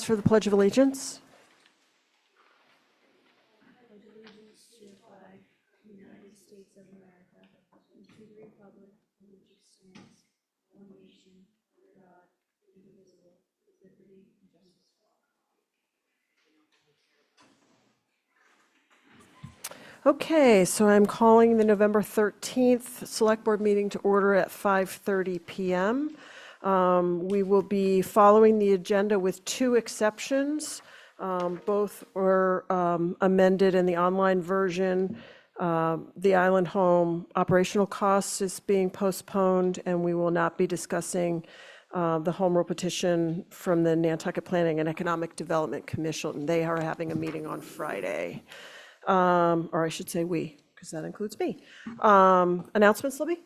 for the Pledge of Allegiance. Okay, so I'm calling the November 13th Select Board meeting to order at 5:30 p.m. We will be following the agenda with two exceptions. Both were amended in the online version. The Island Home operational costs is being postponed, and we will not be discussing the home rule petition from the Nantucket Planning and Economic Development Commission. They are having a meeting on Friday. Or I should say we, because that includes me. Announcements, Libby?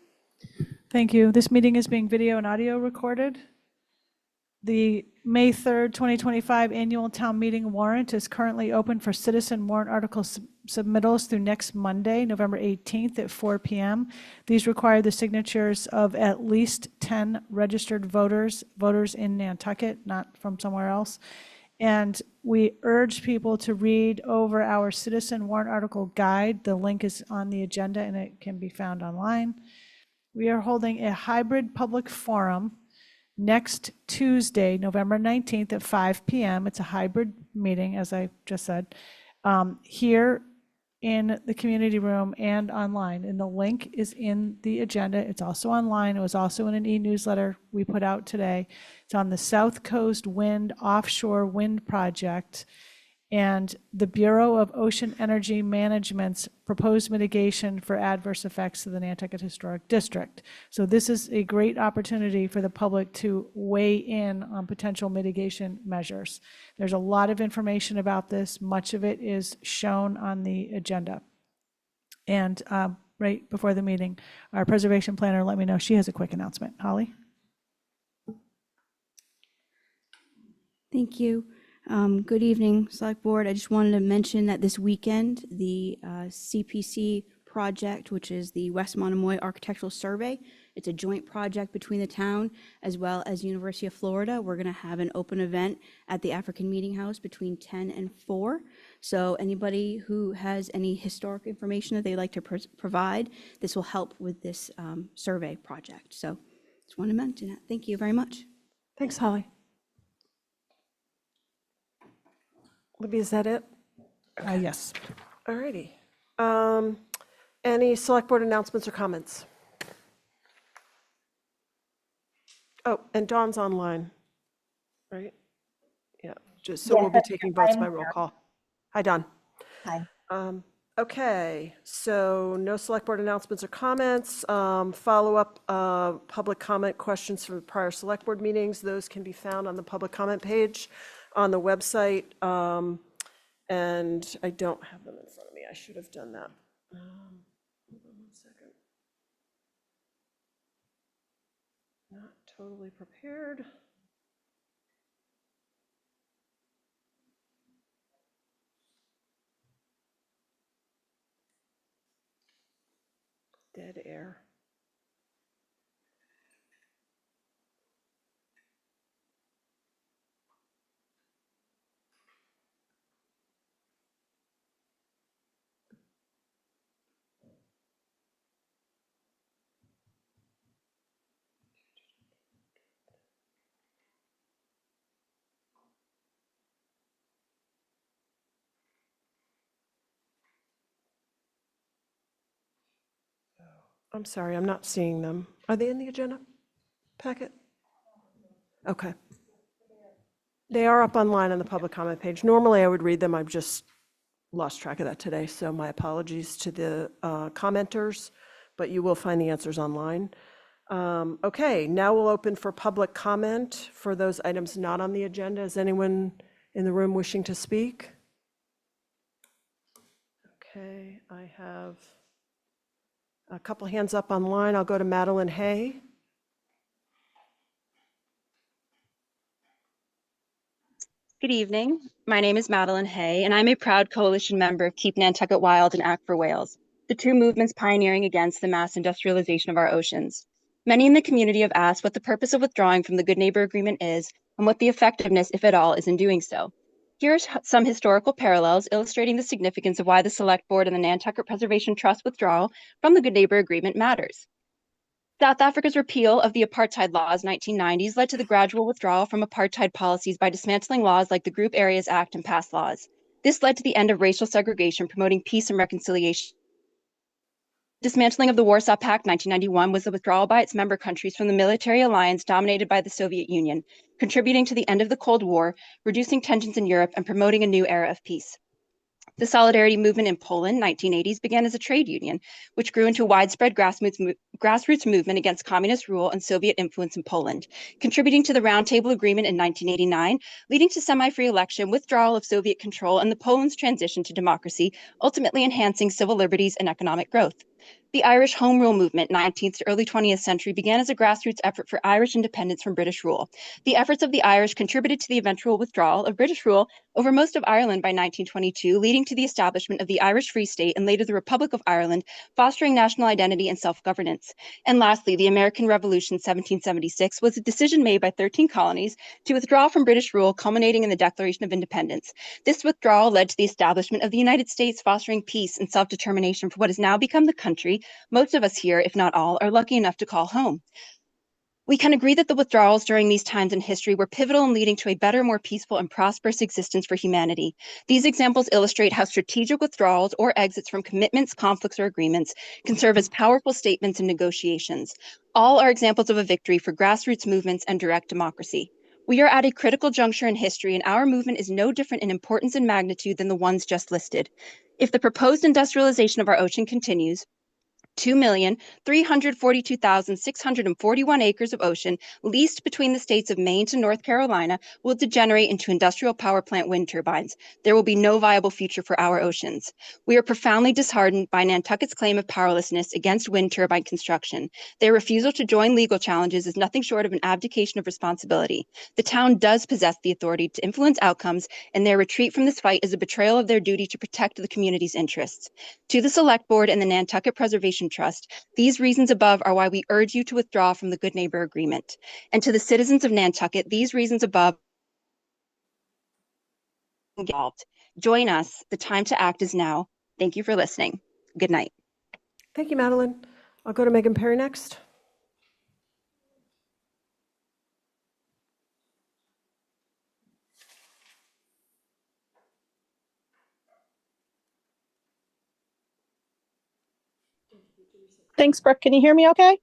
Thank you. This meeting is being video and audio recorded. The May 3rd, 2025 annual town meeting warrant is currently open for citizen warrant article submittals through next Monday, November 18th at 4 p.m. These require the signatures of at least 10 registered voters in Nantucket, not from somewhere else. And we urge people to read over our citizen warrant article guide. The link is on the agenda and it can be found online. We are holding a hybrid public forum next Tuesday, November 19th at 5 p.m. It's a hybrid meeting, as I just said, here in the community room and online. And the link is in the agenda. It's also online. It was also in an e-newsletter we put out today. It's on the South Coast Wind Offshore Wind Project and the Bureau of Ocean Energy Management's proposed mitigation for adverse effects to the Nantucket Historic District. So this is a great opportunity for the public to weigh in on potential mitigation measures. There's a lot of information about this. Much of it is shown on the agenda. And right before the meeting, our preservation planner let me know she has a quick announcement. Holly? Thank you. Good evening, Select Board. I just wanted to mention that this weekend, the CPC project, which is the West Monomoy Architectural Survey, it's a joint project between the town as well as University of Florida. We're going to have an open event at the African Meeting House between 10 and 4. So anybody who has any historic information that they'd like to provide, this will help with this survey project. So just want to mention that. Thank you very much. Thanks, Holly. Libby, is that it? Yes. All righty. Any Select Board announcements or comments? Oh, and Dawn's online, right? Yeah, just so we'll be taking votes by roll call. Hi, Dawn. Hi. Okay, so no Select Board announcements or comments. Follow-up public comment questions from prior Select Board meetings. Those can be found on the public comment page on the website. And I don't have them in front of me. I should have done that. Hold on 1 second. Not totally prepared. Dead air. I'm sorry, I'm not seeing them. Are they in the agenda packet? Okay. They are up online on the public comment page. Normally I would read them. I've just lost track of that today. So my apologies to the commenters, but you will find the answers online. Okay, now we'll open for public comment for those items not on the agenda. Is anyone in the room wishing to speak? Okay, I have a couple hands up online. I'll go to Madeline Hay. Good evening. My name is Madeline Hay, and I'm a proud coalition member of Keep Nantucket Wild and Act for Whales, the two movements pioneering against the mass industrialization of our oceans. Many in the community have asked what the purpose of withdrawing from the Good Neighbor Agreement is and what the effectiveness, if at all, is in doing so. Here are some historical parallels illustrating the significance of why the Select Board and the Nantucket Preservation Trust withdrawal from the Good Neighbor Agreement matters. South Africa's repeal of the apartheid laws 1990s led to the gradual withdrawal from apartheid policies by dismantling laws like the Group Areas Act and past laws. This led to the end of racial segregation, promoting peace and reconciliation. Dismantling of the Warsaw Pact 1991 was the withdrawal by its member countries from the military alliance dominated by the Soviet Union, contributing to the end of the Cold War, reducing tensions in Europe, and promoting a new era of peace. The Solidarity movement in Poland, 1980s, began as a trade union, which grew into a widespread grassroots movement against communist rule and Soviet influence in Poland, contributing to the Roundtable Agreement in 1989, leading to semi-free election, withdrawal of Soviet control, and the Poland's transition to democracy, ultimately enhancing civil liberties and economic growth. The Irish Home Rule movement, 19th to early 20th century, began as a grassroots effort for Irish independence from British rule. The efforts of the Irish contributed to the eventual withdrawal of British rule over most of Ireland by 1922, leading to the establishment of the Irish Free State and later the Republic of Ireland, fostering national identity and self-governance. And lastly, the American Revolution, 1776, was a decision made by 13 colonies to withdraw from British rule, culminating in the Declaration of Independence. This withdrawal led to the establishment of the United States, fostering peace and self-determination for what has now become the country most of us here, if not all, are lucky enough to call home. We can agree that the withdrawals during these times in history were pivotal in leading to a better, more peaceful, and prosperous existence for humanity. These examples illustrate how strategic withdrawals or exits from commitments, conflicts, or agreements can serve as powerful statements in negotiations. All are examples of a victory for grassroots movements and direct democracy. We are at a critical juncture in history, and our movement is no different in importance and magnitude than the ones just listed. If the proposed industrialization of our ocean continues, 2,342,641 acres of ocean leased between the states of Maine to North Carolina will degenerate into industrial power plant wind turbines. There will be no viable future for our oceans. We are profoundly disheartened by Nantucket's claim of powerlessness against wind turbine construction. Their refusal to join legal challenges is nothing short of an abdication of responsibility. The town does possess the authority to influence outcomes, and their retreat from this fight is a betrayal of their duty to protect the community's interests. To the Select Board and the Nantucket Preservation Trust, these reasons above are why we urge you to withdraw from the Good Neighbor Agreement. And to the citizens of Nantucket, these reasons above involved. Join us. The time to act is now. Thank you for listening. Good night. Thank you, Madeline. I'll go to Megan Perry next. Thanks, Brooke. Can you hear me okay?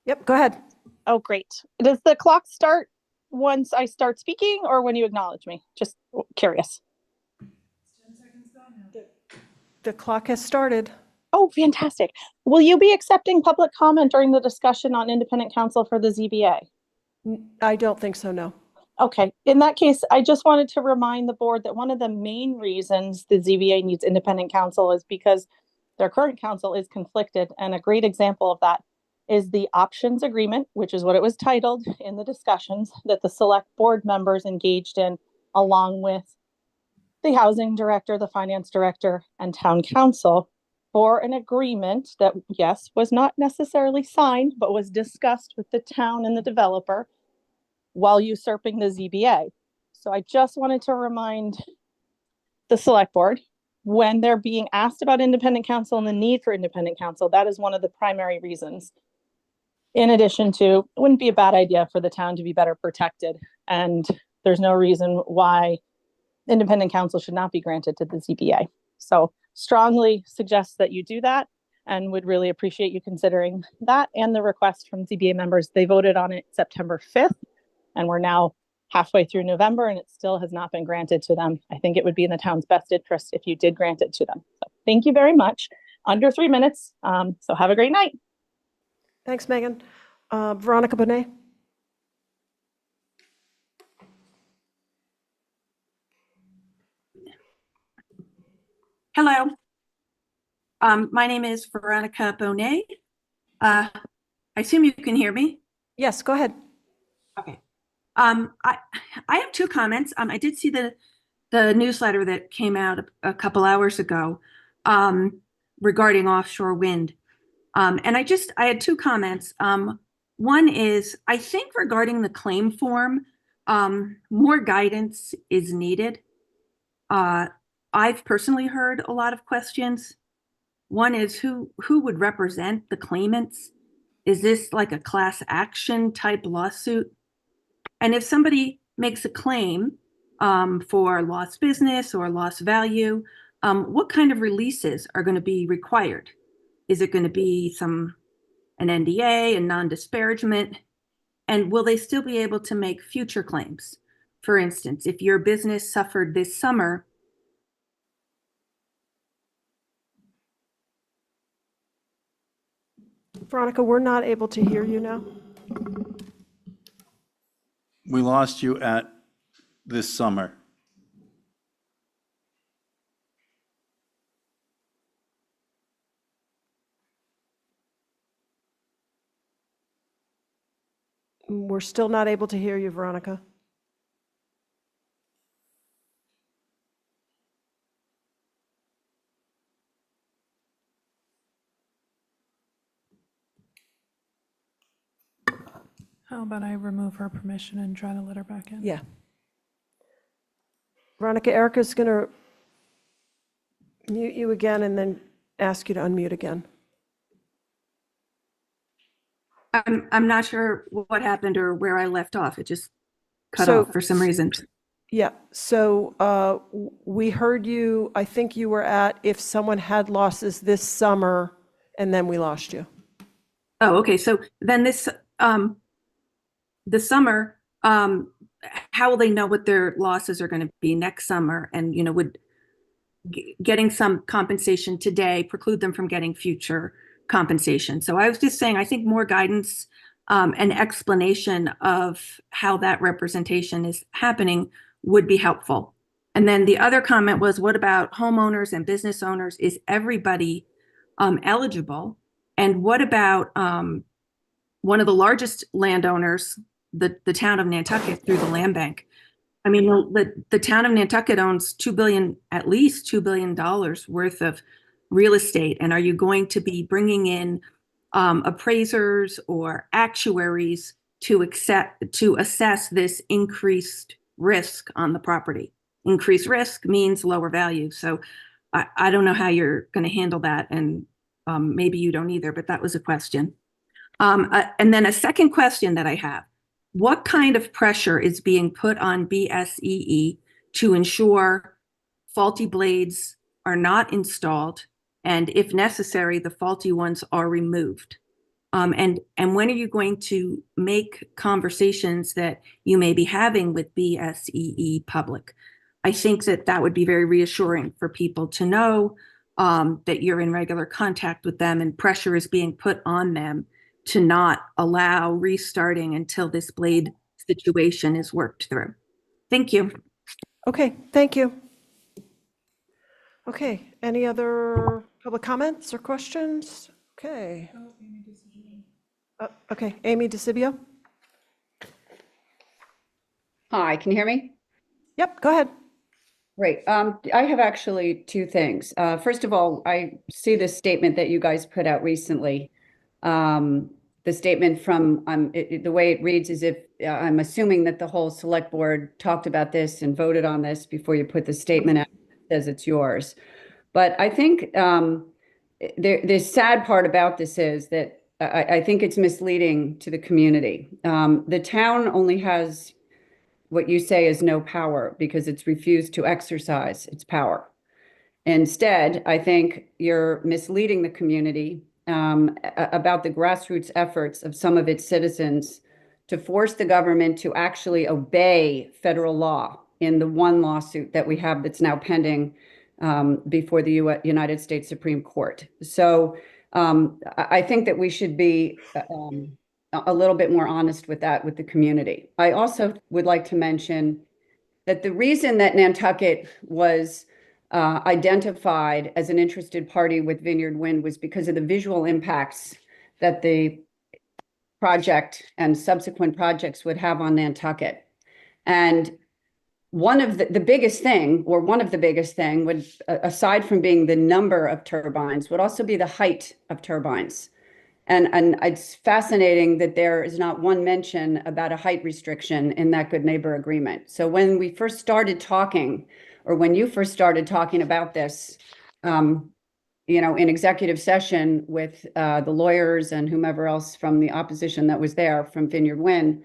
Yep, go ahead. Oh, great. Does the clock start once I start speaking or when you acknowledge me? Just curious. The clock has started. Oh, fantastic. Will you be accepting public comment during the discussion on independent counsel for the ZBA? I don't think so, no. Okay. In that case, I just wanted to remind the board that one of the main reasons the ZBA needs independent counsel is because their current counsel is conflicted. And a great example of that is the options agreement, which is what it was titled in the discussions that the select board members engaged in, along with the housing director, the finance director, and town council, for an agreement that, yes, was not necessarily signed, but was discussed with the town and the developer while usurping the ZBA. So I just wanted to remind the select board, when they're being asked about independent counsel and the need for independent counsel, that is one of the primary reasons. In addition to, it wouldn't be a bad idea for the town to be better protected. And there's no reason why independent counsel should not be granted to the ZBA. So strongly suggest that you do that and would really appreciate you considering that and the request from ZBA members. They voted on it September 5th, and we're now halfway through November and it still has not been granted to them. I think it would be in the town's best interest if you did grant it to them. So thank you very much. Under 3 minutes. So have a great night. Thanks, Megan. Veronica Bonet. Hello. My name is Veronica Bonet. I assume you can hear me. Yes, go ahead. Okay. I have two comments. I did see the newsletter that came out a couple hours ago regarding offshore wind. And I had two comments. One is, I think regarding the claim form, more guidance is needed. I've personally heard a lot of questions. One is who would represent the claimants? Is this like a class action type lawsuit? And if somebody makes a claim for lost business or lost value, what kind of releases are going to be required? Is it going to be an NDA, a non-disparagement? And will they still be able to make future claims? For instance, if your business suffered this summer. Veronica, we're not able to hear you now. We lost you at this summer. We're still not able to hear you, Veronica. How about I remove her permission and try to let her back in? Yeah. Veronica, Erica's going to mute you again and then ask you to unmute again. I'm not sure what happened or where I left off. It just cut So- off for some reason. Yeah, so we heard you, I think you were at if someone had losses this summer and then we lost you. Oh, okay. So then this summer, how will they know what their losses are going to be next summer? And, would getting some compensation today preclude them from getting future compensation? So I was just saying, I think more guidance and explanation of how that representation is happening would be helpful. And then the other comment was, what about homeowners and business owners? Is everybody eligible? And what about one of the largest landowners, the town of Nantucket, through the land bank? I mean, the town of Nantucket owns at least $2 billion worth of real estate. And are you going to be bringing in appraisers or actuaries to assess this increased risk on the property? Increased risk means lower value. So I don't know how you're going to handle that. And maybe you don't either, but that was a question. And then a second question that I have. What kind of pressure is being put on BSEE to ensure faulty blades are not installed, and if necessary, the faulty ones are removed? And when are you going to make conversations that you may be having with BSEE public? I think that would be very reassuring for people to know that you're in regular contact with them and pressure is being put on them to not allow restarting until this blade situation is worked through. Thank you. Okay, thank you. Okay, any other public comments or questions? Okay. Okay, Amy DeCibio? Hi, can you hear me? Yep, go ahead. Great. I have actually two things. First of all, I see this statement that you guys put out recently. The statement from, the way it reads is if, I'm assuming that the whole select board talked about this and voted on this before you put the statement out that says it's yours. But I think the sad part about this is that I think it's misleading to the community. The town only has what you say is no power because it's refused to exercise its power. Instead, I think you're misleading the community about the grassroots efforts of some of its citizens to force the government to actually obey federal law in the one lawsuit that we have that's now pending before the United States Supreme Court. So I think that we should be a little bit more honest with that with the community. I also would like to mention that the reason that Nantucket was identified as an interested party with Vineyard Wind was because of the visual impacts that the project and subsequent projects would have on Nantucket. And one of the biggest thing would, aside from being the number of turbines, would also be the height of turbines. And it's fascinating that there is not one mention about a height restriction in that good neighbor agreement. So when we first started talking, or when you first started talking about this, in executive session with the lawyers and whomever else from the opposition that was there from Vineyard Wind,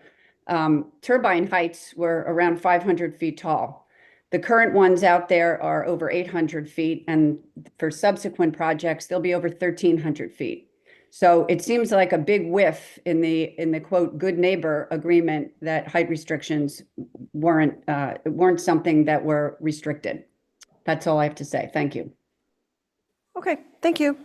turbine heights were around 500 feet tall. The current ones out there are over 800 feet, and for subsequent projects, they'll be over 1,300 feet. So it seems like a big whiff in the quote good neighbor agreement that height restrictions weren't something that were restricted. That's all I have to say. Thank you. Okay, thank you.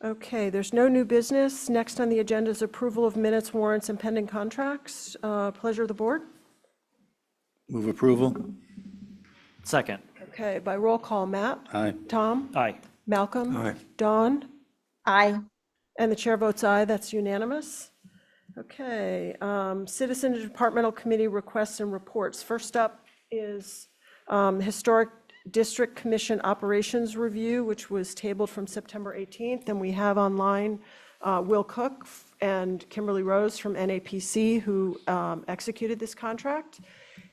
Okay, there's no new business. Next on the agenda is approval of minutes, warrants, and pending contracts. Pleasure of the board. Move approval. Second. Okay, by roll call, Matt? Aye. Tom? Aye. Malcolm? Aye. Dawn? Aye. And the chair votes aye. That's unanimous. Okay, citizen and departmental committee requests and reports. First up is Historic District Commission Operations Review, which was tabled from September 18th. And we have online Will Cook and Kimberly Rose from NAPC who executed this contract.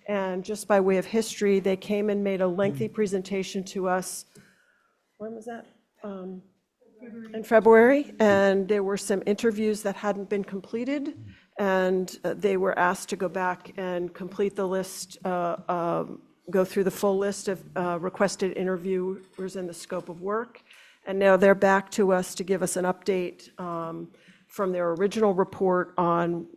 And just by way of history, they came and made a lengthy presentation to us. When was that? In February, and there were some interviews that hadn't been completed, and they were asked to go back and complete the list, go through the full list of requested interviewers and the scope of work. And now they're back to us to give us an update from their original report on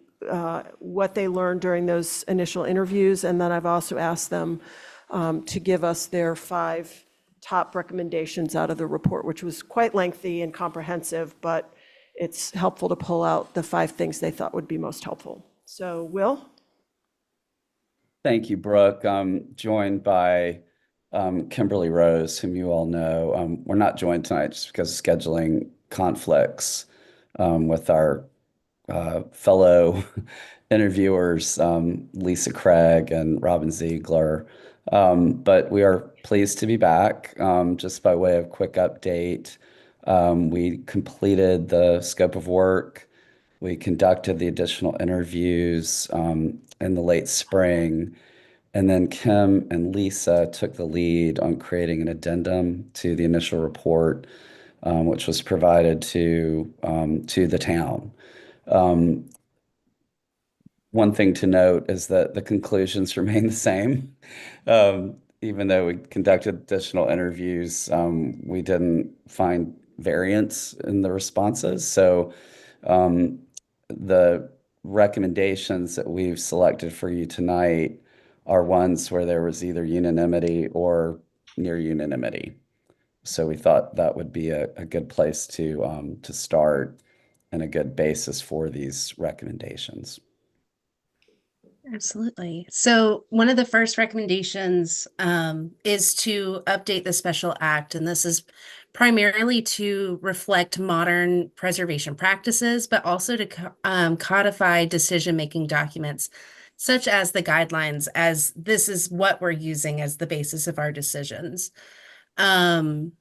what they learned during those initial interviews. And then I've also asked them to give us their 5 top recommendations out of the report, which was quite lengthy and comprehensive, but it's helpful to pull out the 5 things they thought would be most helpful. So, Will? Thank you, Brooke. I'm joined by Kimberly Rose, whom you all know. We're not joined tonight just because of scheduling conflicts with our fellow interviewers, Lisa Craig and Robin Ziegler. But we are pleased to be back. Just by way of quick update, we completed the scope of work. We conducted the additional interviews in the late spring. And then Kim and Lisa took the lead on creating an addendum to the initial report, which was provided to the town. One thing to note is that the conclusions remain the same. Even though we conducted additional interviews, we didn't find variance in the responses. So the recommendations that we've selected for you tonight are ones where there was either unanimity or near unanimity. So we thought that would be a good place to start and a good basis for these recommendations. Absolutely. So one of the first recommendations is to update the special act, and this is primarily to reflect modern preservation practices, but also to codify decision-making documents, such as the guidelines, as this is what we're using as the basis of our decisions. One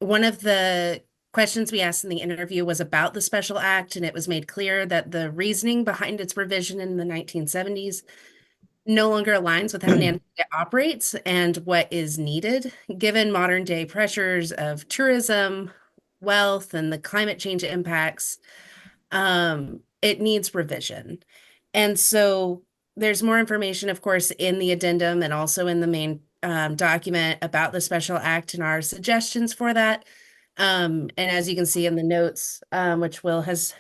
of the questions we asked in the interview was about the special act, and it was made clear that the reasoning behind its revision in the 1970s no longer aligns with how Nantucket operates and what is needed, given modern day pressures of tourism, wealth, and the climate change impacts. It needs revision. And so there's more information, of course, in the addendum and also in the main document about the special act and our suggestions for that. And as you can see in the notes, which Will has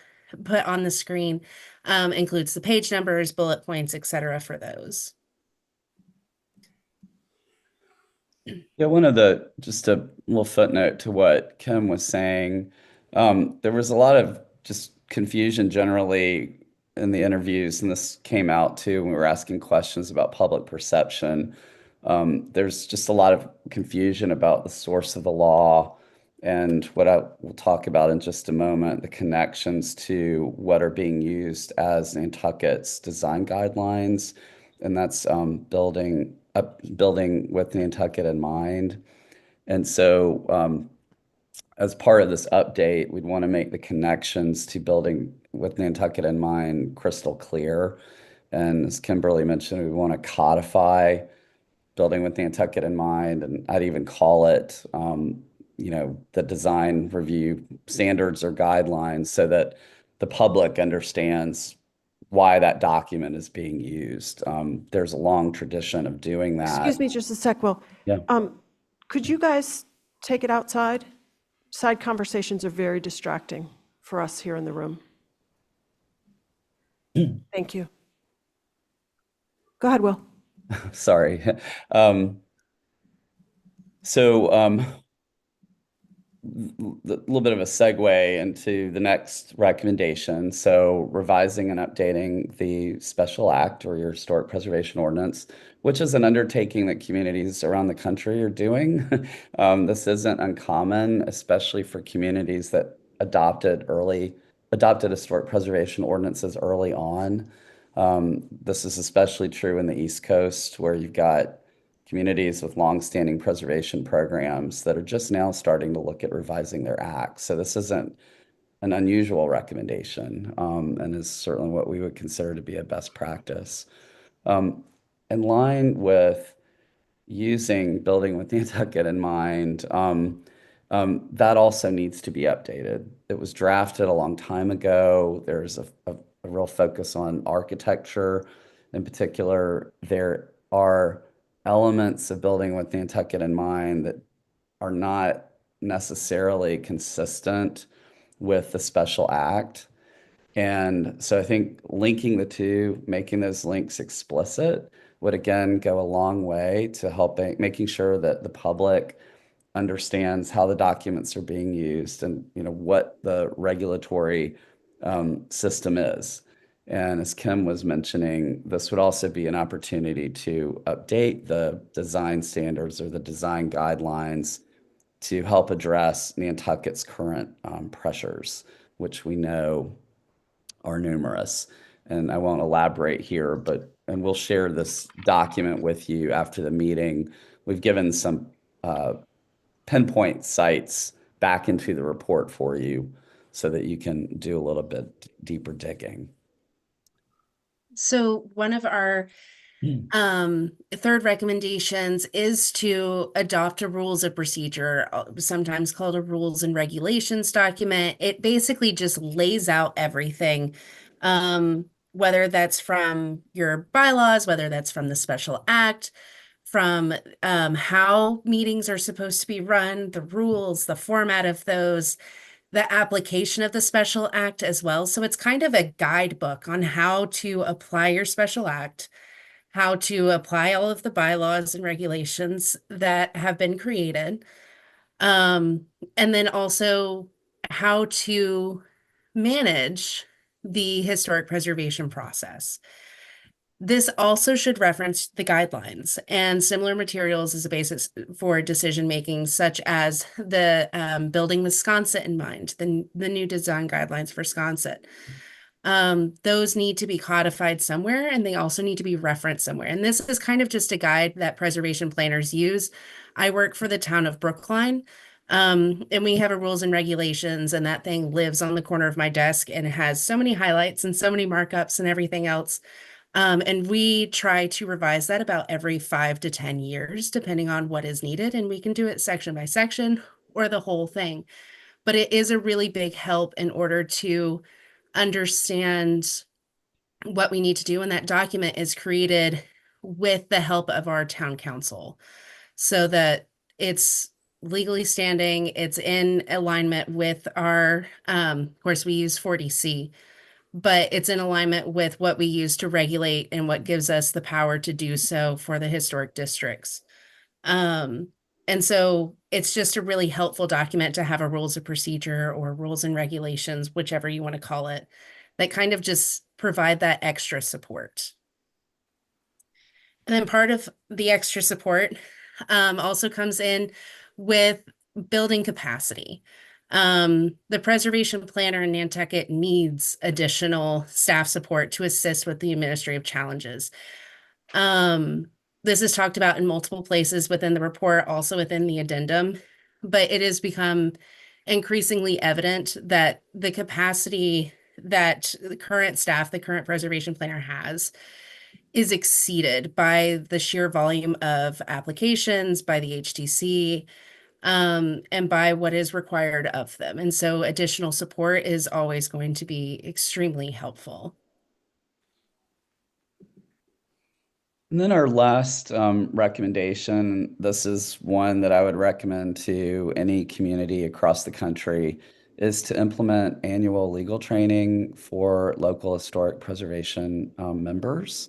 put on the screen, includes the page numbers, bullet points, etc. for those. Yeah, just a little footnote to what Kim was saying. There was a lot of just confusion generally in the interviews, and this came out too when we were asking questions about public perception. There's just a lot of confusion about the source of the law and what I will talk about in just a moment, the connections to what are being used as Nantucket's design guidelines, and that's building building with Nantucket in mind. And so as part of this update, we'd want to make the connections to building with Nantucket in mind crystal clear. And as Kimberly mentioned, we want to codify building with Nantucket in mind, and I'd even call it, the design review standards or guidelines so that the public understands why that document is being used. There's a long tradition of doing that. Excuse me just a sec, Will. Yeah. Could you guys take it outside? Side conversations are very distracting for us here in the room. Thank you. Go ahead, Will. Sorry. So a little bit of a segue into the next recommendation. So revising and updating the special act or your historic preservation ordinance, which is an undertaking that communities around the country are doing. This isn't uncommon, especially for communities that adopted historic preservation ordinances early on. This is especially true in the East Coast, where you've got communities with longstanding preservation programs that are just now starting to look at revising their acts. So this isn't an unusual recommendation, and is certainly what we would consider to be a best practice. In line with using building with Nantucket in mind, that also needs to be updated. It was drafted a long time ago. There's a real focus on architecture. In particular, there are elements of building with Nantucket in mind that are not necessarily consistent with the special act. And so I think linking the two, making those links explicit, would again go a long way to making sure that the public understands how the documents are being used and what the regulatory system is. And as Kim was mentioning, this would also be an opportunity to update the design standards or the design guidelines to help address Nantucket's current pressures, which we know are numerous. And I won't elaborate here, and we'll share this document with you after the meeting. We've given some pinpoint sites back into the report for you so that you can do a little bit deeper digging. So one of our third recommendations is to adopt a rules of procedure, sometimes called a rules and regulations document. It basically just lays out everything, whether that's from your bylaws, whether that's from the special act, from how meetings are supposed to be run, the rules, the format of those, the application of the special act as well. So it's kind of a guidebook on how to apply your special act, how to apply all of the bylaws and regulations that have been created, and then also how to manage the historic preservation process. This also should reference the guidelines and similar materials as a basis for decision making, such as the building with Sconset in mind, the new design guidelines for Sconset. Those need to be codified somewhere, and they also need to be referenced somewhere. And this is kind of just a guide that preservation planners use. I work for the town of Brookline, and we have a rules and regulations, and that thing lives on the corner of my desk and it has so many highlights and so many markups and everything else. And we try to revise that about every 5 to 10 years, depending on what is needed. And we can do it section by section or the whole thing. But it is a really big help in order to understand what we need to do. And that document is created with the help of our town council so that it's legally standing, it's in alignment with our, of course, we use 40C, but it's in alignment with what we use to regulate and what gives us the power to do so for the historic districts. And so it's just a really helpful document to have a rules of procedure or rules and regulations, whichever you want to call it, that kind of just provide that extra support. And then part of the extra support also comes in with building capacity. The preservation planner in Nantucket needs additional staff support to assist with the administrative challenges. This is talked about in multiple places within the report, also within the addendum, but it has become increasingly evident that the capacity that the current staff, the current preservation planner has, is exceeded by the sheer volume of applications, by the HTC, and by what is required of them. And so additional support is always going to be extremely helpful. And then our last recommendation, this is one that I would recommend to any community across the country, is to implement annual legal training for local historic preservation members.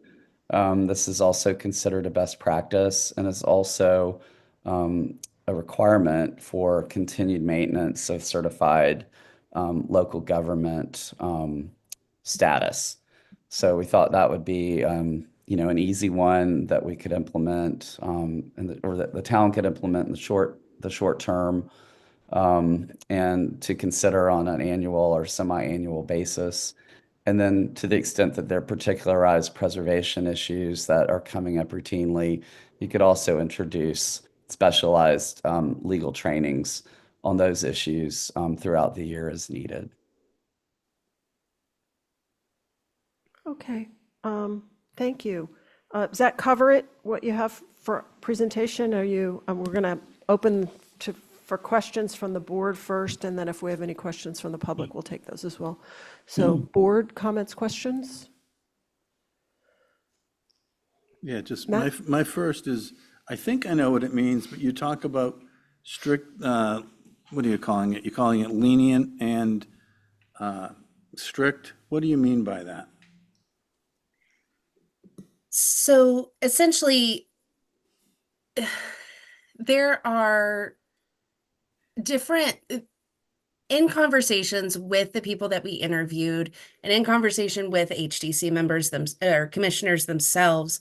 This is also considered a best practice and is also a requirement for continued maintenance of certified local government status. So we thought that would be an easy one that we could implement, or that the town could implement in the short term, and to consider on an annual or semi-annual basis. And then to the extent that there are particularized preservation issues that are coming up routinely, you could also introduce specialized legal trainings on those issues throughout the year as needed. Okay, thank you. Does that cover it, what you have for presentation? Are you, we're going to open for questions from the board first, and then if we have any questions from the public, we'll take those as well. So board comments, questions? Yeah, just Matt? my first is, I think I know what it means, but you talk about strict, what are you calling it? You're calling it lenient and strict. What do you mean by that? So essentially, there are different, in conversations with the people that we interviewed and in conversation with HDC members or commissioners themselves,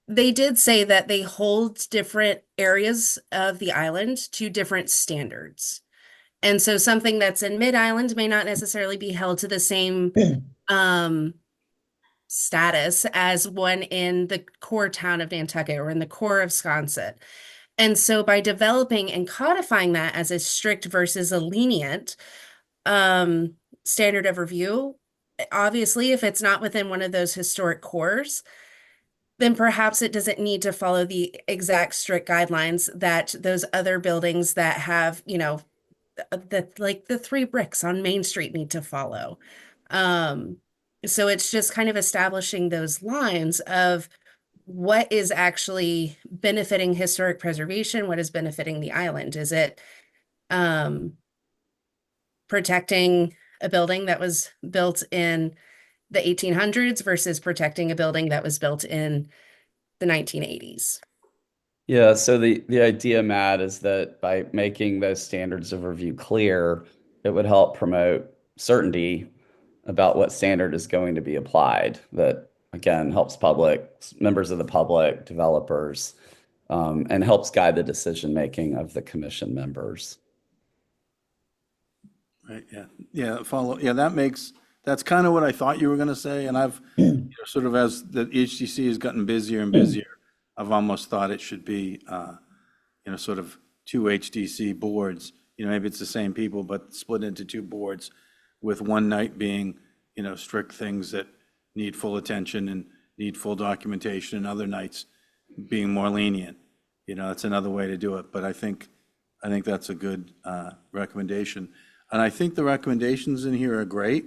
they did say that they hold different areas of the island to different standards. And so something that's in mid-island may not necessarily be held to the same status as one in the core town of Nantucket or in the core of Sconset. And so by developing and codifying that as a strict versus a lenient standard of review, obviously, if it's not within one of those historic cores, then perhaps it doesn't need to follow the exact strict guidelines that those other buildings that have, like the 3 bricks on Main Street need to follow. So it's just kind of establishing those lines of what is actually benefiting historic preservation, what is benefiting the island. Is it protecting a building that was built in the 1800s versus protecting a building that was built in the 1980s? Yeah, so the idea, Matt, is that by making those standards of review clear, it would help promote certainty about what standard is going to be applied. That, again, helps members of the public, developers, and helps guide the decision-making of the commission members. Right, yeah, that's kind of what I thought you were going to say, and I've, sort of as the HTC has gotten busier and busier, I've almost thought it should be, sort of 2 HTC boards, maybe it's the same people, but split into 2 boards, with one night being, strict things that need full attention and need full documentation, and other nights being more lenient. That's another way to do it, but I think that's a good recommendation. And I think the recommendations in here are great.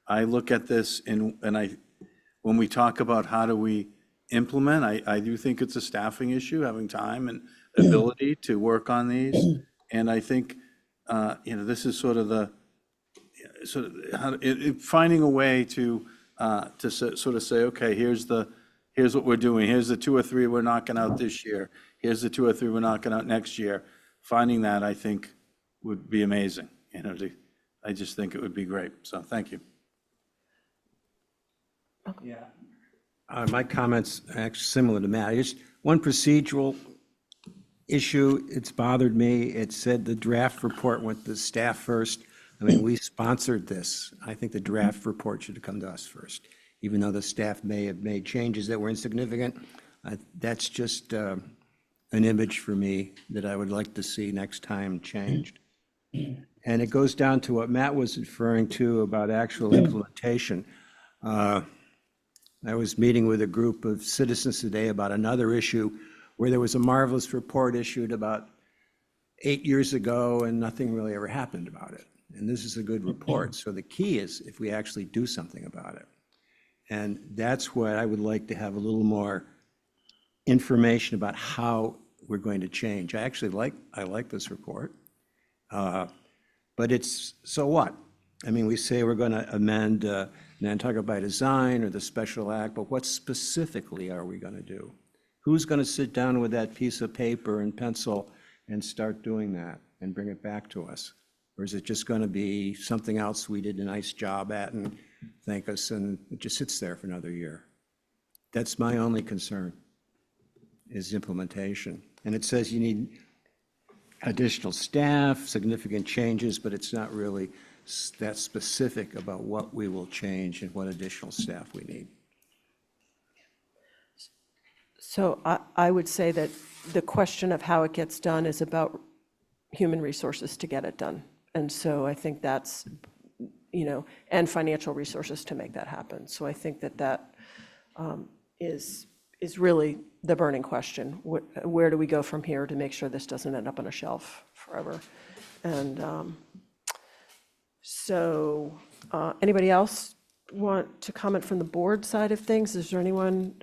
I look at this when we talk about how do we implement, I do think it's a staffing issue, having time and ability to work on these. And I think, this is sort of finding a way to sort of say, okay, here's what we're doing. Here's the 2 or 3 we're knocking out this year. Here's the 2 or 3 we're knocking out next year. Finding that, I think, would be amazing. I just think it would be great. So thank you. Yeah. My comments are actually similar to Matt. Just one procedural issue. It's bothered me. It said the draft report went to staff first. I mean, we sponsored this. I think the draft report should have come to us first, even though the staff may have made changes that were insignificant. That's just an image for me that I would like to see next time changed. And it goes down to what Matt was referring to about actual implementation. I was meeting with a group of citizens today about another issue where there was a marvelous report issued about 8 years ago and nothing really ever happened about it. And this is a good report. So the key is if we actually do something about it. And that's what I would like to have a little more information about how we're going to change. I like this report. But it's, so what? I mean, we say we're going to amend Nantucket by design or the special act, but what specifically are we going to do? Who's going to sit down with that piece of paper and pencil and start doing that and bring it back to us? Or is it just going to be something else we did a nice job at and thank us, and it just sits there for another year? That's my only concern, is implementation. And it says you need additional staff, significant changes, but it's not really that specific about what we will change and what additional staff we need. So I would say that the question of how it gets done is about human resources to get it done. And so I think that's, and financial resources to make that happen. So I think that is really the burning question. Where do we go from here to make sure this doesn't end up on a shelf forever? And so anybody else want to comment from the board side of things? Is there anyone?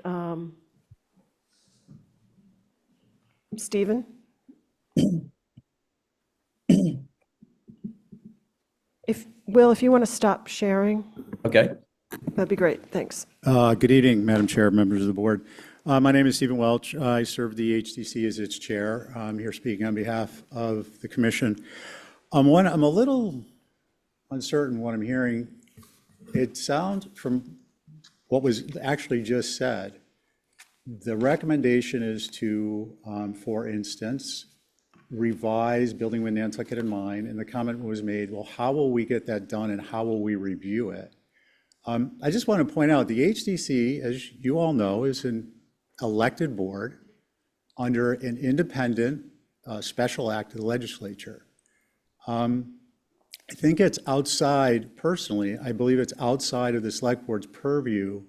Stephen? If you want to stop sharing. Okay. That'd be great. Thanks. Good evening, Madam Chair, members of the board. My name is Stephen Welch. I serve the HDC as its chair. I'm here speaking on behalf of the commission. I'm a little uncertain what I'm hearing. It sounds from what was actually just said, the recommendation is to, for instance, revise Building with Nantucket in mind, and the comment was made, well, how will we get that done and how will we review it? I just want to point out the HDC, as you all know, is an elected board under an independent special act of the legislature. I think it's outside, personally, I believe it's outside of the select board's purview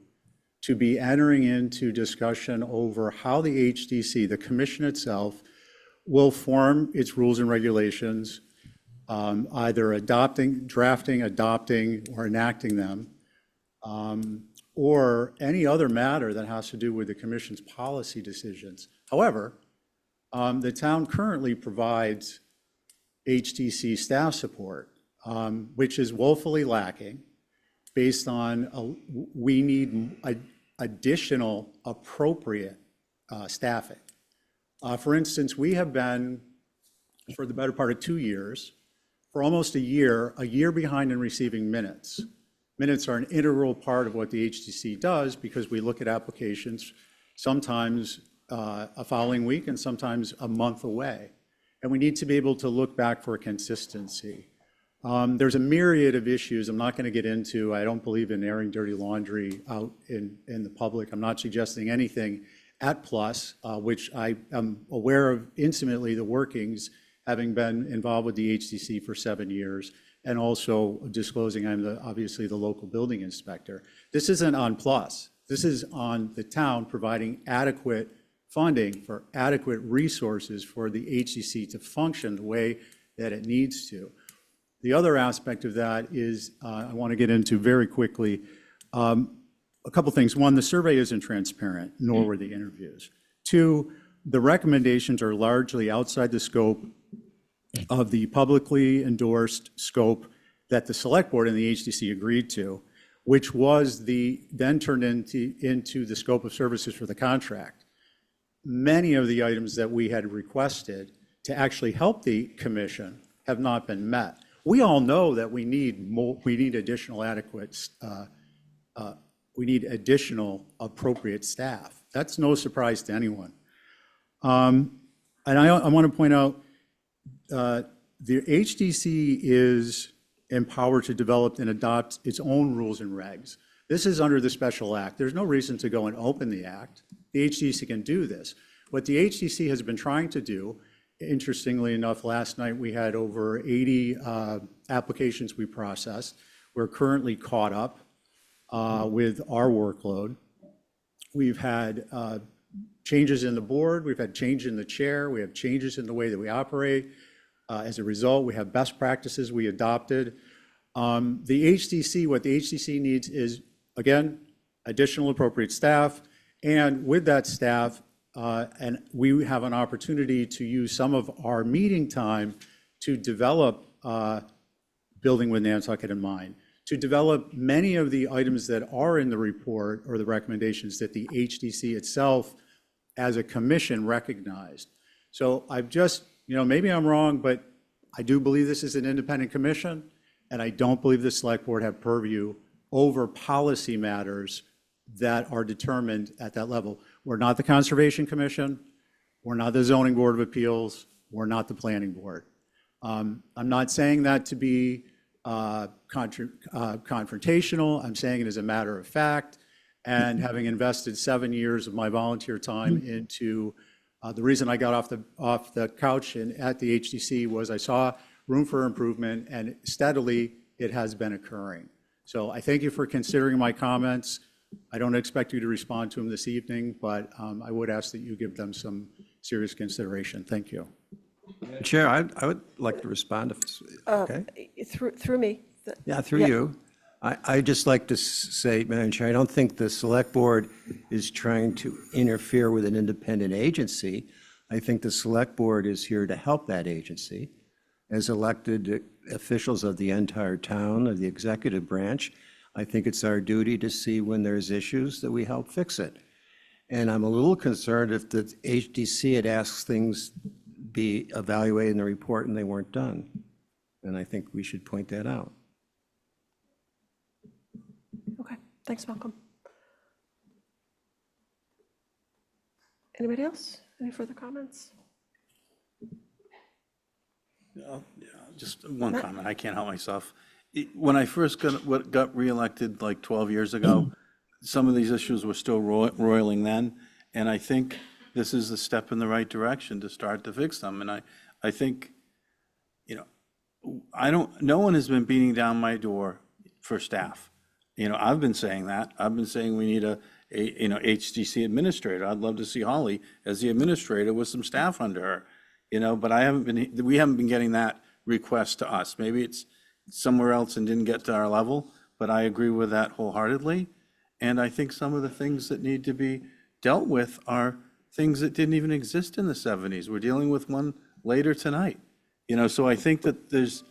to be entering into discussion over how the HDC, the commission itself, will form its rules and regulations, either drafting, adopting, or enacting them, or any other matter that has to do with the commission's policy decisions. However, the town currently provides HDC staff support, which is woefully lacking based on we need additional appropriate staffing. For instance, we have been, for the better part of 2 years, for almost a year behind in receiving minutes. Minutes are an integral part of what the HDC does because we look at applications sometimes a following week and sometimes a month away. And we need to be able to look back for consistency. There's a myriad of issues I'm not going to get into. I don't believe in airing dirty laundry out in the public. I'm not suggesting anything at Plus, which I am aware of intimately the workings, having been involved with the HDC for 7 years, and also disclosing I'm obviously the local building inspector. This isn't on Plus. This is on the town providing adequate funding for adequate resources for the HDC to function the way that it needs to. The other aspect of that is, I want to get into very quickly, a couple things. One, the survey isn't transparent, nor were the interviews. Two, the recommendations are largely outside the scope of the publicly endorsed scope that the select board and the HDC agreed to, which was then turned into the scope of services for the contract. Many of the items that we had requested to actually help the commission have not been met. We all know that we need additional we need additional appropriate staff. That's no surprise to anyone. And I want to point out, the HDC is empowered to develop and adopt its own rules and regs. This is under the special act. There's no reason to go and open the act. The HDC can do this. What the HDC has been trying to do, interestingly enough, last night we had over 80 applications we processed. We're currently caught up with our workload. We've had changes in the board, we've had change in the chair, we have changes in the way that we operate. As a result, we have best practices we adopted. The HDC, what the HDC needs is, again, additional appropriate staff, and with that staff, and we have an opportunity to use some of our meeting time to develop building with Nantucket in mind, to develop many of the items that are in the report or the recommendations that the HDC itself as a commission recognized. So I've just, maybe I'm wrong, but I do believe this is an independent commission, and I don't believe the select board have purview over policy matters that are determined at that level. We're not the Conservation Commission, we're not the Zoning Board of Appeals, we're not the Planning Board. I'm not saying that to be confrontational, I'm saying it as a matter of fact, and having invested 7 years of my volunteer time into, the reason I got off the couch at the HDC was I saw room for improvement, and steadily it has been occurring. So I thank you for considering my comments. I don't expect you to respond to them this evening, but I would ask that you give them some serious consideration. Thank you. Chair, I would like to respond if it's okay. Through me. Yeah, through you. I'd just like to say, Madam Chair, I don't think the select board is trying to interfere with an independent agency. I think the select board is here to help that agency. As elected officials of the entire town, of the executive branch, I think it's our duty to see when there's issues that we help fix it. And I'm a little concerned if the HDC had asked things be evaluated in the report and they weren't done. And I think we should point that out. Okay, thanks, Malcolm. Anybody else? Any further comments? Just one comment. I can't help myself. When I first got reelected like 12 years ago, some of these issues were still roiling then, and I think this is a step in the right direction to start to fix them. And I think, no one has been beating down my door for staff. I've been saying that. I've been saying we need a HDC administrator. I'd love to see Holly as the administrator with some staff under her, but we haven't been getting that request to us. Maybe it's somewhere else and didn't get to our level, but I agree with that wholeheartedly. And I think some of the things that need to be dealt with are things that didn't even exist in the 70s. We're dealing with one later tonight. So I think that there's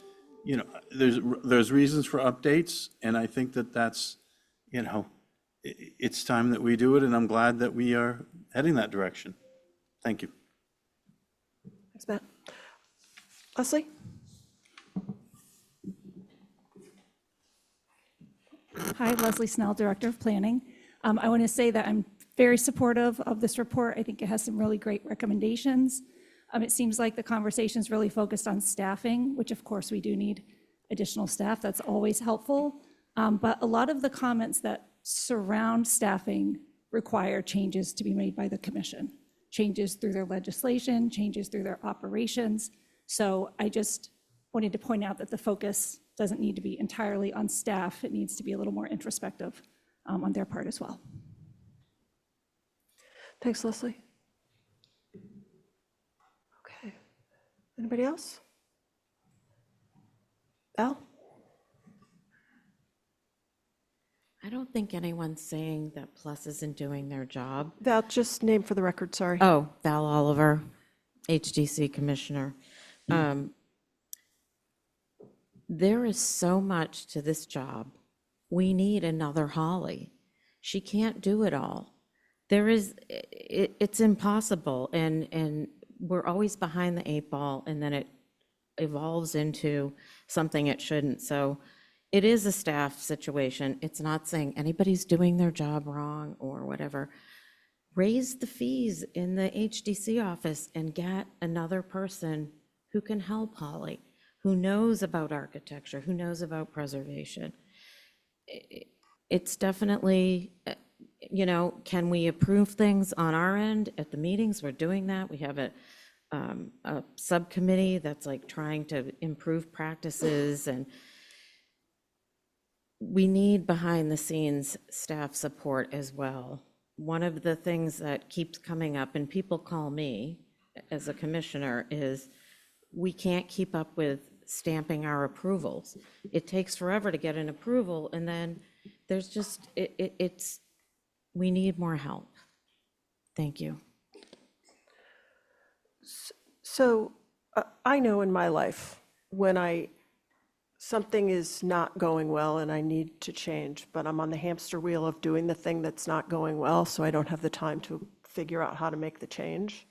reasons for updates, and I think that that's, it's time that we do it, and I'm glad that we are heading that direction. Thank you. Thanks, Matt. Leslie? Hi, Leslie Snell, Director of Planning. I want to say that I'm very supportive of this report. I think it has some really great recommendations. It seems like the conversation is really focused on staffing, which of course we do need additional staff. That's always helpful. But a lot of the comments that surround staffing require changes to be made by the commission, changes through their legislation, changes through their operations. So I just wanted to point out that the focus doesn't need to be entirely on staff. It needs to be a little more introspective on their part as well. Thanks, Leslie. Okay. Anybody else? Al? I don't think anyone's saying that Plus isn't doing their job. Val, just name for the record, sorry. Oh, Val Oliver, HDC Commissioner. There is so much to this job. We need another Holly. She can't do it all. It's impossible, and we're always behind the 8 ball, and then it evolves into something it shouldn't. So it is a staff situation. It's not saying anybody's doing their job wrong or whatever. Raise the fees in the HDC office and get another person who can help Holly, who knows about architecture, who knows about preservation. it's definitely, you know, can we approve things on our end at the meetings? We're doing that. We have a subcommittee that's like trying to improve practices, and we need behind the scenes staff support as well. One of the things that keeps coming up, and people call me as a commissioner, is we can't keep up with stamping our approvals. It takes forever to get an approval, and then there's just, we need more help. Thank you. So I know in my life when something is not going well and I need to change, but I'm on the hamster wheel of doing the thing that's not going well, so I don't have the time to figure out how to make the change.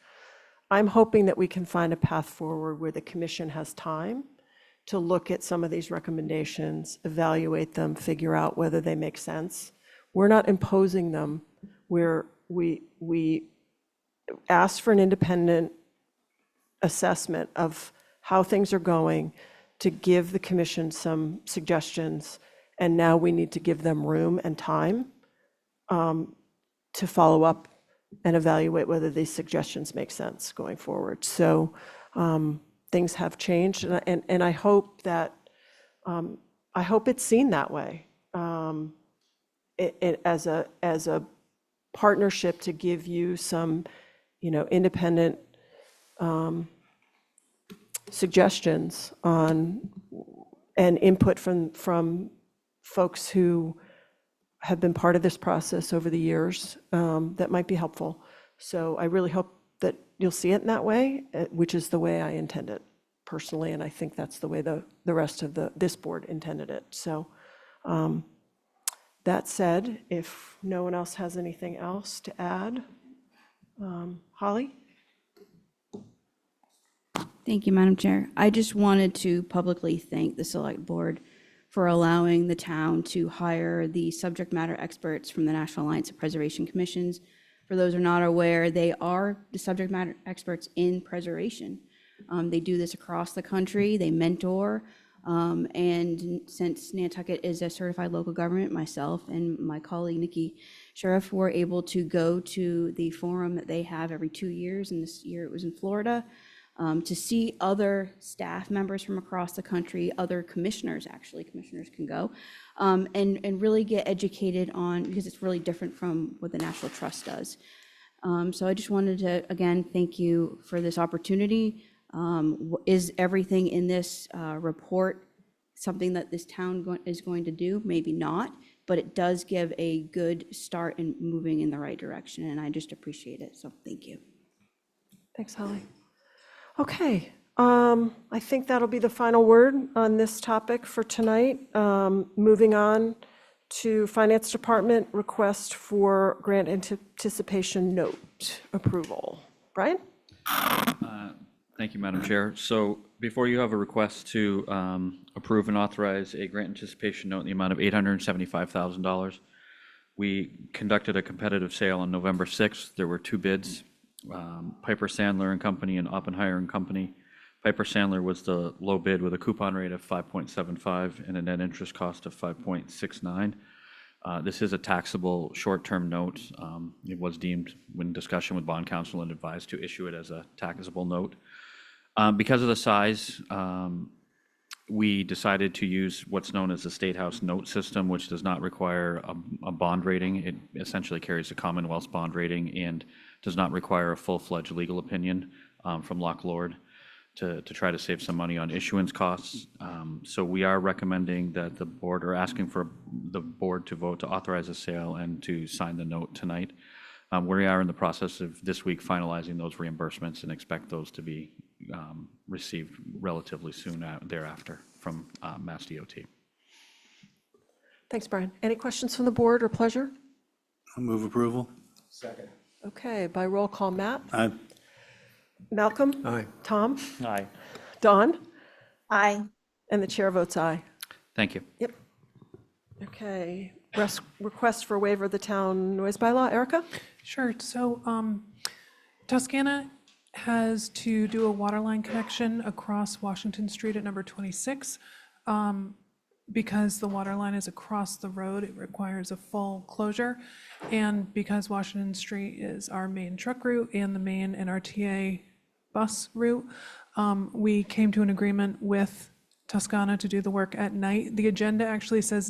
I'm hoping that we can find a path forward where the commission has time to look at some of these recommendations, evaluate them, figure out whether they make sense. We're not imposing them. We ask for an independent assessment of how things are going, to give the commission some suggestions, and now we need to give them room and time to follow up and evaluate whether these suggestions make sense going forward. So things have changed, and I hope that I hope it's seen that way, as a partnership to give you some, you know, independent suggestions on and input from folks who have been part of this process over the years, that might be helpful. So I really hope that you'll see it in that way, which is the way I intend it personally, and I think that's the way the rest of this board intended it. So that said, if no one else has anything else to add, Holly? Thank you, Madam Chair. I just wanted to publicly thank the Select Board for allowing the town to hire the subject matter experts from the National Alliance of Preservation Commissions. For those who are not aware, they are the subject matter experts in preservation. They do this across the country, they mentor, and since Nantucket is a certified local government, myself and my colleague Nikki Sheriff were able to go to the forum that they have every 2 years, and this year it was in Florida, to see other staff members from across the country, other commissioners, actually, commissioners can go, and really get educated on, because it's really different from what the National Trust does. So I just wanted to, again, thank you for this opportunity. Is everything in this report something that this town is going to do? Maybe not, but it does give a good start in moving in the right direction, and I just appreciate it, so thank you. Thanks, Holly. Okay, I think that'll be the final word on this topic for tonight. Moving on to Finance Department request for grant anticipation note approval. Brian? Thank you, Madam Chair. So before you have a request to approve and authorize a grant anticipation note in the amount of $875,000. We conducted a competitive sale on November 6th. There were 2 bids. Piper Sandler and Company and Oppenheimer and Company. Piper Sandler was the low bid with a coupon rate of 5.75 and a net interest cost of 5.69. This is a taxable short-term note. It was deemed, when discussion with bond counsel, and advised to issue it as a taxable note. Because of the size, we decided to use what's known as the State House note system, which does not require a bond rating. It essentially carries a Commonwealth's bond rating and does not require a full-fledged legal opinion from Loch Lord to try to save some money on issuance costs. So we are recommending that the board, or asking for the board to vote to authorize a sale and to sign the note tonight. We are in the process of this week finalizing those reimbursements and expect those to be received relatively soon thereafter from Mass DOT. Thanks, Brian. Any questions from the board or pleasure? I'll move approval. Second. Okay, by roll call, Matt? Aye. Malcolm? Aye. Tom? Aye. Dawn? Aye. And the chair votes aye. Thank you. Yep. Okay, request for waiver of the town noise bylaw. Erica? Sure. So Toscana has to do a water line connection across Washington Street at number 26. because the water line is across the road, it requires a full closure. And because Washington Street is our main truck route and the main NRTA bus route, we came to an agreement with Toscana to do the work at night. The agenda actually says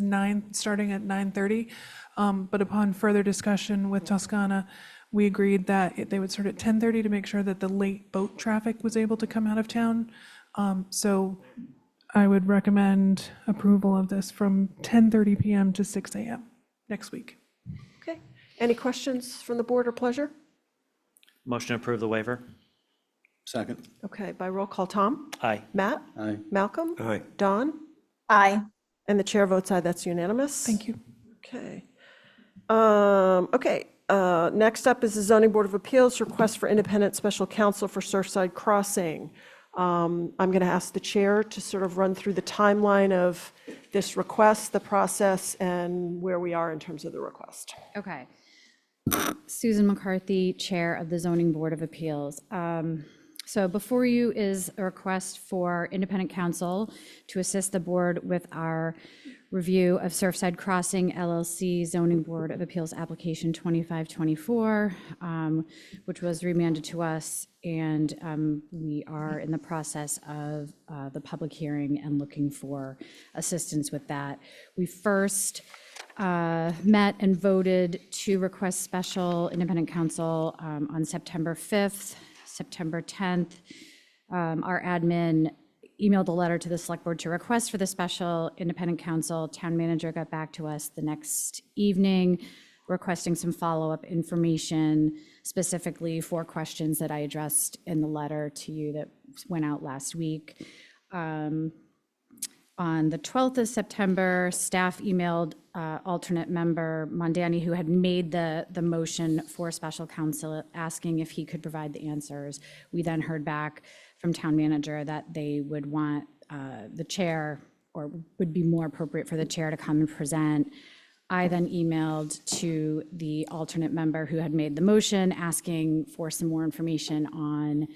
starting at 9:30, but upon further discussion with Toscana, we agreed that they would start at 10:30 to make sure that the late boat traffic was able to come out of town. So I would recommend approval of this from 10:30 p.m. to 6 a.m. next week. Okay. Any questions from the board or pleasure? Motion to approve the waiver. Second. Okay, by roll call, Tom? Aye. Matt? Aye. Malcolm? Aye. Dawn? Aye. And the chair votes aye, that's unanimous. Thank you. Okay. Next up is the Zoning Board of Appeals request for independent special counsel for Surfside Crossing. I'm going to ask the chair to sort of run through the timeline of this request, the process, and where we are in terms of the request. Okay. Susan McCarthy, Chair of the Zoning Board of Appeals. So before you is a request for independent counsel to assist the board with our review of Surfside Crossing LLC Zoning Board of Appeals application 2524, which was remanded to us, and we are in the process of the public hearing and looking for assistance with that. We first met and voted to request special independent counsel on September 5th, September 10th. Our admin emailed a letter to the select board to request for the special independent counsel. Town manager got back to us the next evening requesting some follow-up information, specifically for questions that I addressed in the letter to you that went out last week. On the 12th of September, staff emailed alternate member Mondani, who had made the motion for special counsel, asking if he could provide the answers. We then heard back from town manager that they would want the chair, or would be more appropriate for the chair to come and present. I then emailed to the alternate member who had made the motion, asking for some more information on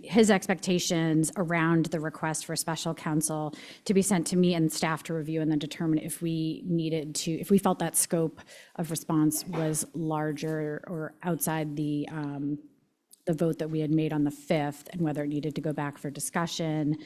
his expectations around the request for special counsel to be sent to me and staff to review, and then determine if if we felt that scope of response was larger or outside the vote that we had made on the 5th, and whether it needed to go back for discussion.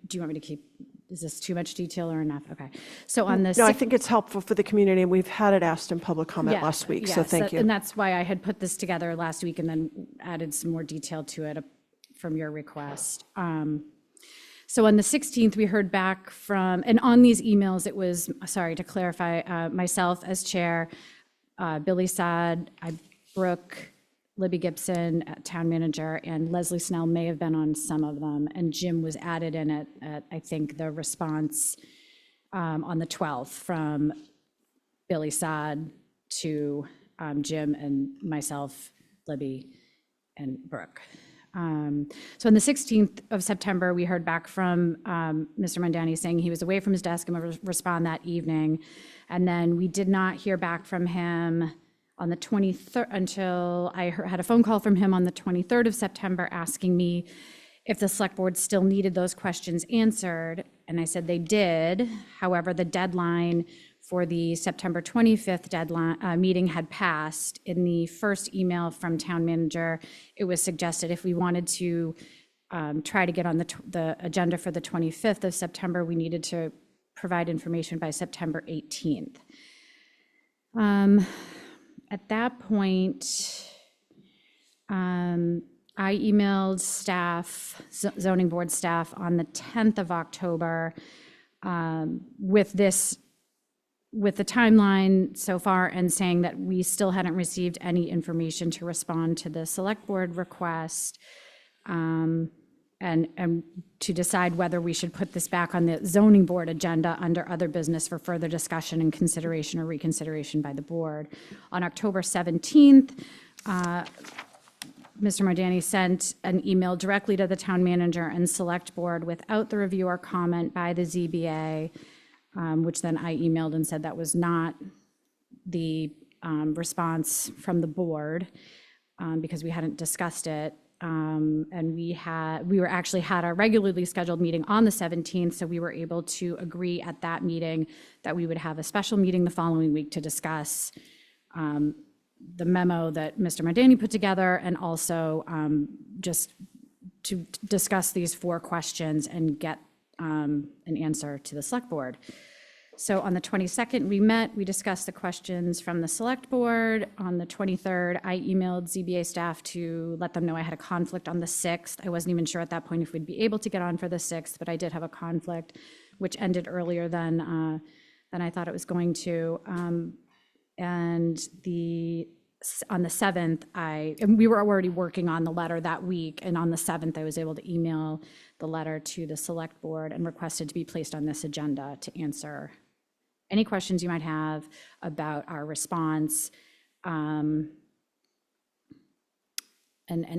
Do you want me to keep, is this too much detail or enough? Okay. So on this. No, I think it's helpful for the community, and we've had it asked in public comment Yeah, last week, so yes, thank you. And that's why I had put this together last week and then added some more detail to it from your request. So on the 16th, we heard back from, and on these emails, it was, sorry, to clarify, myself as chair, Billy Saad, Brooke, Libby Gibson, town manager, and Leslie Snell may have been on some of them, and Jim was added in at I think, the response on the 12th from Billy Saad to Jim and myself, Libby, and Brooke. So on the 16th of September, we heard back from Mr. Mondani saying he was away from his desk and would respond that evening. And then we did not hear back from him on the 23rd until I had a phone call from him on the 23rd of September asking me if the select board still needed those questions answered. And I said they did. However, the deadline for the September 25th deadline meeting had passed. In the first email from town manager, it was suggested if we wanted to try to get on the agenda for the 25th of September, we needed to provide information by September 18th. At that point, I emailed staff, zoning board staff, on the 10th of October with the timeline so far, and saying that we still hadn't received any information to respond to the select board request, and to decide whether we should put this back on the zoning board agenda under other business for further discussion and consideration or reconsideration by the board. On October 17th, Mr. Mondani sent an email directly to the town manager and select board without the review or comment by the ZBA, which then I emailed and said that was not the response from the board, because we hadn't discussed it. And we were actually had our regularly scheduled meeting on the 17th, so we were able to agree at that meeting that we would have a special meeting the following week to discuss the memo that Mr. Mardani put together, and also just to discuss these 4 questions and get an answer to the select board. So on the 22nd, we met, we discussed the questions from the select board. On the 23rd, I emailed ZBA staff to let them know I had a conflict on the 6th. I wasn't even sure at that point if we'd be able to get on for the 6th, but I did have a conflict, which ended earlier than I thought it was going to. And on the 7th, and we were already working on the letter that week, and on the 7th, I was able to email the letter to the select board and requested to be placed on this agenda to answer any questions you might have about our response, and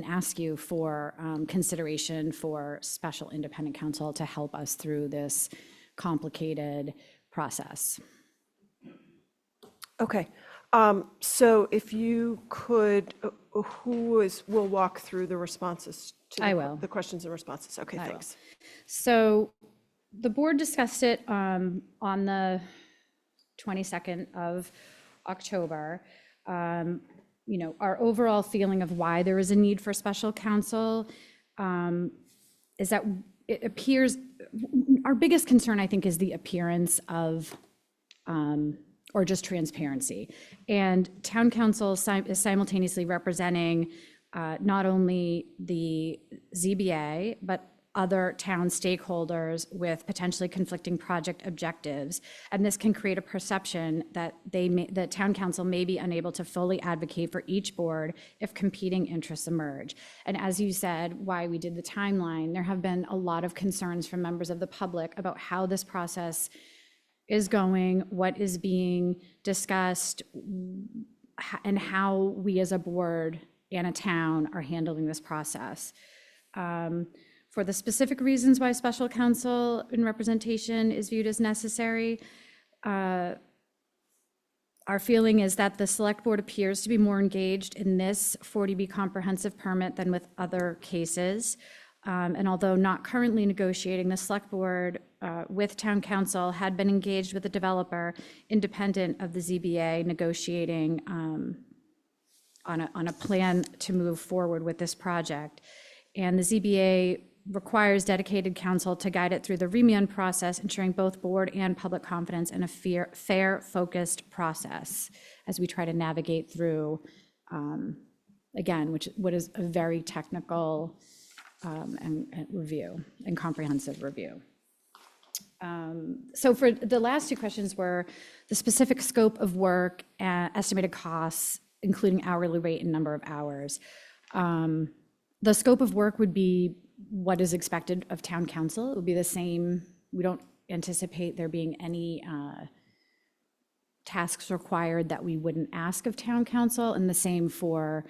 ask you for consideration for special independent counsel to help us through this complicated process. Okay. So if you could, will walk through the responses to I will. the questions and responses? Okay, I will. thanks. So the board discussed it on the 22nd of October. You know, our overall feeling of why there is a need for special counsel is that it appears, our biggest concern, I think, is the appearance of or just transparency. And town council is simultaneously representing not only the ZBA, but other town stakeholders with potentially conflicting project objectives. And this can create a perception that that town council may be unable to fully advocate for each board if competing interests emerge. And as you said, why we did the timeline, there have been a lot of concerns from members of the public about how this process is going, what is being discussed, and how we as a board and a town are handling this process. For the specific reasons why special counsel and representation is viewed as necessary, our feeling is that the select board appears to be more engaged in this 40B comprehensive permit than with other cases. And although not currently negotiating, the select board with town council had been engaged with the developer independent of the ZBA negotiating on a plan to move forward with this project. And the ZBA requires dedicated counsel to guide it through the remand process, ensuring both board and public confidence in a fair, focused process as we try to navigate through, again, what is a very technical and review and comprehensive review. So for the last 2 questions were the specific scope of work, estimated costs, including hourly rate and number of hours. The scope of work would be what is expected of town council. It would be the same. We don't anticipate there being any tasks required that we wouldn't ask of town council, and the same for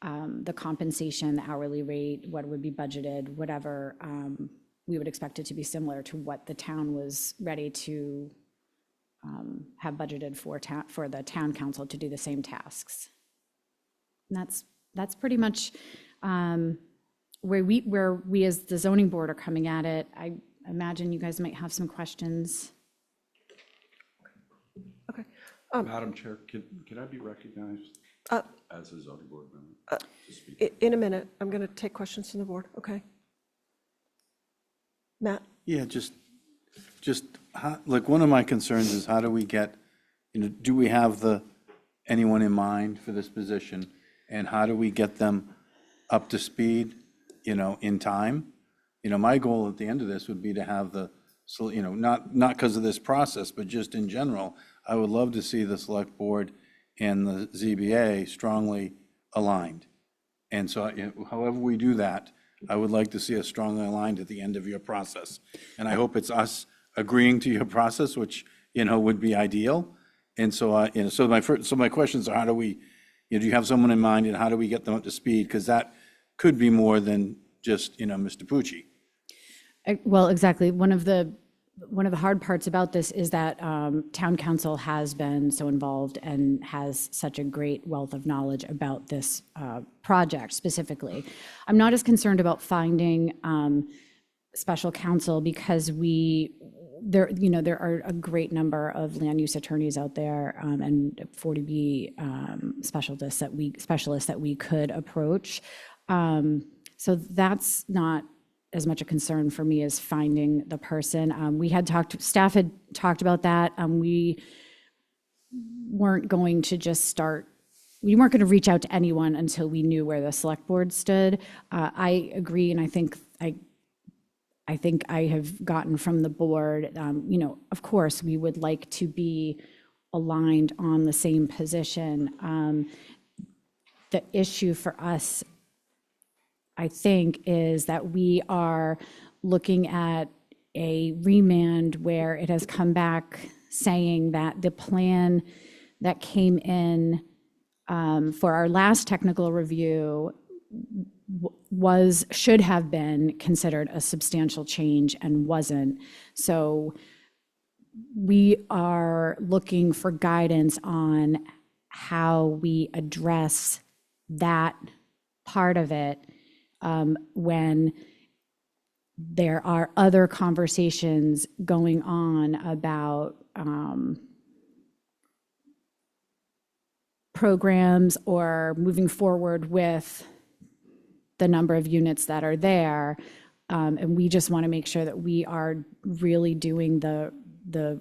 the compensation, the hourly rate, what would be budgeted, whatever. We would expect it to be similar to what the town was ready to have budgeted for the town council to do the same tasks. And that's pretty much where we as the zoning board are coming at it. I imagine you guys might have some questions. Okay. Madam Chair, can I be recognized as a zoning board member to speak? In a minute, I'm going to take questions from the board. Okay. Matt? Yeah, just like, one of my concerns is how do we get, do we have anyone in mind for this position? And how do we get them up to speed, in time? My goal at the end of this would be to have not because of this process, but just in general, I would love to see the select board and the ZBA strongly aligned. And so however we do that, I would like to see us strongly aligned at the end of your process. And I hope it's us agreeing to your process, which, would be ideal. And so, so my questions are, how do we, do you have someone in mind, and how do we get them up to speed? Because that could be more than just, Mr. Pucci. Well, exactly. One of the one of the hard parts about this is that town council has been so involved and has such a great wealth of knowledge about this project specifically. I'm not as concerned about finding special counsel because there are a great number of land use attorneys out there and 40B specialists that we could approach. So that's not as much a concern for me as finding the person. Staff had talked about that. We weren't going to reach out to anyone until we knew where the select board stood. I agree, and I think I have gotten from the board, of course, we would like to be aligned on the same position. The issue for us, I think, is that we are looking at a remand where it has come back saying that the plan that came in for our last technical review should have been considered a substantial change and wasn't. So we are looking for guidance on how we address that part of it when there are other conversations going on about programs or moving forward with the number of units that are there. And we just want to make sure that we are really doing the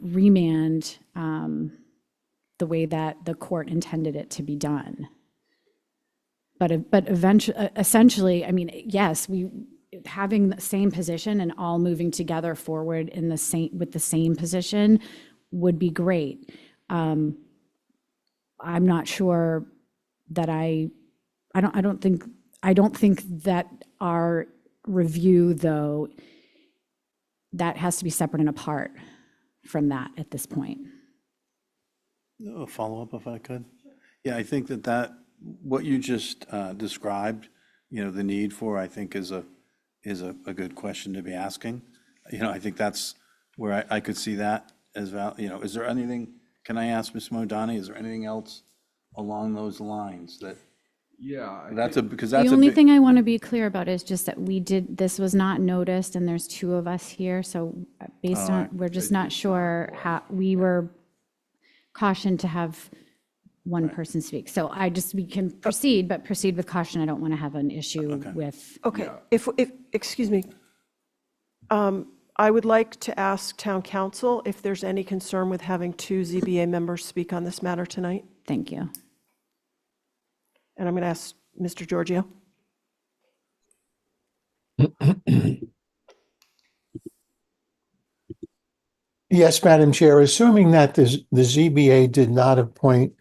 remand the way that the court intended it to be done. But eventually, essentially, I mean, yes, having the same position and all moving together forward with the same position would be great. I'm not sure that I don't think that our review, though, that has to be separate and apart from that at this point. A follow-up, if I could. Yeah, I think that what you just described, the need for, I think is a good question to be asking. I think that's where I could see that as well. Is there anything, can I ask Ms. Modani, is there anything else along those lines that? Yeah. The only thing I want to be clear about is just that this was not noticed and there's two of us here. So we're just not sure how, we were cautioned to have one person speak. So we can proceed, but proceed with caution. I don't want to have an issue with. Okay, if excuse me. I would like to ask town council if there's any concern with having two ZBA members speak on this matter tonight. Thank you. And I'm going to ask Mr. Giorgio. Yes, Madam Chair, assuming that the ZBA did not appoint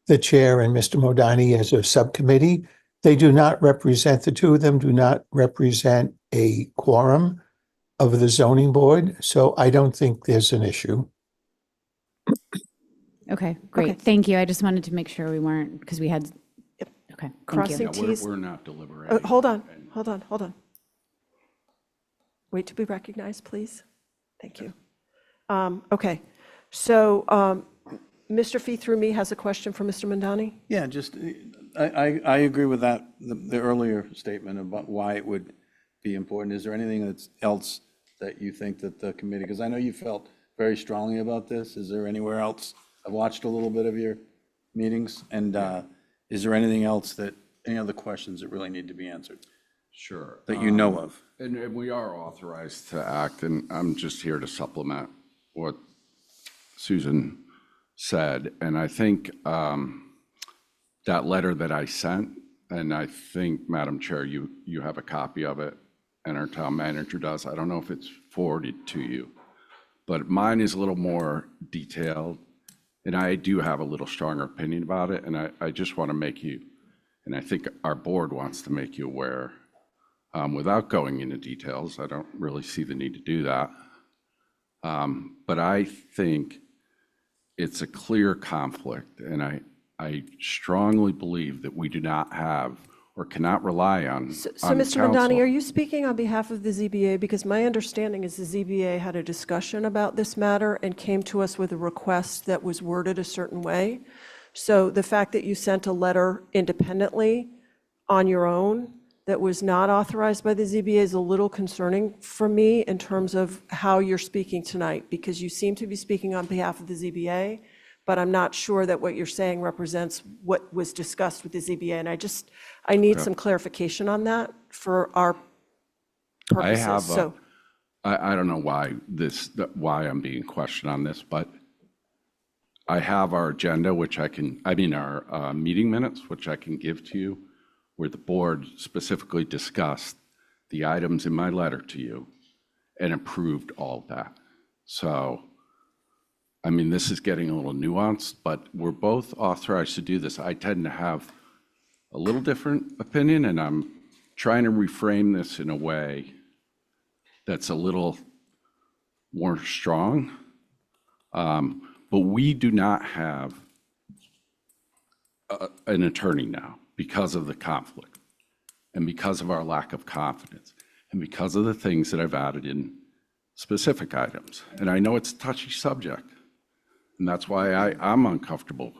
the chair and Mr. Modani as a subcommittee, they do not represent, the two of them do not represent a quorum of the zoning board, so I don't think there's an issue. Okay, great. Okay. Thank you. I just wanted to make sure we weren't, because we had, okay. Crossing T's. We're not deliberating. Hold on. Wait to be recognized, please. Thank you. Okay, so Mr. Fee through me has a question for Mr. Mandani. Yeah, just, I agree with that, the earlier statement about why it would be important. Is there anything else that you think that the committee, because I know you felt very strongly about this. Is there anywhere else? I've watched a little bit of your meetings, and is there anything else any other questions that really need to be answered? Sure. That you know of? And we are authorized to act, and I'm just here to supplement what Susan said. And I think that letter that I sent, and I think, Madam Chair, you have a copy of it, and our town manager does. I don't know if it's forwarded to you, but mine is a little more detailed, and I do have a little stronger opinion about it. And I just want to make you, and I think our board wants to make you aware, without going into details. I don't really see the need to do that. But I think it's a clear conflict, and I strongly believe that we do not have or cannot rely on. So, on the Mr. Mondani, council. are you speaking on behalf of the ZBA? Because my understanding is the ZBA had a discussion about this matter and came to us with a request that was worded a certain way. So the fact that you sent a letter independently on your own that was not authorized by the ZBA is a little concerning for me in terms of how you're speaking tonight, because you seem to be speaking on behalf of the ZBA, but I'm not sure that what you're saying represents what was discussed with the ZBA. And I need Okay. some clarification on that for our I purposes. have, So, I don't know why I'm being questioned on this, but I have our agenda, our meeting minutes, which I can give to you, where the board specifically discussed the items in my letter to you and approved all of that. So, I mean, this is getting a little nuanced, but we're both authorized to do this. I tend to have a little different opinion, and I'm trying to reframe this in a way that's a little more strong. But we do not have an attorney now because of the conflict and because of our lack of confidence and because of the things that I've added in specific items. And I know it's a touchy subject, and that's why I'm uncomfortable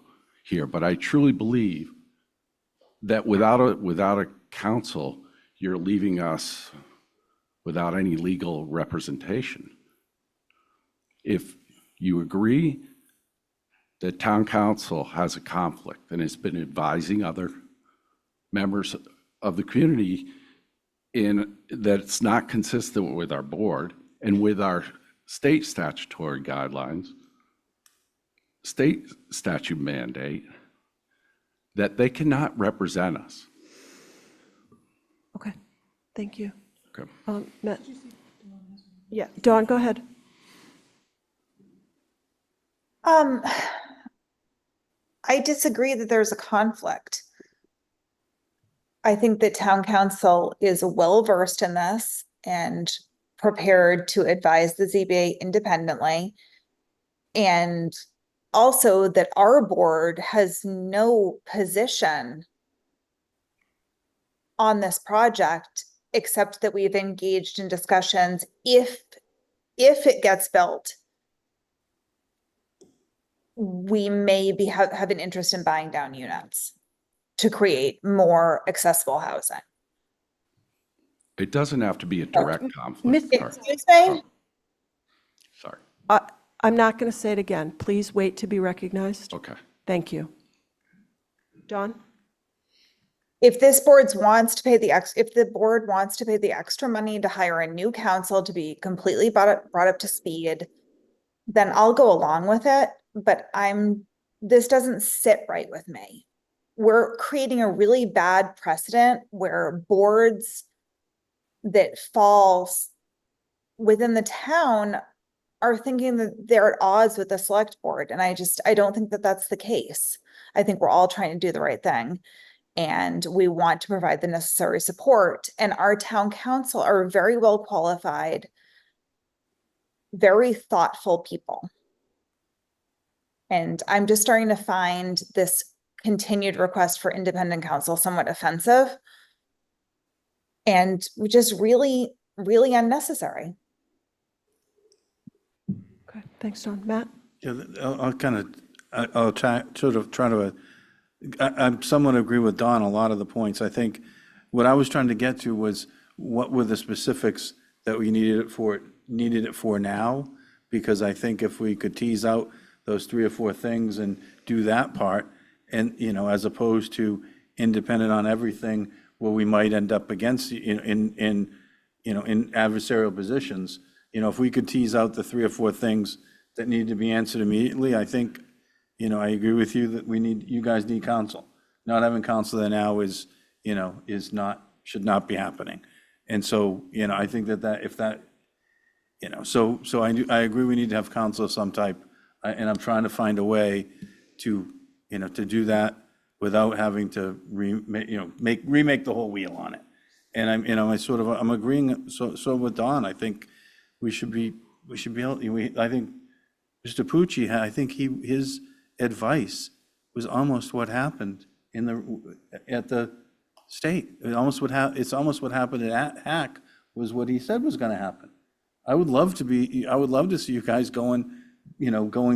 here, but I truly believe that without a counsel, you're leaving us without any legal representation. If you agree that town council has a conflict and has been advising other members of the community in that it's not consistent with our board and with our state statutory guidelines, state statute mandate, that they cannot represent us. okay, thank you. Okay. Matt? Yeah, Dawn, go ahead. I disagree that there's a conflict. I think that town council is well-versed in this and prepared to advise the ZBA independently. And also that our board has no position on this project, except that we've engaged in discussions if it gets built, we may have an interest in buying down units to create more accessible housing. It doesn't have to be a direct conflict. Excuse me? Sorry. I'm not going to say it again. Please wait to be recognized. Okay. Thank you. Dawn? If this board wants to pay if the board wants to pay the extra money to hire a new counsel to be completely brought up to speed, then I'll go along with it. But this doesn't sit right with me. We're creating a really bad precedent where boards that fall within the town are thinking that they're at odds with the select board. And I don't think that that's the case. I think we're all trying to do the right thing. And we want to provide the necessary support. And our town council are very well qualified, very thoughtful people. And I'm just starting to find this continued request for independent counsel somewhat offensive and just really, really unnecessary. Okay, thanks, Dawn. Matt? Yeah, I'll try to, I somewhat agree with Don a lot of the points. I think what I was trying to get to was what were the specifics that we needed it for now? Because I think if we could tease out those 3 or 4 things and do that part, and, as opposed to independent on everything, where we might end up against, in adversarial positions. If we could tease out the 3 or 4 things that need to be answered immediately, I think, I agree with you that you guys need counsel. Not having counsel there now should not be happening. And so, I think so I agree we need to have counsel of some type. And I'm trying to find a way to do that without having to remake the whole wheel on it. And I'm agreeing so with Don. I think we should be able, I think Mr. Pucci, I think his advice was almost what happened at the state. It's almost what happened at Hack was what he said was going to happen. I would love to see you guys going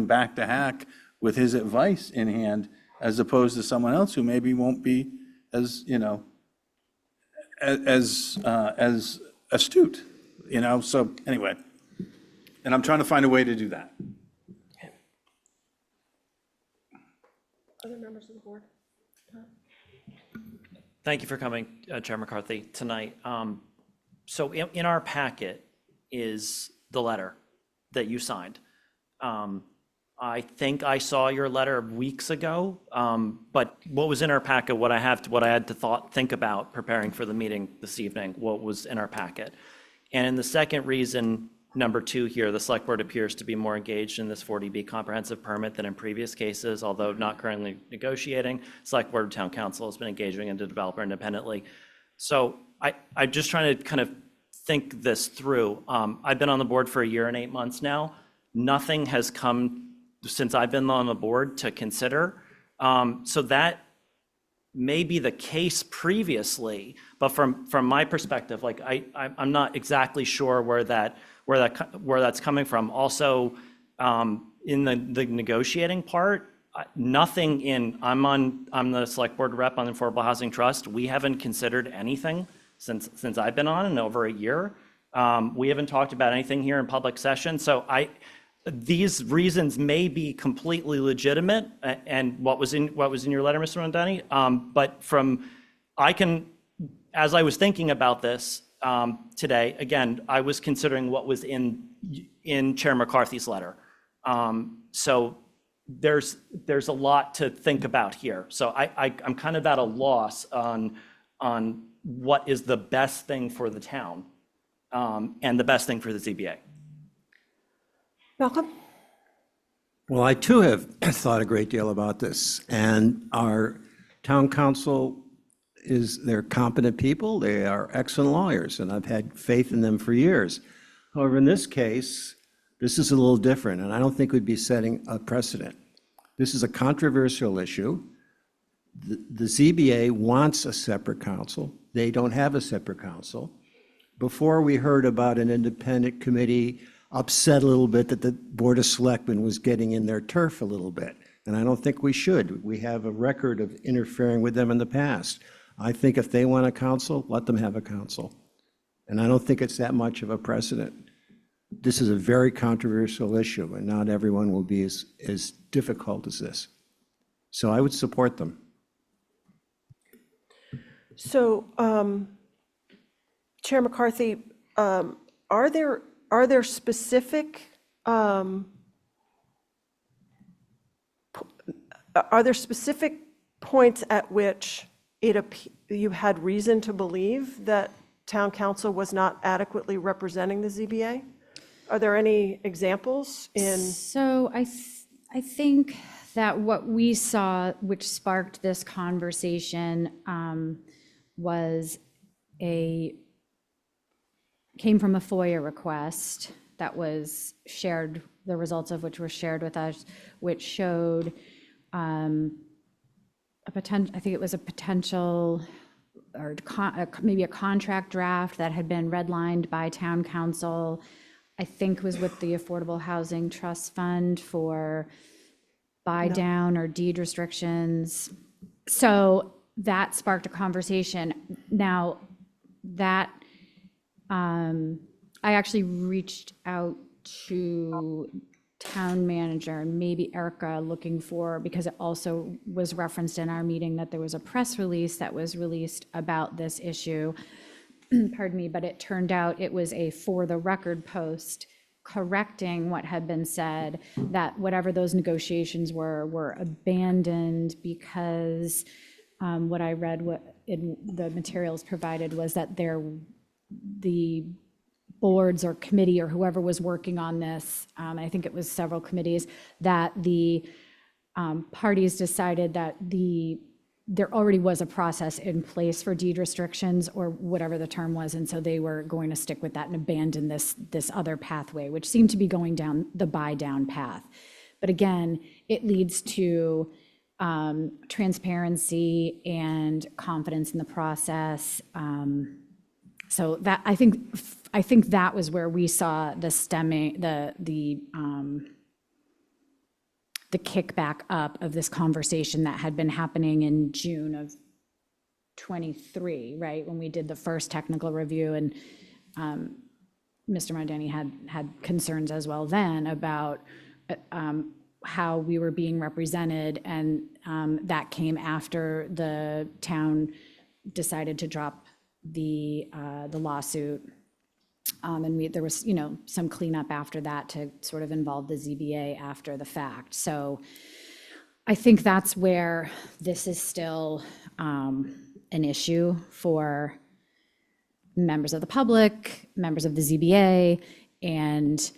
back to Hack with his advice in hand, as opposed to someone else who maybe won't be as as astute, so anyway. And I'm trying to find a way to do that. Other members of the board? Thank you for coming, Chair McCarthy, tonight. So in our packet is the letter that you signed. I think I saw your letter weeks ago, but what was in our packet, what I had to think about preparing for the meeting this evening, what was in our packet. And in the second reason, number 2 here, the select board appears to be more engaged in this 40B comprehensive permit than in previous cases, although not currently negotiating. Select board of town council has been engaging into developer independently. So I'm just trying to kind of think this through. I've been on the board for 1 year and 8 months now. Nothing has come since I've been on the board to consider. So that may be the case previously, but from my perspective, like I'm not exactly sure where that's coming from. Also, in the negotiating part, nothing I'm the select board rep on the Affordable Housing Trust. We haven't considered anything since I've been on in over 1 year. We haven't talked about anything here in public session. So these reasons may be completely legitimate, and what was in your letter, Mr. Mondani. But as I was thinking about this today, again, I was considering what was in Chair McCarthy's letter. So there's a lot to think about here. So I'm kind of at a loss on what is the best thing for the town and the best thing for the ZBA. Malcolm? Well, I too have thought a great deal about this, and our town council they're competent people, they are excellent lawyers, and I've had faith in them for years. However, in this case, this is a little different, and I don't think we'd be setting a precedent. This is a controversial issue. The ZBA wants a separate council. They don't have a separate council. Before, we heard about an independent committee upset a little bit that the Board of Selectmen was getting in their turf a little bit. And I don't think we should. We have a record of interfering with them in the past. I think if they want a council, let them have a council. And I don't think it's that much of a precedent. This is a very controversial issue, and not everyone will be as difficult as this. So I would support them. So, Chair McCarthy, are there specific points at which you had reason to believe that town council was not adequately representing the ZBA? Are there any examples in? So I think that what we saw, which sparked this conversation, came from a FOIA request that was shared, the results of which were shared with us, which showed I think it was a potential or maybe a contract draft that had been redlined by town council. I think was with the Affordable Housing Trust Fund for buy down or deed restrictions. So that sparked a conversation. Now that I actually reached out to town manager and maybe Erica because it also was referenced in our meeting that there was a press release that was released about this issue. Pardon me, but it turned out it was a for the record post correcting what had been said, that whatever those negotiations were abandoned because what I read in the materials provided was that the boards or committee or whoever was working on this, I think it was several committees, that the parties decided that there already was a process in place for deed restrictions or whatever the term was, and so they were going to stick with that and abandon this other pathway, which seemed to be going down the buy down path. But again, it leads to transparency and confidence in the process. So that, I think that was where we saw the stemming, the kickback up of this conversation that had been happening in June of 23, right? When we did the first technical review, and Mr. Modani had concerns as well then about how we were being represented, and that came after the town decided to drop the lawsuit. And there was, some cleanup after that to sort of involve the ZBA after the fact. So I think that's where this is still an issue for members of the public, members of the ZBA, and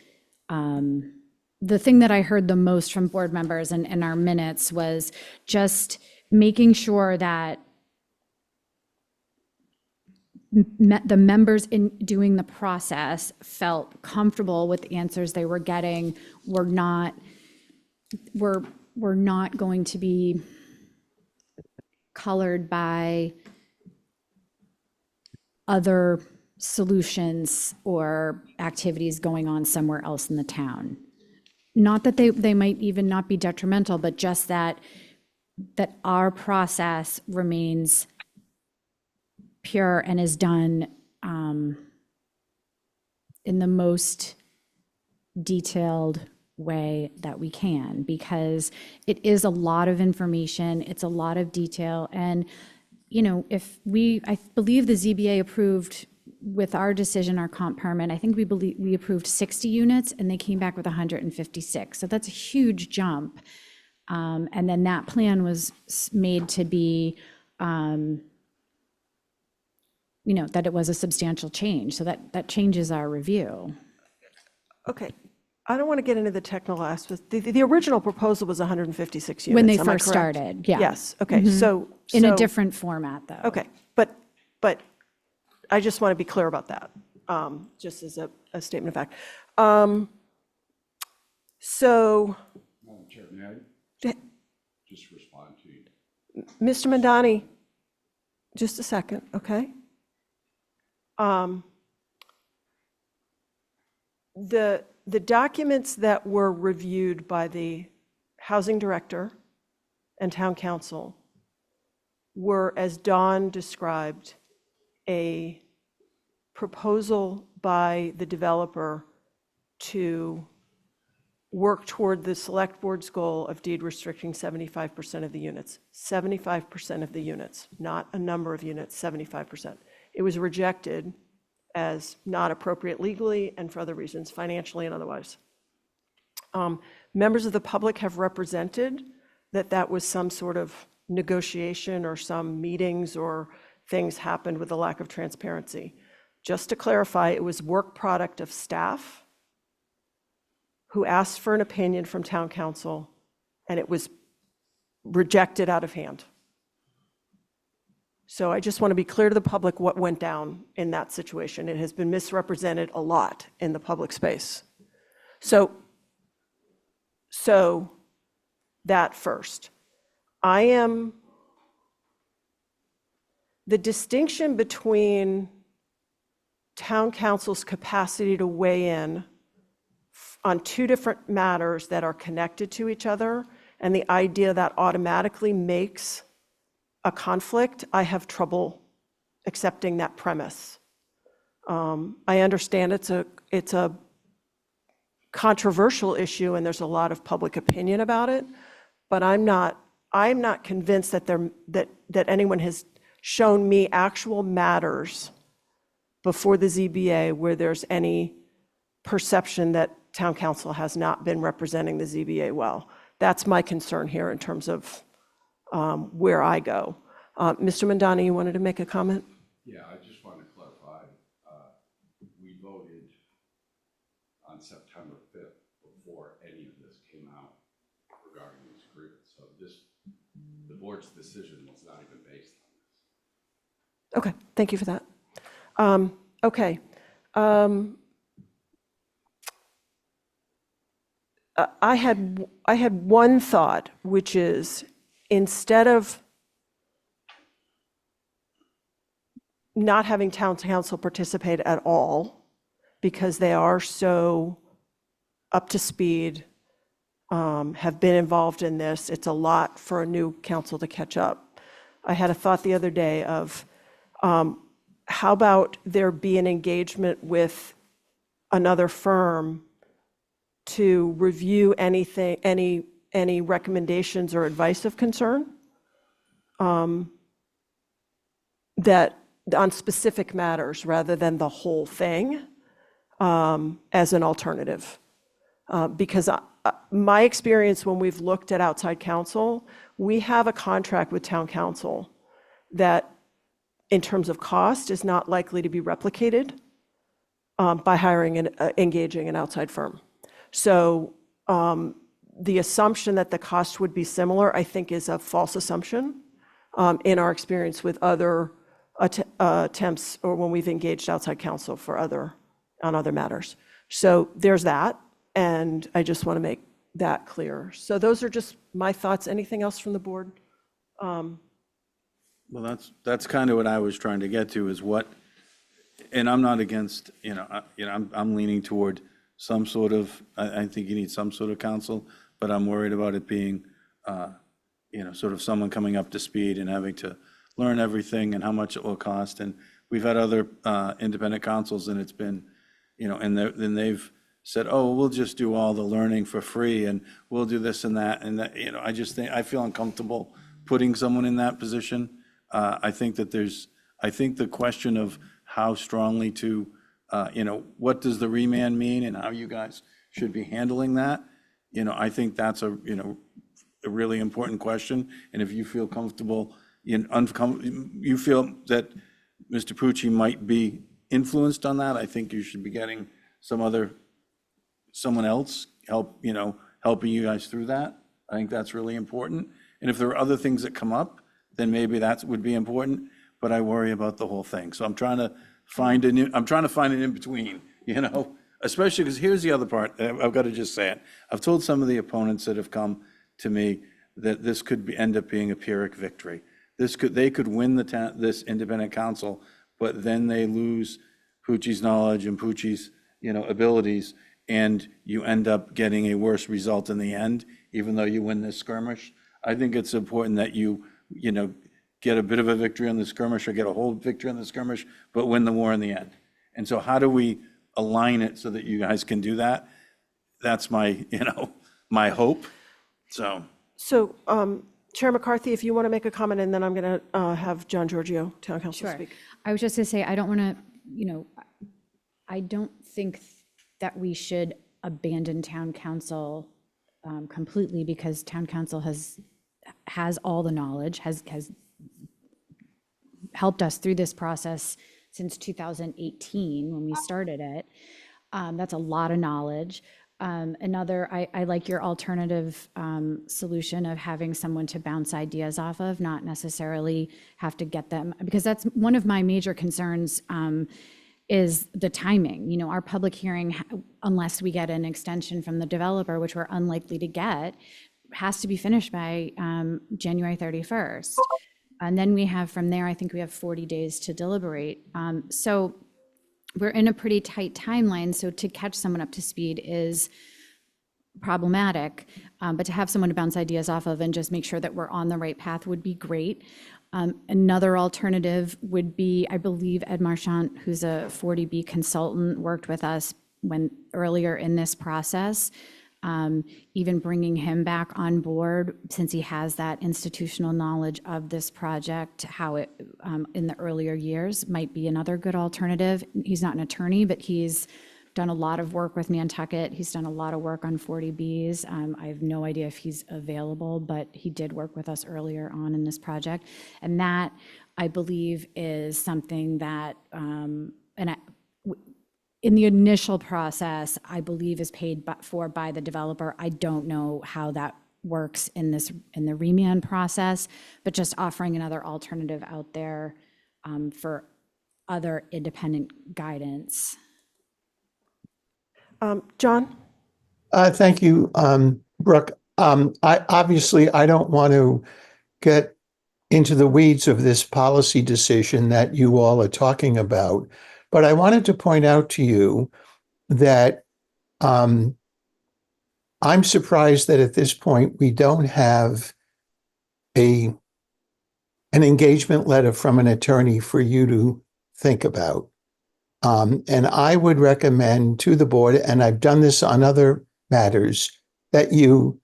the thing that I heard the most from board members and in our minutes was just making sure that the members in doing the process felt comfortable with the answers they were getting, were not going to be colored by other solutions or activities going on somewhere else in the town. Not that they might even not be detrimental, but just that our process remains pure and is done in the most detailed way that we can, because it is a lot of information, it's a lot of detail. And I believe the ZBA approved with our decision, our comp permit, I think we approved 60 units and they came back with 156. So that's a huge jump. And then that plan was made to be, that it was a substantial change. So that changes our review. Okay. I don't want to get into the technical aspects. The original proposal was 156 units. When they Am I first correct? started, yeah. Yes, okay, Mhm. so. In a so- different format, though. Okay, but I just want to be clear about that, just as a statement of fact. So, Madam Chair, may I just respond to you? Mr. Mandani, just a second, okay? The documents that were reviewed by the housing director and town council were, as Dawn described, a proposal by the developer to work toward the select board's goal of deed restricting 75% of the units. 75% of the units, not a number of units, 75%. It was rejected as not appropriate legally and for other reasons, financially and otherwise. Members of the public have represented that was some sort of negotiation or some meetings or things happened with a lack of transparency. Just to clarify, it was work product of staff who asked for an opinion from town council, and it was rejected out of hand. So I just want to be clear to the public what went down in that situation. It has been misrepresented a lot in the public space. So that first. The distinction between town council's capacity to weigh in on two different matters that are connected to each other and the idea that automatically makes a conflict, I have trouble accepting that premise. I understand it's a controversial issue and there's a lot of public opinion about it, but I'm not convinced that anyone has shown me actual matters before the ZBA where there's any perception that town council has not been representing the ZBA well. That's my concern here in terms of where I go. Mr. Mandani, you wanted to make a comment? Yeah, I just want to clarify. We voted on September 5th before any of this came out regarding these agreements. So the board's decision was not even based on this. Okay, thank you for that. Okay. I had one thought, which is instead of not having town council participate at all, because they are so up to speed, have been involved in this, it's a lot for a new council to catch up. I had a thought the other day of, how about there be an engagement with another firm to review anything, any recommendations or advice of concern, that on specific matters rather than the whole thing, as an alternative. Because my experience when we've looked at outside counsel, we have a contract with town council that in terms of cost is not likely to be replicated by hiring and engaging an outside firm. So the assumption that the cost would be similar, I think, is a false assumption in our experience with other attempts or when we've engaged outside counsel for on other matters. So there's that, and I just want to make that clear. So those are just my thoughts. Anything else from the board? Well, that's kind of what I was trying to get to is what, and I'm not against, I'm leaning toward some sort of, I think you need some sort of counsel, but I'm worried about it being, sort of someone coming up to speed and having to learn everything and how much it will cost. And we've had other independent counsels, and it's been, and then they've said, oh, we'll just do all the learning for free and we'll do this and that. And that, I just think, I feel uncomfortable putting someone in that position. I think the question of how strongly to, what does the remand mean and how you guys should be handling that, I think that's a really important question. And if you feel comfortable, you feel that Mr. Pucci might be influenced on that, I think you should be getting someone else helping you guys through that. I think that's really important. And if there are other things that come up, then maybe that would be important, but I worry about the whole thing. So I'm trying to find an in-between, especially because here's the other part. I've got to just say it. I've told some of the opponents that have come to me that this could end up being a Pyrrhic victory. They could win this independent counsel, but then they lose Pucci's knowledge and Pucci's, abilities, and you end up getting a worse result in the end, even though you win this skirmish. I think it's important that you get a bit of a victory on the skirmish or get a whole victory on the skirmish, but win the war in the end. And so how do we align it so that you guys can do that? That's my, my hope. So Chair McCarthy, if you want to make a comment, and then I'm going to have John Giorgio, Town Council, Sure. speak. I was just going to say, I don't want to, I don't think that we should abandon town council completely, because town council has all the knowledge, has helped us through this process since 2018 when we started it. That's a lot of knowledge. I like your alternative solution of having someone to bounce ideas off of, not necessarily have to get them, because that's one of my major concerns, is the timing. Our public hearing, unless we get an extension from the developer, which we're unlikely to get, has to be finished by January 31st. And then we have from there, I think we have 40 days to deliberate. So we're in a pretty tight timeline. So to catch someone up to speed is problematic, but to have someone to bounce ideas off of and just make sure that we're on the right path would be great. Another alternative would be, I believe Ed Marchant, who's a 40B consultant, worked with us earlier in this process. Even bringing him back on board, since he has that institutional knowledge of this project, how it in the earlier years might be another good alternative. He's not an attorney, but he's done a lot of work with Nantucket. He's done a lot of work on 40Bs. I have no idea if he's available, but he did work with us earlier on in this project. And that, I believe, is something that, in the initial process, I believe is paid for by the developer. I don't know how that works in the remand process, but just offering another alternative out there for other independent guidance. John? Thank you, Brooke. I don't want to get into the weeds of this policy decision that you all are talking about, but I wanted to point out to you that I'm surprised that at this point we don't have an engagement letter from an attorney for you to think about. And I would recommend to the board, and I've done this on other matters, that you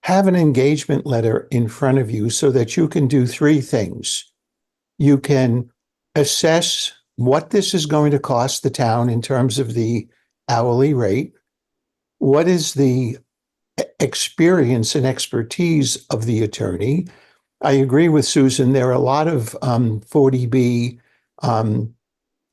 have an engagement letter in front of you so that you can do three things. You can assess what this is going to cost the town in terms of the hourly rate. What is the experience and expertise of the attorney? I agree with Susan. There are a lot of 40B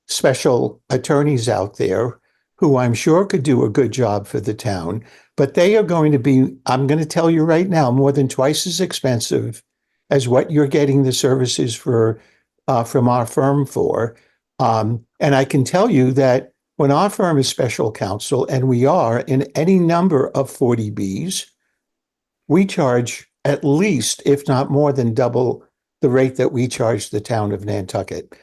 special attorneys out there who I'm sure could do a good job for the town, but they are going to be, I'm going to tell you right now, more than twice as expensive as what you're getting the services for from our firm for. And I can tell you that when our firm is special counsel, and we are in any number of 40Bs, we charge at least, if not more than double the rate that we charge the town of Nantucket.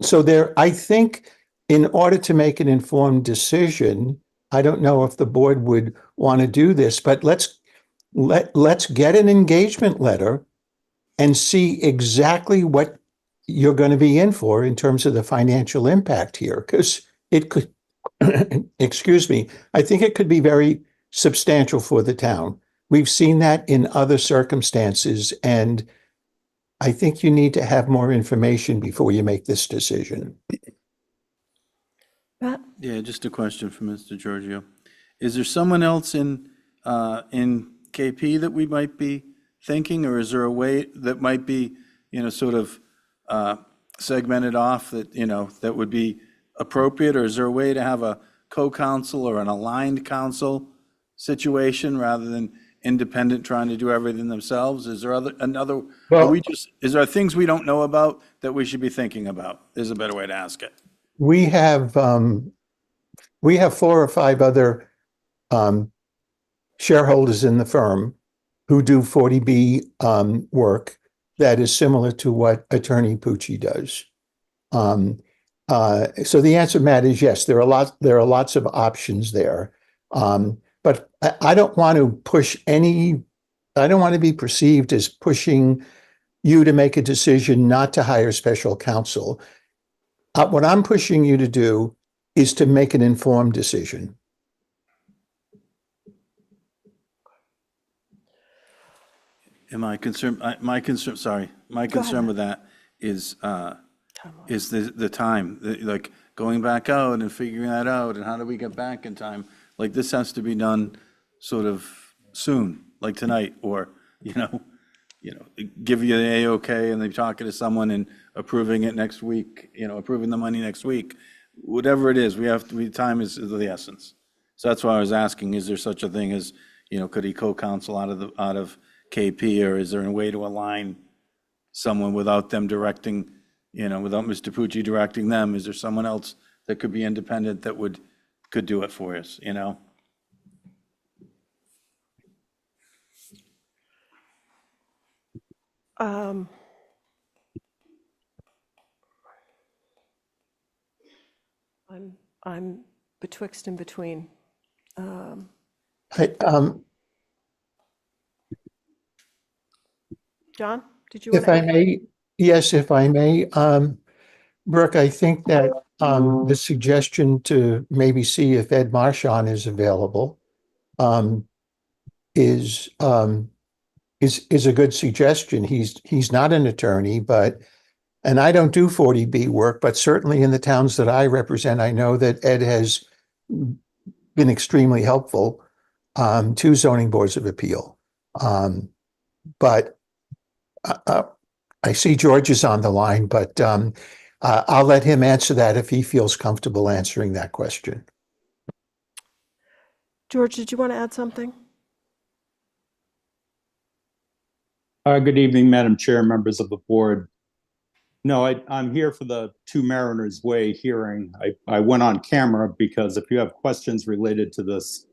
So there, I think in order to make an informed decision, I don't know if the board would want to do this, but let's get an engagement letter and see exactly what you're going to be in for in terms of the financial impact here, because it could, excuse me, I think it could be very substantial for the town. We've seen that in other circumstances, and I think you need to have more information before you make this decision. Matt? Yeah, just a question for Mr. Giorgio. Is there someone else in KP that we might be thinking, or is there a way that might be, sort of segmented off that, that would be appropriate? Or is there a way to have a co-counsel or an aligned counsel situation rather than independent trying to do everything themselves? Is there is there things we don't know about that we should be thinking about? Is a better way to ask it. We have 4 or 5 other shareholders in the firm who do 40B work that is similar to what Attorney Pucci does. So the answer, Matt, is yes. There are lots of options there, but I don't want to push any. I don't want to be perceived as pushing you to make a decision not to hire special counsel. What I'm pushing you to do is to make an informed decision. And my concern with that is the time, like going back out and figuring that out, and how do we get back in time? Like this has to be done sort of soon, like tonight, or give you the A-OK and they're talking to someone and approving it next week, approving the money next week. Whatever it is, time is the essence. So that's why I was asking, is there such a thing as, could he co-counsel out of KP, or is there a way to align someone without them directing, without Mr. Pucci directing them? Is there someone else that could be independent that could do it for us, I'm betwixt and between. John, did you want If I may, yes, if I may, Brooke, I think that the suggestion to maybe see if Ed Marchand is available is a good suggestion. He's not an attorney, and I don't do 40B work, but certainly in the towns that I represent, I know that Ed has been extremely helpful to zoning boards of appeal. But I see George is on the line, but I'll let him answer that if he feels comfortable answering that question. George, did you want to add something? Good evening, Madam Chair, members of the board. No, I'm here for the 2 Mariners Way hearing. I went on camera because if you have questions related to this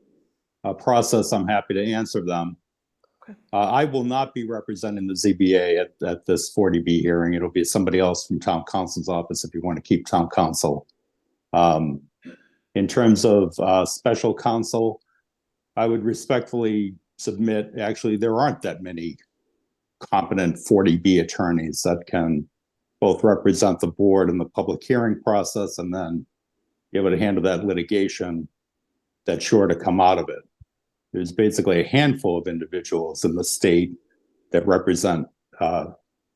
process, I'm happy to answer them. I will not be representing the ZBA at this 40B hearing. It'll be somebody else from town council's office if you want to keep town council. In terms of special counsel, I would respectfully submit, actually, there aren't that many competent 40B attorneys that can both represent the board in the public hearing process and then be able to handle that litigation that's sure to come out of it. There's basically a handful of individuals in the state that represent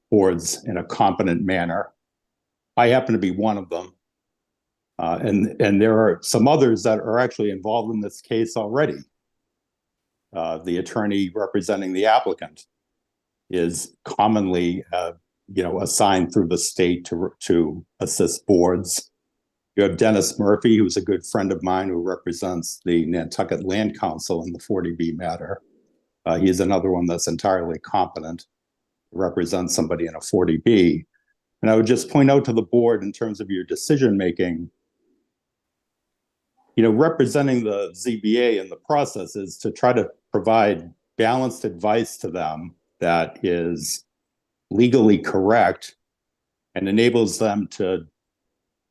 boards in a competent manner. I happen to be one of them. And there are some others that are actually involved in this case already. The attorney representing the applicant is commonly assigned through the state to assist boards. You have Dennis Murphy, who's a good friend of mine who represents the Nantucket Land Council in the 40B matter. He's another one that's entirely competent to represent somebody in a 40B. And I would just point out to the board in terms of your decision-making, representing the ZBA in the process is to try to provide balanced advice to them that is legally correct and enables them to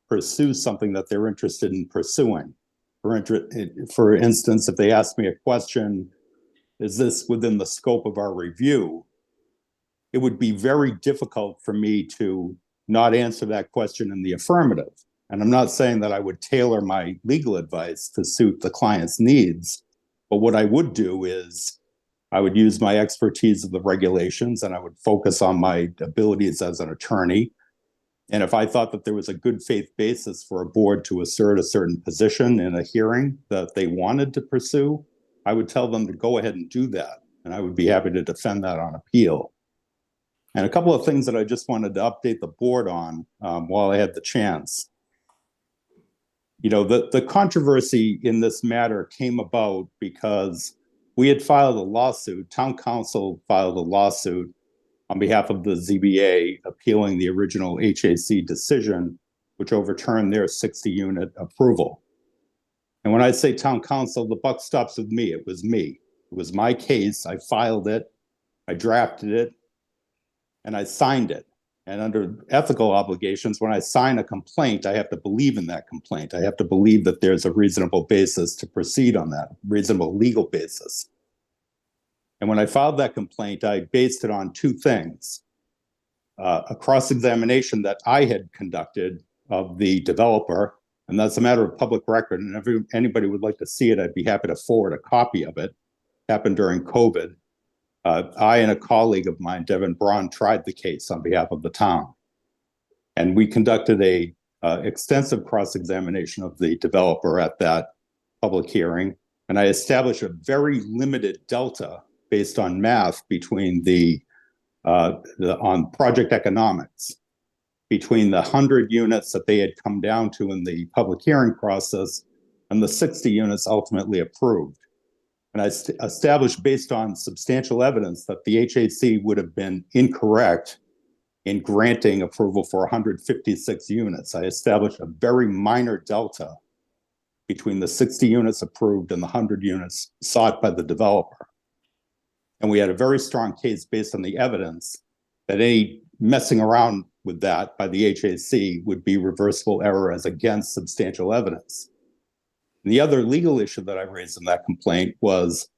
pursue something that they're interested in pursuing. For instance, if they ask me a question, is this within the scope of our review? It would be very difficult for me to not answer that question in the affirmative. And I'm not saying that I would tailor my legal advice to suit the client's needs, but what I would do is I would use my expertise of the regulations and I would focus on my abilities as an attorney. And if I thought that there was a good faith basis for a board to assert a certain position in a hearing that they wanted to pursue, I would tell them to go ahead and do that. And I would be happy to defend that on appeal. And a couple of things that I just wanted to update the board on while I had the chance. The controversy in this matter came about because we had filed a lawsuit, town council filed a lawsuit on behalf of the ZBA appealing the original HAC decision, which overturned their 60-unit approval. And when I say town council, the buck stops with me. It was me. It was my case. I filed it, I drafted it, and I signed it. And under ethical obligations, when I sign a complaint, I have to believe in that complaint. I have to believe that there's a reasonable basis to proceed on that, reasonable legal basis. And when I filed that complaint, I based it on two things. A cross-examination that I had conducted of the developer, and that's a matter of public record, and if anybody would like to see it, I'd be happy to forward a copy of it. It happened during COVID. I and a colleague of mine, Devin Braun, tried the case on behalf of the town. And we conducted a extensive cross-examination of the developer at that public hearing. And I established a very limited delta based on math between on project economics, between the 100 units that they had come down to in the public hearing process and the 60 units ultimately approved. And I established based on substantial evidence that the HAC would have been incorrect in granting approval for 156 units. I established a very minor delta between the 60 units approved and the 100 units sought by the developer. And we had a very strong case based on the evidence that any messing around with that by the HAC would be reversible error as against substantial evidence. And the other legal issue that I raised in that complaint was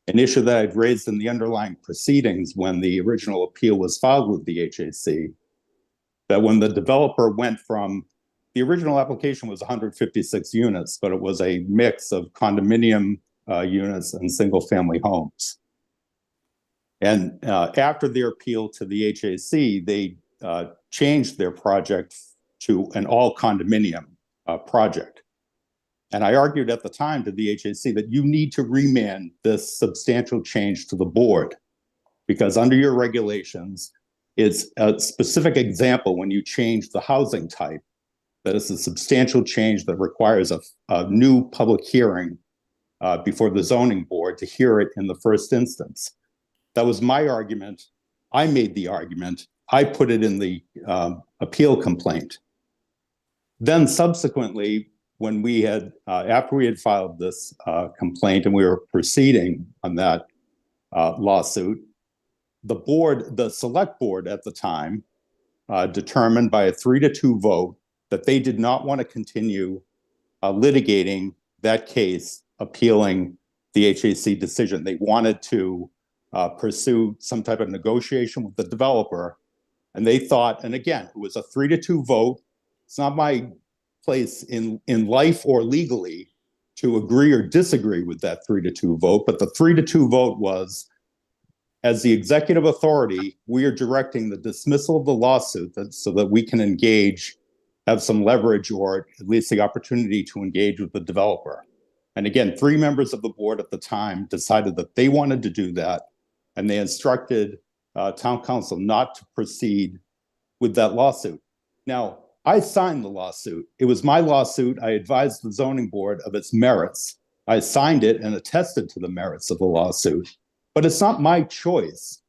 an issue that I'd raised in the underlying proceedings when the original appeal was filed with the HAC, that when the developer went from, the original application was 156 units, but it was a mix of condominium units and single-family homes. And after their appeal to the HAC, they changed their project to an all-condominium project. And I argued at the time to the HAC that you need to remand this substantial change to the board, because under your regulations, it's a specific example when you change the housing type, that it's a substantial change that requires a new public hearing before the zoning board to hear it in the first instance. That was my argument. I made the argument. I put it in the appeal complaint. Then subsequently, when we had, after we had filed this complaint and we were proceeding on that, lawsuit. The select board at the time determined by a 3-2 vote that they did not want to continue litigating that case, appealing the HAC decision. They wanted to pursue some type of negotiation with the developer. And they thought, and again, it was a 3-2 vote. It's not my place in life or legally to agree or disagree with that 3-2 vote, but the 3-2 vote was, as the executive authority, we are directing the dismissal of the lawsuit so that we can engage, have some leverage, or at least the opportunity to engage with the developer. And again, 3 members of the board at the time decided that they wanted to do that, and they instructed town council not to proceed with that lawsuit. Now, I signed the lawsuit. It was my lawsuit. I advised the zoning board of its merits. I signed it and attested to the merits of the lawsuit. But it's not my choice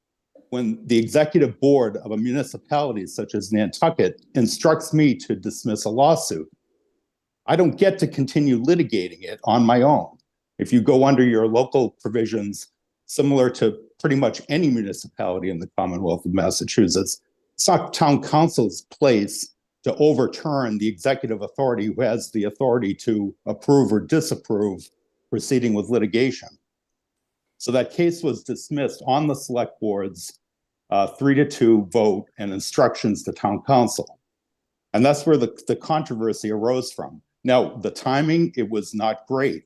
when the executive board of a municipality such as Nantucket instructs me to dismiss a lawsuit. I don't get to continue litigating it on my own. If you go under your local provisions, similar to pretty much any municipality in the Commonwealth of Massachusetts, it's not town council's place to overturn the executive authority who has the authority to approve or disapprove proceeding with litigation. So that case was dismissed on the select board's 3-2 vote and instructions to town council. And that's where the controversy arose from. Now, the timing, it was not great.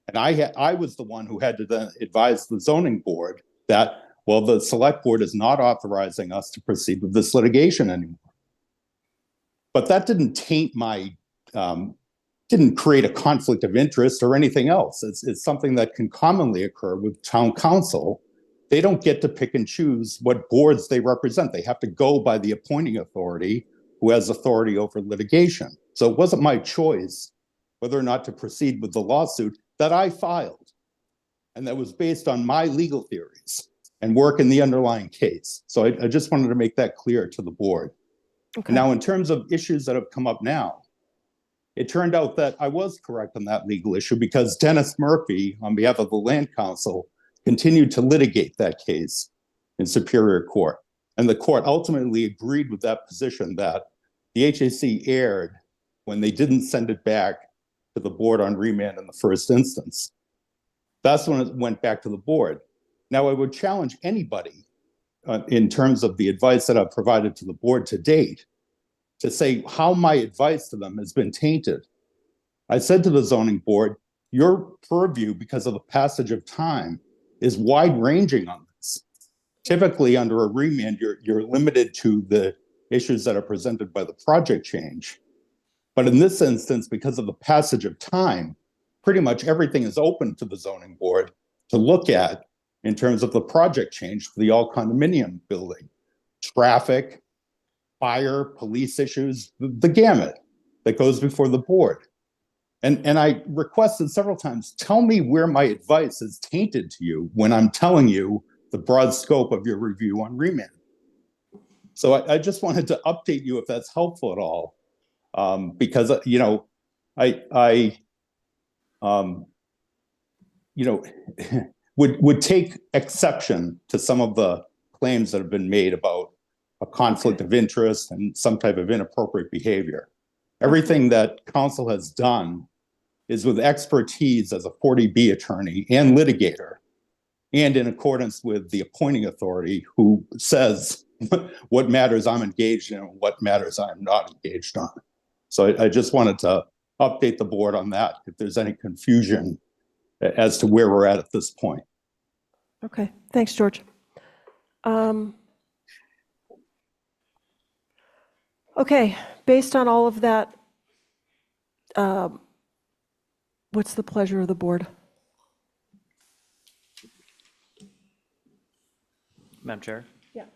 And I was the one who had to then advise the zoning board that, well, the select board is not authorizing us to proceed with this litigation anymore. But that didn't taint my, didn't create a conflict of interest or anything else. It's something that can commonly occur with town council. They don't get to pick and choose what boards they represent. They have to go by the appointing authority who has authority over litigation. So it wasn't my choice whether or not to proceed with the lawsuit that I filed. And that was based on my legal theories and work in the underlying case. So I just wanted to make that clear to the board. Okay. Now, in terms of issues that have come up now, it turned out that I was correct on that legal issue because Dennis Murphy, on behalf of the Land Council, continued to litigate that case in Superior Court. And the court ultimately agreed with that position that the HAC erred when they didn't send it back to the board on remand in the first instance. That's when it went back to the board. Now, I would challenge anybody in terms of the advice that I've provided to the board to date to say how my advice to them has been tainted. I said to the zoning board, your purview, because of the passage of time, is wide-ranging on this. Typically, under a remand, you're limited to the issues that are presented by the project change. But in this instance, because of the passage of time, pretty much everything is open to the zoning board to look at in terms of the project change for the all condominium building, traffic, fire, police issues, the gamut that goes before the board. And I requested several times, tell me where my advice is tainted to you when I'm telling you the broad scope of your review on remand. So I just wanted to update you if that's helpful at all. Because, you know, I would take exception to some of the claims that have been made about a conflict of interest and some type of inappropriate behavior. Everything that council has done is with expertise as a 40B attorney and litigator, and in accordance with the appointing authority who says what matters I'm engaged in and what matters I'm not engaged on. So I just wanted to update the board on that if there's any confusion as to where we're at this point. Okay, thanks, George. Okay, based on all of that, what's the pleasure of the board? Madam Chair? Yeah.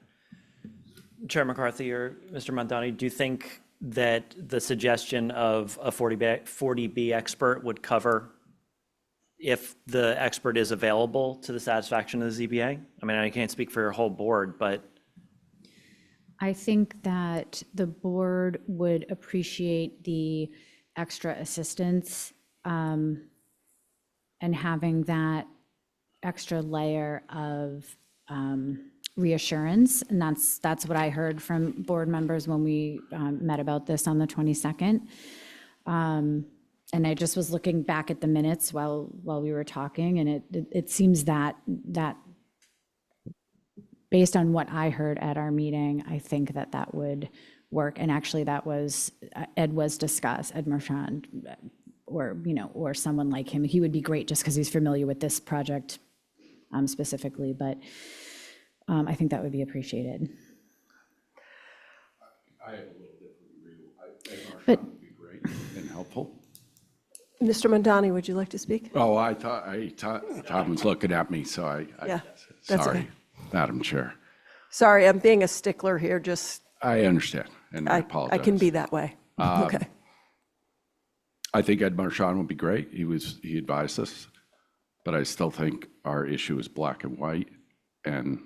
Chair McCarthy or Mr. Montani, do you think that the suggestion of a 40B expert would cover if the expert is available to the satisfaction of the ZBA? I mean, I can't speak for your whole board, but. I think that the board would appreciate the extra assistance and having that extra layer of reassurance. And that's what I heard from board members when we met about this on the 22nd. And I just was looking back at the minutes while we were talking, and it seems that based on what I heard at our meeting, I think that would work. And actually that was, Ed Marchand, or someone like him. He would be great just because he's familiar with this project specifically, but I think that would be appreciated. I have a little different view. Ed Marchand But- would be great and helpful. Mr. Mondani, would you like to speak? Oh, I thought Tom was looking at me, so Yeah, that's sorry, okay. Madam Chair. Sorry, I'm being a stickler here, just, I understand, and I I apologize. can be that way. Okay. I think Ed Marchand would be great. He advised us, but I still think our issue is black and white, and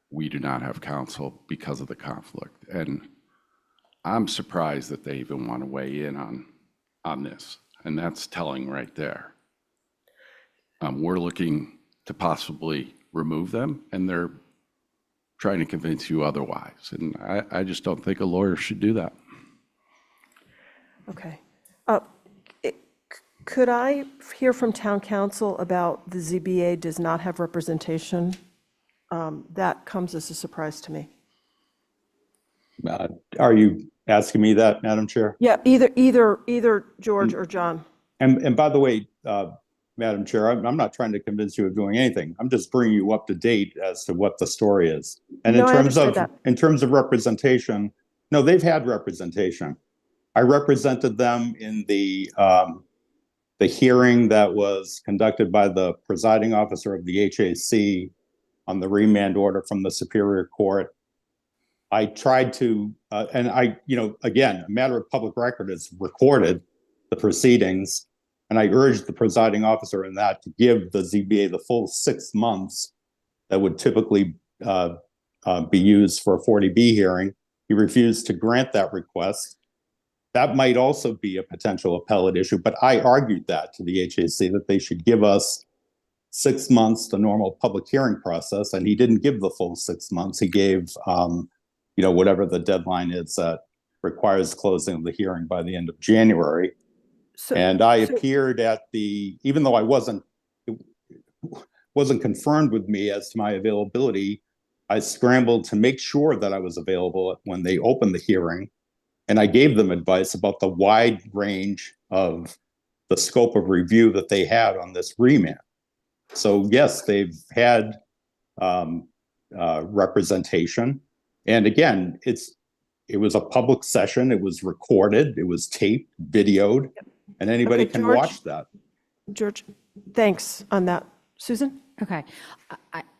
we do not have counsel because of the conflict. And I'm surprised that they even want to weigh in on this, and that's telling right there. We're looking to possibly remove them, and they're trying to convince you otherwise. And I just don't think a lawyer should do that. Okay. Could I hear from town council about the ZBA does not have representation? That comes as a surprise to me. Are you asking me that, Madam Chair? Yeah, either George or John. And by the way, Madam Chair, I'm not trying to convince you of doing anything. I'm just bringing you up to date as to what the story is. And No, I understood that. in terms of representation, no, they've had representation. I represented them in the hearing that was conducted by the presiding officer of the HAC on the remand order from the Superior Court. I tried to, and again, a matter of public record is recorded, the proceedings, and I urged the presiding officer in that to give the ZBA the full 6 months that would typically be used for a 40B hearing. He refused to grant that request. That might also be a potential appellate issue, but I argued that to the HAC that they should give us 6 months, the normal public hearing process, and he didn't give the full 6 months. He gave, whatever the deadline is that requires closing of the hearing by the end of January. And I appeared at even though it wasn't confirmed with me as to my availability, I scrambled to make sure that I was available when they opened the hearing. And I gave them advice about the wide range of the scope of review that they had on this remand. So yes, they've had representation. And again, it was a public session. It was recorded. It was taped, videoed, and anybody Okay, can George. watch that. George, thanks on that. Susan? Okay.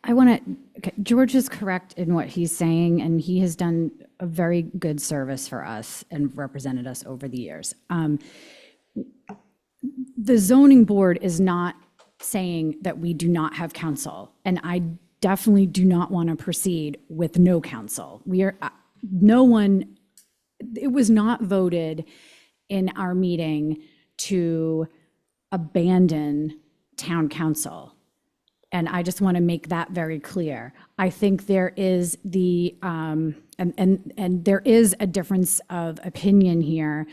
I want to, okay, George is correct in what he's saying, and he has done a very good service for us and represented us over the years. The zoning board is not saying that we do not have counsel, and I definitely do not want to proceed with no counsel. It was not voted in our meeting to abandon town council. And I just want to make that very clear. I think there is and there is a difference of opinion here.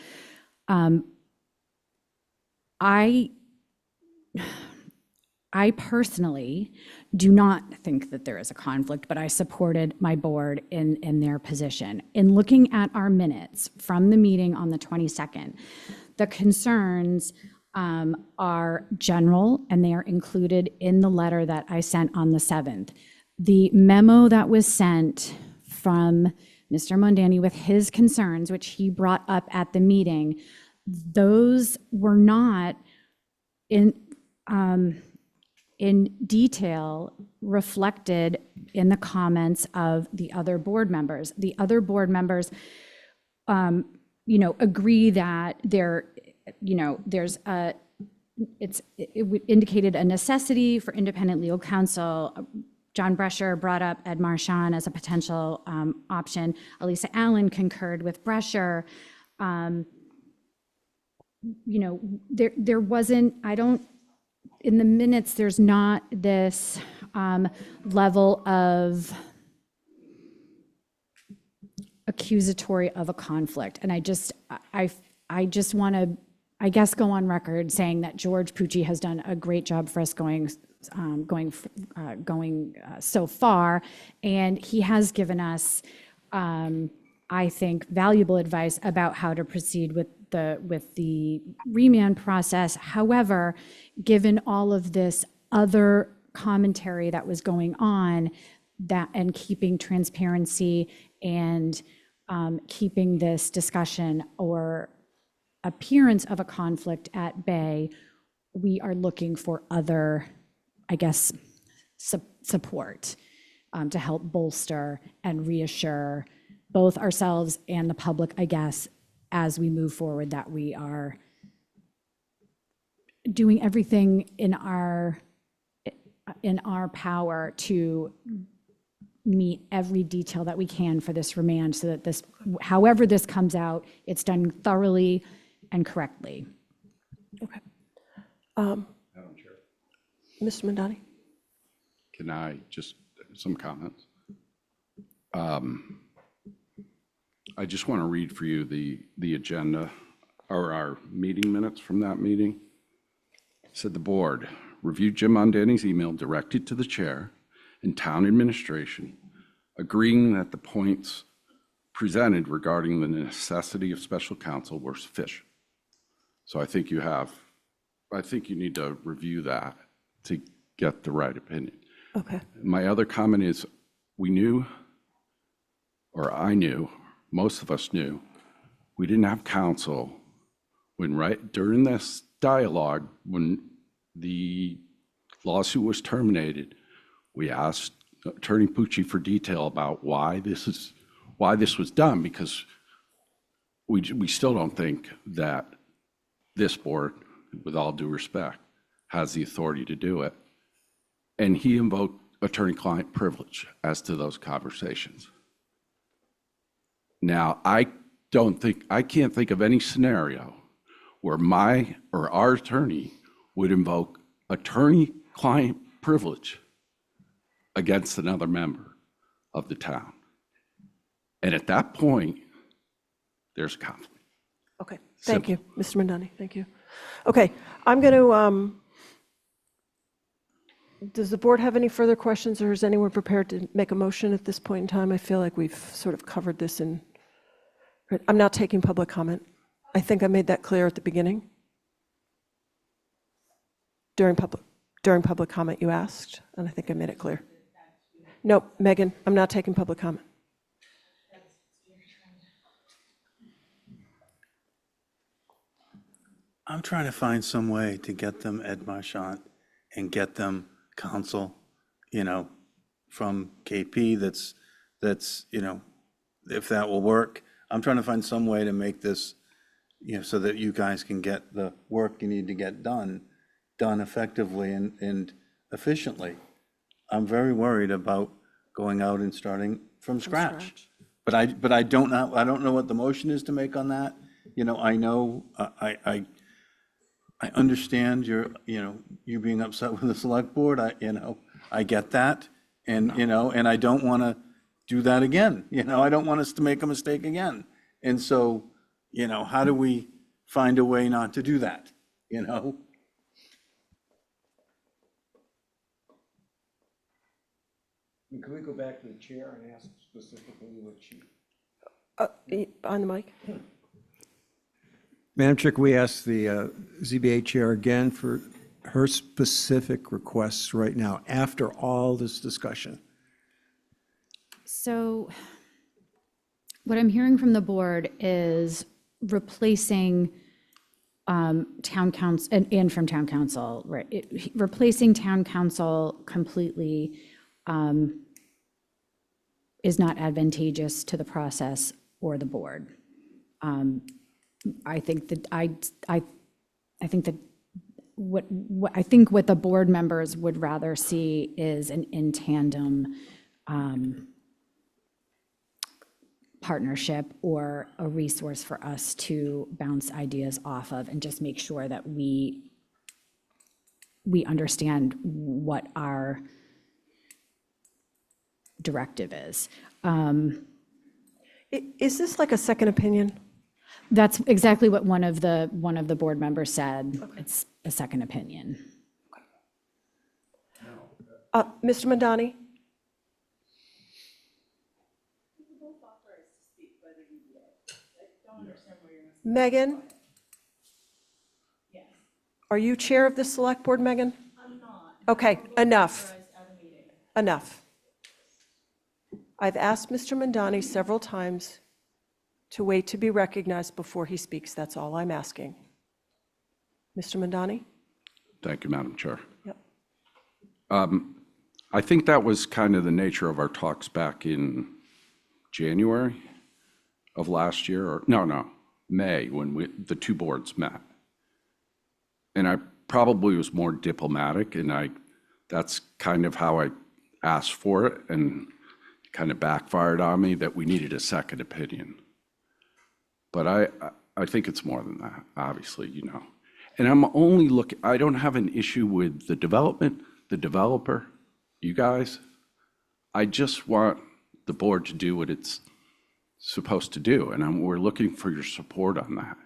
I personally do not think that there is a conflict, but I supported my board in their position. In looking at our minutes from the meeting on the 22nd, the concerns are general, and they are included in the letter that I sent on the 7th. The memo that was sent from Mr. Mondani with his concerns, which he brought up at the meeting, those were not in detail reflected in the comments of the other board members. The other board members, agree that it indicated a necessity for independent legal counsel. John Brescher brought up Ed Marchand as a potential option. Elisa Allen concurred with Brescher. There wasn't, in the minutes, there's not this level of accusatory of a conflict. And I just want to, I guess, go on record saying that George Pucci has done a great job for us going so far, and he has given us, I think, valuable advice about how to proceed with the remand process. However, given all of this other commentary that was going on, that and keeping transparency and keeping this discussion or appearance of a conflict at bay, we are looking for other, I guess, support to help bolster and reassure both ourselves and the public, I guess, as we move forward, that we are doing everything in our power to meet every detail that we can for this remand, so that this, however this comes out, it's done thoroughly and correctly. Okay. Mr. Mandani? Can I just, some comments? I just want to read for you the agenda, or our meeting minutes from that meeting. It said the board reviewed Jim Mondani's email directed to the chair and town administration, agreeing that the points presented regarding the necessity of special counsel were sufficient. So I think you need to review that to get the right opinion. Okay. My other comment is, we knew, or I knew, most of us knew, we didn't have counsel when during this dialogue, when the lawsuit was terminated, we asked Attorney Pucci for detail about why this was done, because we still don't think that this board, with all due respect, has the authority to do it. And he invoked attorney-client privilege as to those conversations. Now, I can't think of any scenario where my or our attorney would invoke attorney-client privilege against another member of the town. And at that point, there's a conflict. Okay, thank you, Mr. Mandani, thank you. Okay, I'm going to, does the board have any further questions, or is anyone prepared to make a motion at this point in time? I feel like we've sort of covered this in, I'm not taking public comment. I think I made that clear at the beginning. During public comment you asked, and I think I made it clear. Nope, Megan, I'm not taking public comment. I'm trying to find some way to get them Ed Marchant and get them counsel, from KP that's, if that will work. I'm trying to find some way to make this, so that you guys can get the work you need to get done effectively and efficiently. I'm very worried about going out and starting from scratch. But I don't know what the motion is to make on that. I know, I understand you being upset with the select board. I get that. And, and I don't want to do that again. I don't want us to make a mistake again. And so, how do we find a way not to do that? Can we go back to the chair and ask specifically what she? On the mic. Madam Chair, can we ask the ZBA chair again for her specific requests right now, after all this discussion? So what I'm hearing from the board is replacing town council and from town council, right? Replacing town council completely is not advantageous to the process or the board. I think what the board members would rather see is an in tandem partnership, or a resource for us to bounce ideas off of and just make sure that we we understand what our directive is. Is this like a second opinion? That's exactly what one of the board members said. It's a second opinion. Mr. Madani? Megan? Are you chair of the select board, Megan? I'm not. Okay, enough. Enough. I've asked Mr. Mandani several times to wait to be recognized before he speaks. That's all I'm asking. Mr. Mandani? Thank you, Madam Chair. Yep. I think that was kind of the nature of our talks back in January of last year, or no, May, when the two boards met. And I probably was more diplomatic, and that's kind of how I asked for it, and it kind of backfired on me that we needed a second opinion. But I think it's more than that, obviously, you know. And I'm only looking, I don't have an issue with the development, the developer, you guys. I just want the board to do what it's supposed to do, and we're looking for your support on that.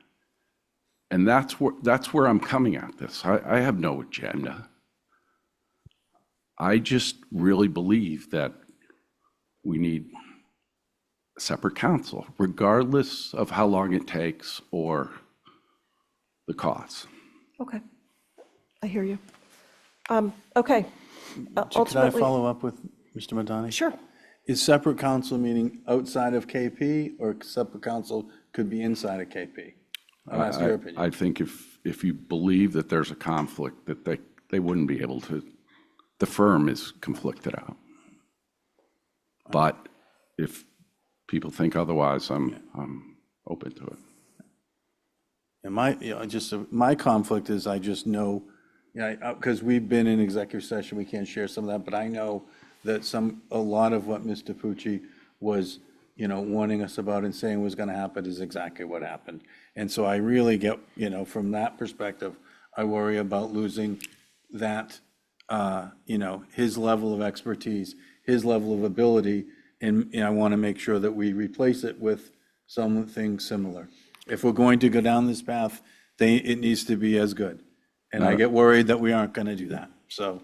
And that's where I'm coming at this. I have no agenda. I just really believe that we need a separate counsel, regardless of how long it takes or the costs. Okay. I hear you. Okay. Could I Ultimately, follow up with Mr. Madani? Sure. Is separate counsel meaning outside of KP, or separate counsel could be inside of KP? I'll ask your opinion. I think if you believe that there's a conflict, that they wouldn't be able to, the firm is conflicted out. But if people think otherwise, I'm open to it. And my conflict is I just know, because we've been in executive session, we can't share some of that, but I know that a lot of what Mr. Pucci was, warning us about and saying was going to happen is exactly what happened. And so I really get, from that perspective, I worry about losing that, his level of expertise, his level of ability, and I want to make sure that we replace it with something similar. If we're going to go down this path, it needs to be as good. And I get worried that we aren't going to do that, so.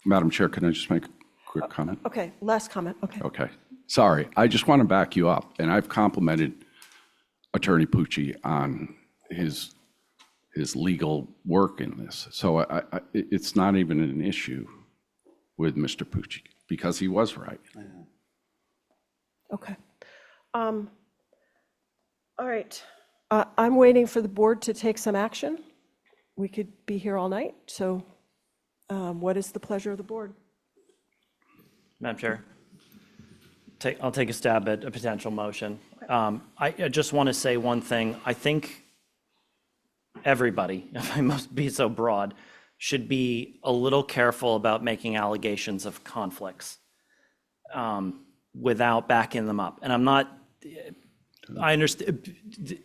Madam Chair, can I just make a quick comment? Okay, last comment. Okay. Okay. Sorry, I just want to back you up, and I've complimented Attorney Pucci on his legal work in this. So it's not even an issue with Mr. Pucci, because he was right. Okay. All right. I'm waiting for the board to take some action. We could be here all night, so what is the pleasure of the board? Madam Chair, I'll take a stab at a potential motion. I just want to say one thing. I think everybody, if I must be so broad, should be a little careful about making allegations of conflicts without backing them up. And I understand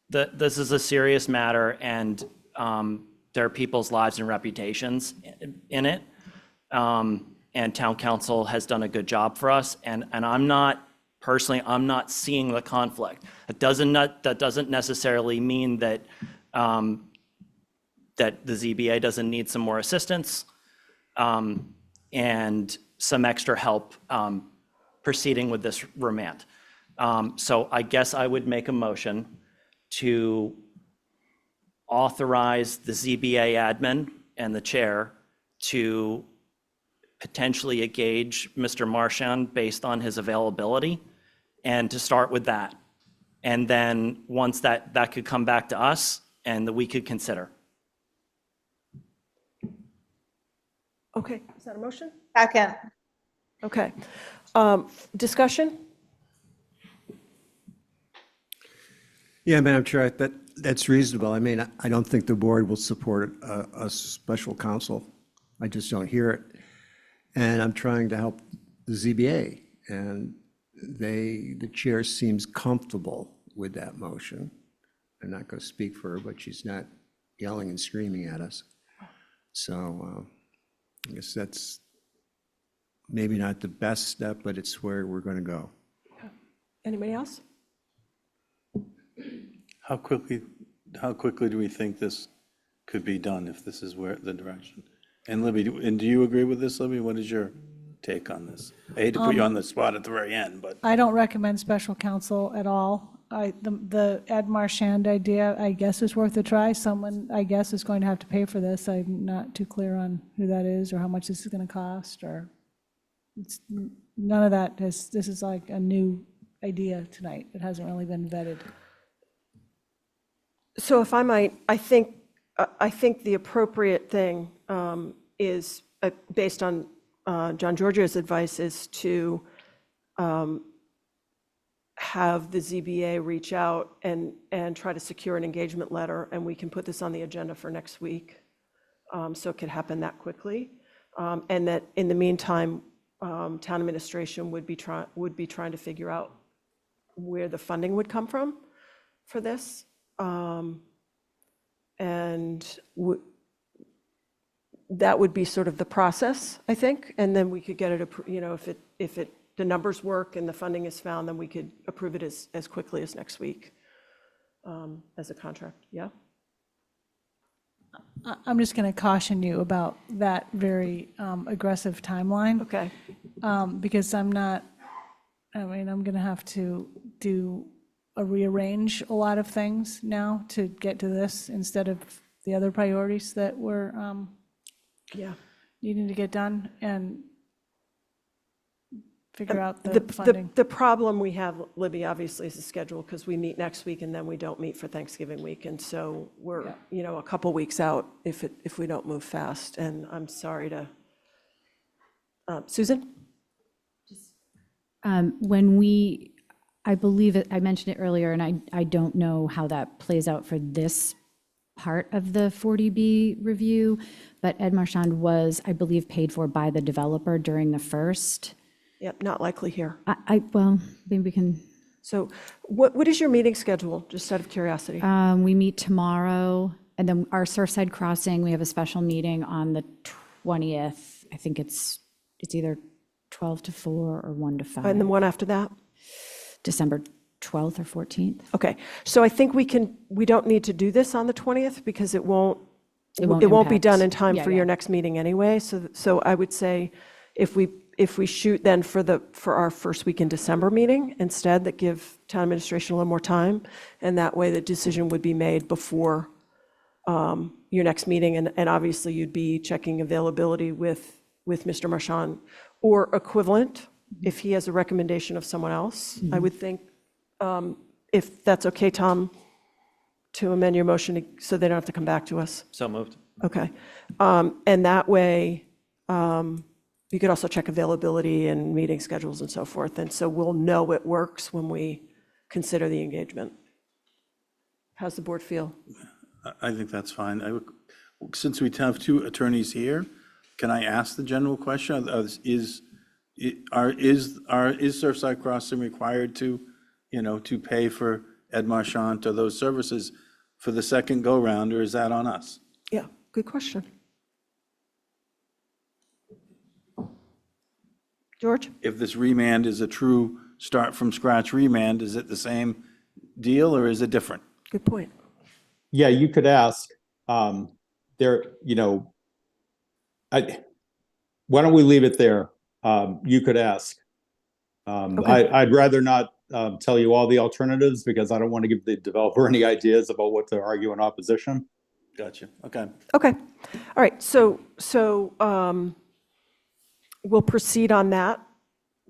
that this is a serious matter, and there are people's lives and reputations in it. And town council has done a good job for us. And I'm not seeing the conflict. That doesn't necessarily mean that that the ZBA doesn't need some more assistance and some extra help proceeding with this remand. So I guess I would make a motion to authorize the ZBA admin and the chair to potentially engage Mr. Marchand based on his availability, and to start with that. And then once that could come back to us and that we could consider. Okay, is that a motion? Second. Okay. Discussion? Yeah, Madam Chair, that's reasonable. I mean, I don't think the board will support a special counsel. I just don't hear it. And I'm trying to help the ZBA, and the chair seems comfortable with that motion. I'm not going to speak for her, but she's not yelling and screaming at us. So I guess that's maybe not the best step, but it's where we're going to go. Anybody else? How quickly do we think this could be done if this is where the direction? And Libby, do you agree with this, Libby? What is your take on this? I hate to put you on the spot at the very end, but. I don't recommend special counsel at all. The Ed Marchand idea, I guess, is worth a try. Someone, I guess, is going to have to pay for this. I'm not too clear on who that is or how much this is going to cost, or none of that. This is like a new idea tonight. It hasn't really been vetted. So if I might, I think the appropriate thing is, based on John Giorgio's advice, is to have the ZBA reach out and try to secure an engagement letter, and we can put this on the agenda for next week. So it could happen that quickly. And that in the meantime, town administration would be trying to figure out where the funding would come from for this. And that would be sort of the process, I think. And then we could get it, if the numbers work and the funding is found, then we could approve it as quickly as next week as a contract. Yeah. I'm just going to caution you about that very aggressive timeline. Okay. Because I'm going to have to rearrange a lot of things now to get to this instead of the other priorities that we're needing to get done, and figure out the funding. The problem we have, Libby, obviously, is the schedule, because we meet next week and then we don't meet for Thanksgiving week. And so we're, a couple weeks out if we don't move fast. And I'm sorry to, Susan? I believe I mentioned it earlier, and I don't know how that plays out for this part of the 40B review, but Ed Marchand was, I believe, paid for by the developer during the first. Yep, not likely here. Well, maybe we can. So what is your meeting schedule, just out of curiosity? We meet tomorrow, and then our Surfside Crossing, we have a special meeting on the 20th. I think it's either 12 to 4 or 1 to 5. And the one after that? December 12th or 14th. Okay, so I think we don't need to do this on the 20th, because it won't be impact. done in time Yeah, for your next meeting anyway. So I would say if we shoot then for our first week in December meeting instead, that give town administration a little more time, and that way the decision would be made before your next meeting, and obviously you'd be checking availability with Mr. Marchand or equivalent if he has a recommendation of someone else. I would think, if that's okay, Tom, to amend your motion so they don't have to come back to us. So moved. Okay. And that way, you could also check availability and meeting schedules and so forth. And so we'll know it works when we consider the engagement. How's the board feel? I think that's fine. Since we have two attorneys here, can I ask the general question? Is Surfside Crossing required to pay for Ed Marchand or those services for the second go-round, or is that on us? Yeah, good question. George? If this remand is a true start-from-scratch remand, is it the same deal or is it different? Good point. Yeah, you could ask. Why don't we leave it there? You could ask. Okay. I'd rather not tell you all the alternatives, because I don't want to give the developer any ideas about what to argue in opposition. Gotcha. Okay. Okay. All right. So we'll proceed on that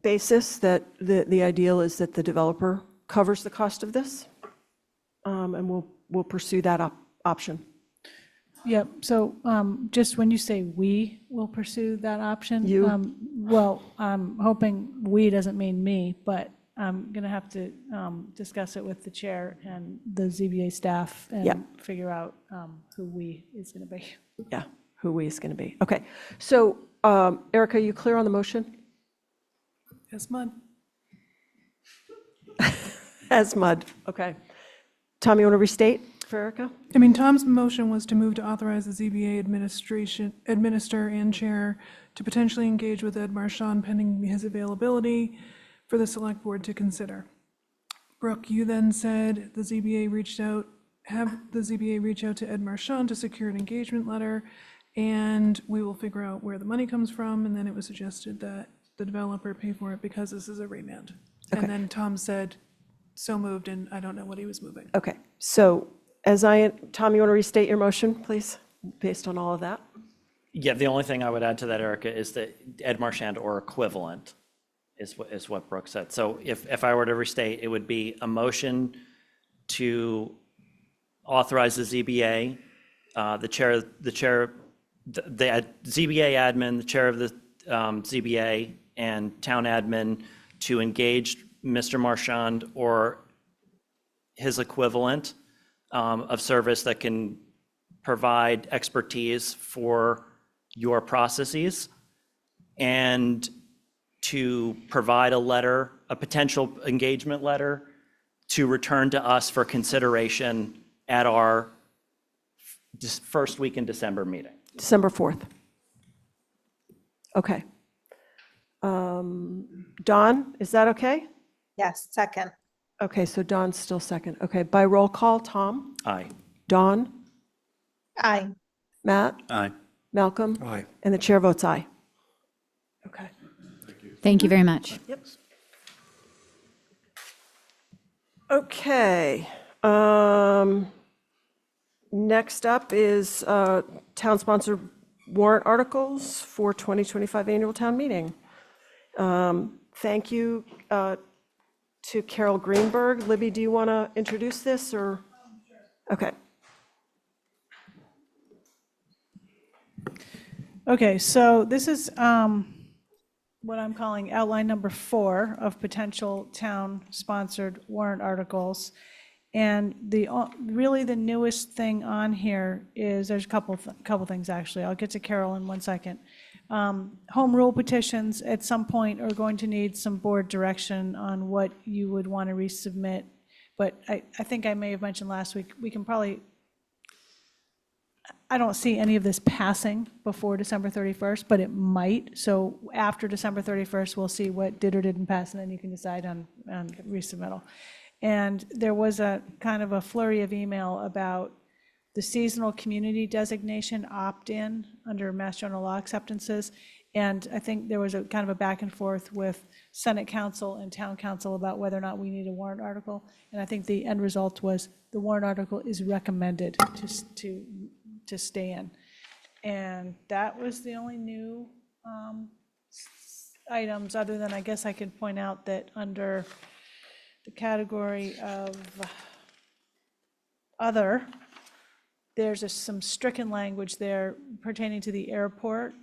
basis, that the ideal is that the developer covers the cost of this. And we'll pursue that option. Yep, so just when you say we will pursue that option. You. Well, I'm hoping we doesn't mean me, but I'm going to have to discuss it with the chair and the ZBA staff and figure out who we is going to be. Yeah, who we is going to be. Okay. So Erica, you clear on the motion? As mud. As mud. Okay. Tom, you want to restate? Farrica? I mean, Tom's motion was to move to authorize the ZBA administer and chair to potentially engage with Ed Marchand pending his availability for the select board to consider. Brooke, you then said the ZBA have the ZBA reach out to Ed Marchand to secure an engagement letter, and we will figure out where the money comes from, and then it was suggested that the developer pay for it because this is a remand. Okay. And then Tom said, so moved, and I don't know what he was moving. Okay, so Tom, you want to restate your motion, please, based on all of that? Yeah, the only thing I would add to that, Erica, is that Ed Marchand or equivalent is what Brooke said. So if I were to restate, it would be a motion to authorize the ZBA, the ZBA admin, the chair of the ZBA, and town admin to engage Mr. Marchand or his equivalent of service that can provide expertise for your processes, and to provide a potential engagement letter to return to us for consideration at our first week in December meeting. December 4th. Okay. Dawn, is that okay? Yes, second. Okay, so Dawn's still second. Okay, by roll call, Tom? Aye. Dawn? Aye. Matt? Aye. Malcolm? Aye. And the chair votes aye. Okay. Thank you very much. Yep. Okay. Next up is town-sponsored warrant articles for 2025 annual town meeting. Thank you to Carol Greenberg. Libby, do you want to introduce this or? Okay. Okay, so this is what I'm calling outline number 4 of potential town-sponsored warrant articles. And really the newest thing on here is, there's a couple things actually. I'll get to Carol in 1 second. Home rule petitions at some point are going to need some board direction on what you would want to resubmit. But I think I may have mentioned last week, we can probably, I don't see any of this passing before December 31st, but it might. So after December 31st, we'll see what did or didn't pass, and then you can decide on resubmittal. And there was a kind of a flurry of email about the seasonal community designation opt-in under Mass General Law acceptances. And I think there was a kind of a back and forth with Senate Council and Town Council about whether or not we need a warrant article. And I think the end result was the warrant article is recommended to stay in. And that was the only new items, other than I guess I could point out that under the category of other, there's some stricken language there pertaining to the airport.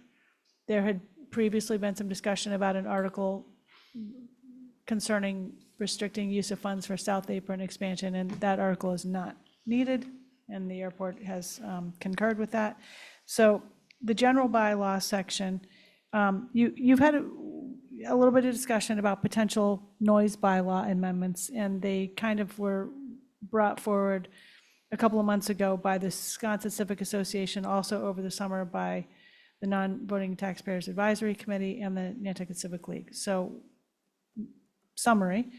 There had previously been some discussion about an article concerning restricting use of funds for South Apron expansion, and that article is not needed, and the airport has concurred with that. So the general bylaw section, you've had a little bit of discussion about potential noise bylaw amendments, and they kind of were brought forward a couple of months ago by the Wisconsin Civic Association, also over the summer by the Non-Voting Taxpayers Advisory Committee and the Nantucket Civic League. So, summary,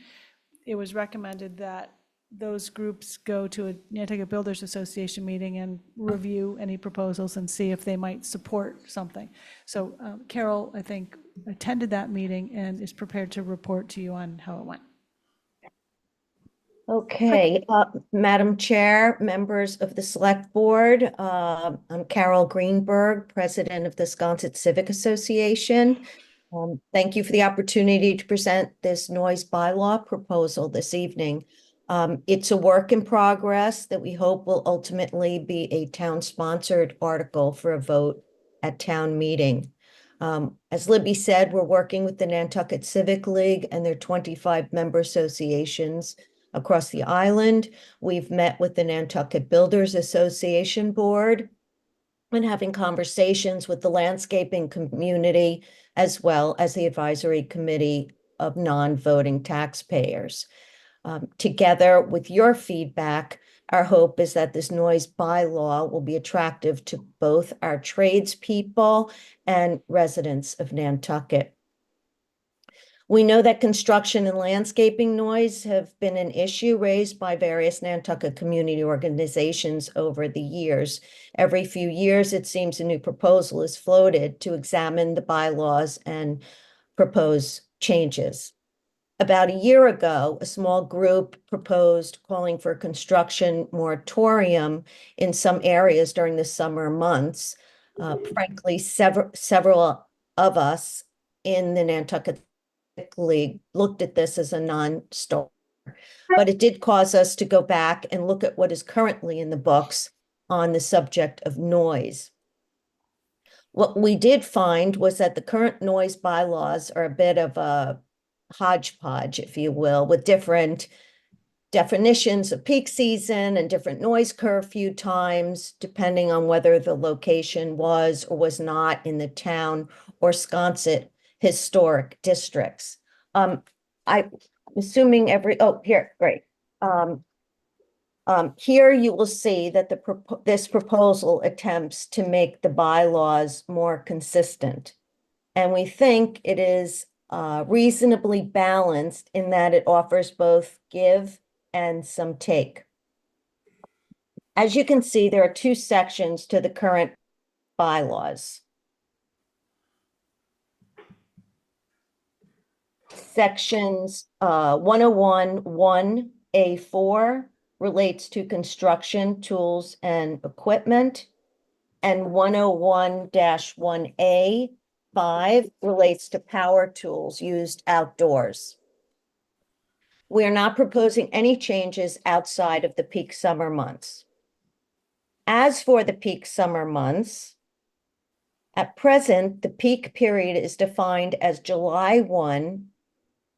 it was recommended that those groups go to a Nantucket Builders Association meeting and review any proposals and see if they might support something. So Carol, I think, attended that meeting and is prepared to report to you on how it went. Okay, Madam Chair, members of the Select Board, I'm Carol Greenberg, President of the Wisconsin Civic Association. Thank you for the opportunity to present this noise bylaw proposal this evening. It's a work in progress that we hope will ultimately be a town-sponsored article for a vote at town meeting. As Libby said, we're working with the Nantucket Civic League and their 25 member associations across the island. We've met with the Nantucket Builders Association Board and having conversations with the landscaping community, as well as the Advisory Committee of Non-Voting Taxpayers. Together with your feedback, Our hope is that this noise bylaw will be attractive to both our tradespeople and residents of Nantucket. We know that construction and landscaping noise have been an issue raised by various Nantucket community organizations over the years. Every few years, it seems a new proposal is floated to examine the bylaws and propose changes. About a year ago, a small group proposed calling for a construction moratorium in some areas during the summer months. Frankly, several of us in the Nantucket League looked at this as a non-starter, but it did cause us to go back and look at what is currently in the books on the subject of noise. What we did find was that the current noise bylaws are a bit of a hodgepodge, if you will, with different definitions of peak season and different noise curfew times, depending on whether the location was or was not in the town or Sconset historic districts. I'm assuming here, great. Here you will see that this proposal attempts to make the bylaws more consistent. And we think it is reasonably balanced in that it offers both give and some take. As you can see, there are two sections to the current bylaws. Sections 101(1)(a)(4) relates to construction, tools, and equipment, and 101-1A(5) relates to power tools used outdoors. We are not proposing any changes outside of the peak summer months. As for the peak summer months, at present, the peak period is defined as July 1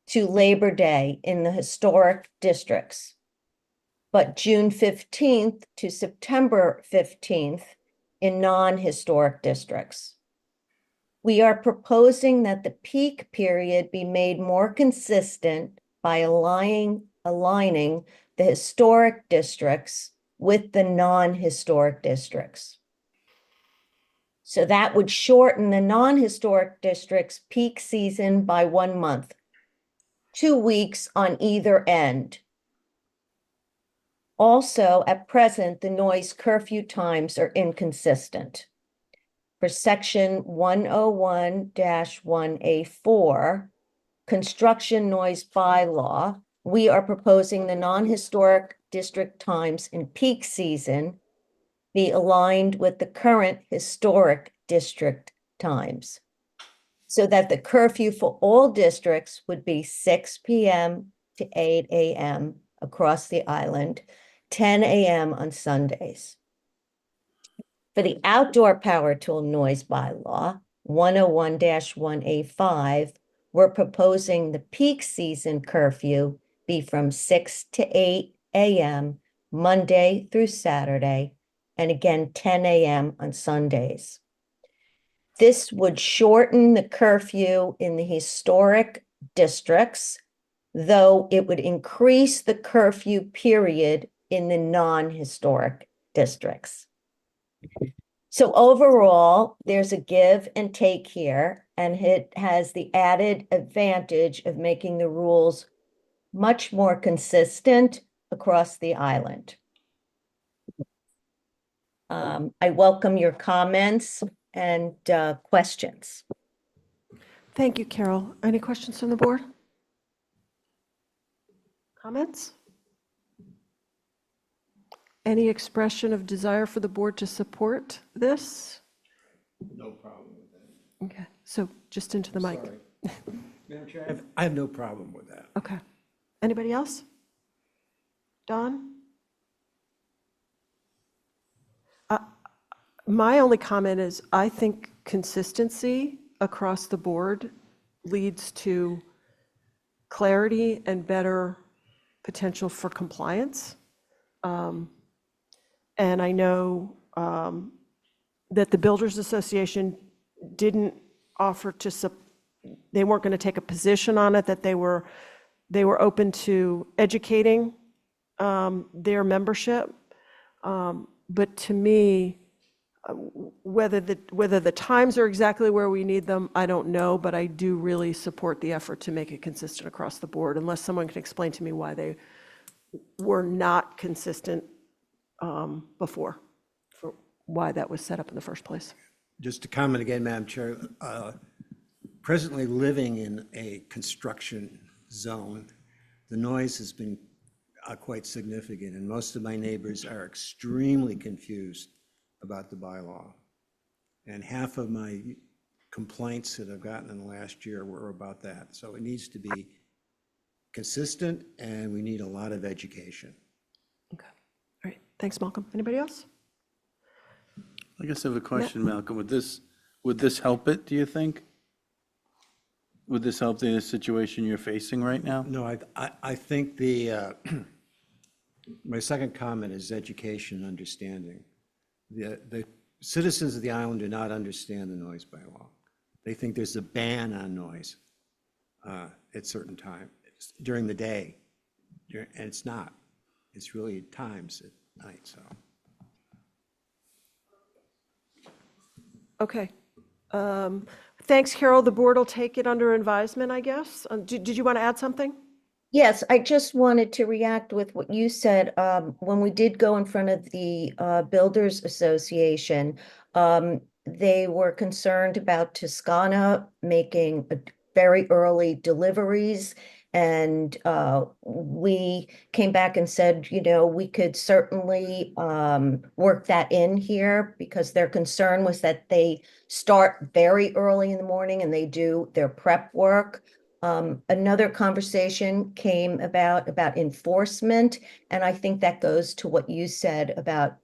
to Labor Day in the historic districts, but June 15th to September 15th in non-historic districts. We are proposing that the peak period be made more consistent by aligning the historic districts with the non-historic districts. So that would shorten the non-historic districts' peak season by 1 month, 2 weeks on either end. Also, at present, the noise curfew times are inconsistent. For section 101-1A4, construction noise bylaw, we are proposing the non-historic district times in peak season be aligned with the current historic district times, so that the curfew for all districts would be 6 p.m. to 8 a.m. across the island, 10 a.m. on Sundays. For the outdoor power tool noise bylaw, 101-1A5, we're proposing the peak season curfew be from 6 to 8 a.m. Monday through Saturday, and again 10 a.m. on Sundays. This would shorten the curfew in the historic districts, though it would increase the curfew period in the non-historic districts. So overall, there's a give and take here, and it has the added advantage of making the rules much more consistent across the island. I welcome your comments and questions. Thank you, Carol. Any questions from the board? Comments? Any expression of desire for the board to support this? No problem with that. Okay, so just into the mic. Sorry. Madam Chair, I have no problem with that. Okay. Anybody else? Don? My only comment is I think consistency across the board leads to clarity and better potential for compliance. And I know that the Builders Association didn't offer to, they weren't going to take a position on it, that they were open to educating their membership But to me, whether the times are exactly where we need them, I don't know, but I do really support the effort to make it consistent across the board, unless someone can explain to me why they were not consistent before, for why that was set up in the first place. Just to comment again, Madam Chair, presently living in a construction zone, the noise has been quite significant, and most of my neighbors are extremely confused about the bylaw. And half of my complaints that I've gotten in the last year were about that. So it needs to be consistent, and we need a lot of education. Okay. All right. Thanks, Malcolm. Anybody else? I guess I have a question, Malcolm. Would this help it, do you think? Would this help the situation you're facing right now? No, I think the, my second comment is education and understanding. The citizens of the island do not understand the noise bylaw. They think there's a ban on noise at certain times during the day, and it's not. It's really at times at night, so. Okay. Thanks, Carol. The board will take it under advisement, I guess. Did you want to add something? Yes, I just wanted to react with what you said. When we did go in front of the Builders Association, they were concerned about Toscana making very early deliveries. And we came back and said, you know, we could certainly work that in here, because their concern was that they start very early in the morning and they do their prep work. Another conversation came about enforcement, and I think that goes to what you said about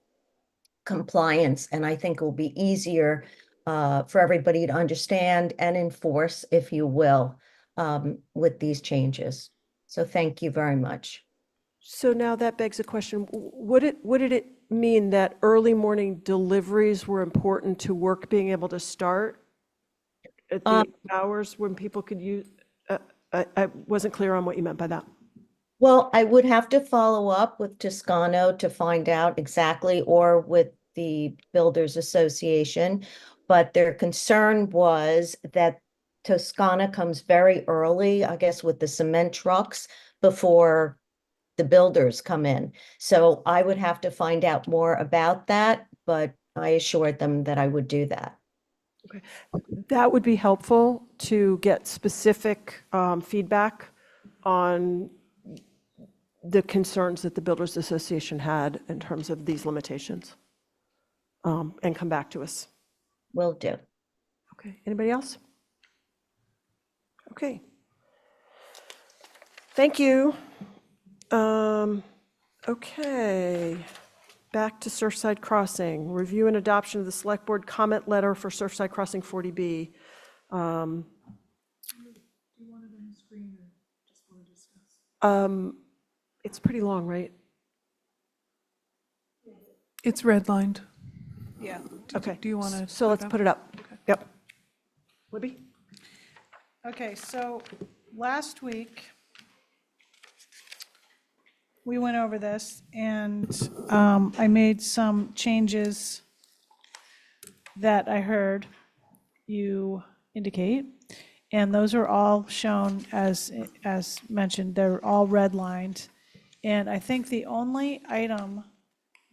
compliance, and I think it will be easier for everybody to understand and enforce, if you will, with these changes. So thank you very much. So now that begs a question. Would it mean that early morning deliveries were important to work being able to start at the hours when people could use? I wasn't clear on what you meant by that. Well, I would have to follow up with Toscano to find out exactly, or with the Builders Association. But their concern was that Toscana comes very early, I guess, with the cement trucks before the builders come in. So I would have to find out more about that, but I assured them that I would do that. Okay. That would be helpful to get specific feedback on the concerns that the Builders Association had in terms of these limitations, and come back to us. Will do. Okay. Anybody else? Okay. Thank you. Okay. Back to Surfside Crossing. Review and adoption of the Select Board comment letter for Surfside Crossing 40B. Do you want it on the screen or just want to discuss? It's pretty long, right? It's redlined. Yeah. Okay. Do you want to? So let's put it up. Okay. Yep. Libby? Okay, so last week, we went over this, and I made some changes that I heard you indicate, and those are all shown as mentioned. They're all redlined, and I think the only item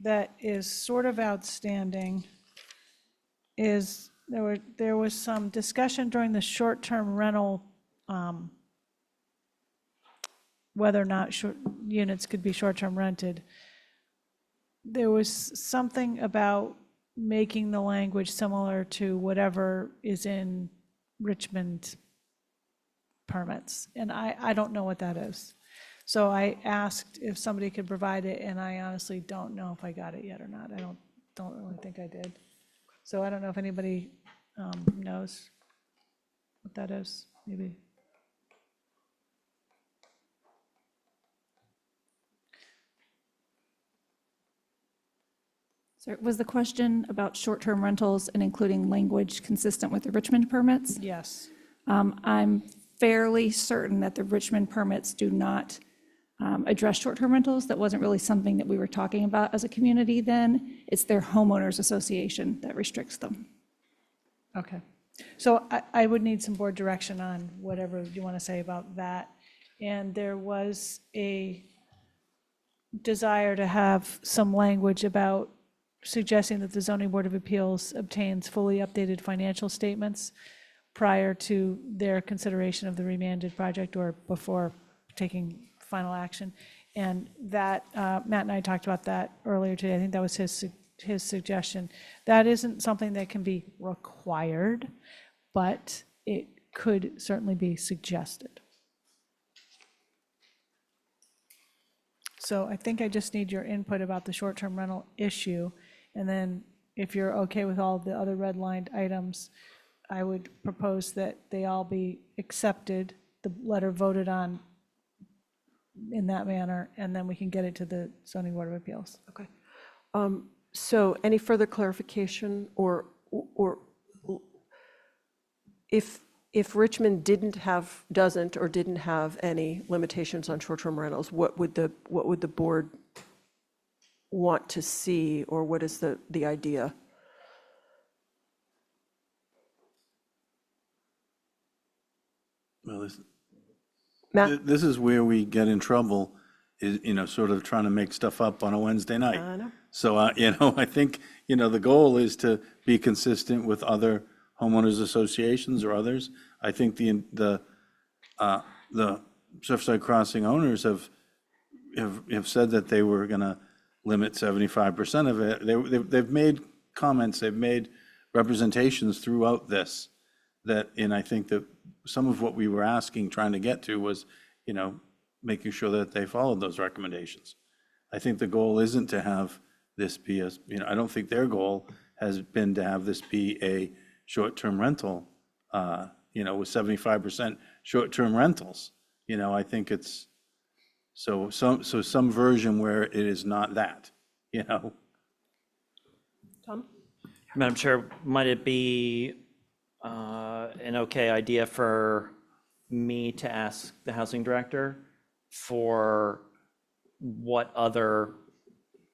that is sort of outstanding is there was some discussion during the short-term rental, whether or not units could be short-term rented. There was something about making the language similar to whatever is in Richmond permits, and I don't know what that is. So I asked if somebody could provide it, and I honestly don't know if I got it yet or not. I don't really think I did. So I don't know if anybody knows what that is, maybe. So was the question about short-term rentals and including language consistent with the Richmond permits? Yes. I'm fairly certain that the Richmond permits do not address short-term rentals. That wasn't really something that we were talking about as a community then. It's their homeowners association that restricts them. Okay. So I would need some board direction on whatever you want to say about that. And there was a desire to have some language about suggesting that the Zoning Board of Appeals obtains fully updated financial statements prior to their consideration of the remanded project or before taking final action. And that, Matt and I talked about that earlier today. I think that was his suggestion. That isn't something that can be required, but it could certainly be suggested. So I think I just need your input about the short-term rental issue. And then if you're okay with all the other redlined items, I would propose that they all be accepted, the letter voted on in that manner, and then we can get it to the Zoning Board of Appeals. Okay. So any further clarification or if Richmond didn't have any limitations on short-term rentals, what would the board want to see, or what is the idea? Well, Matt? this is where we get in trouble, is, sort of trying to make stuff up on a Wednesday night. I know. So, I think, the goal is to be consistent with other homeowners associations or others. I think the Surfside Crossing owners have said that they were going to limit 75% of it. They've made comments, they've made representations throughout this and I think that some of what we were trying to get to was, making sure that they followed those recommendations. I think the goal isn't to have this be I don't think their goal has been to have this be a short-term rental, with 75% short-term rentals. I think it's some version where it is not that, Tom? Madam Chair, might it be an okay idea for me to ask the housing director for what other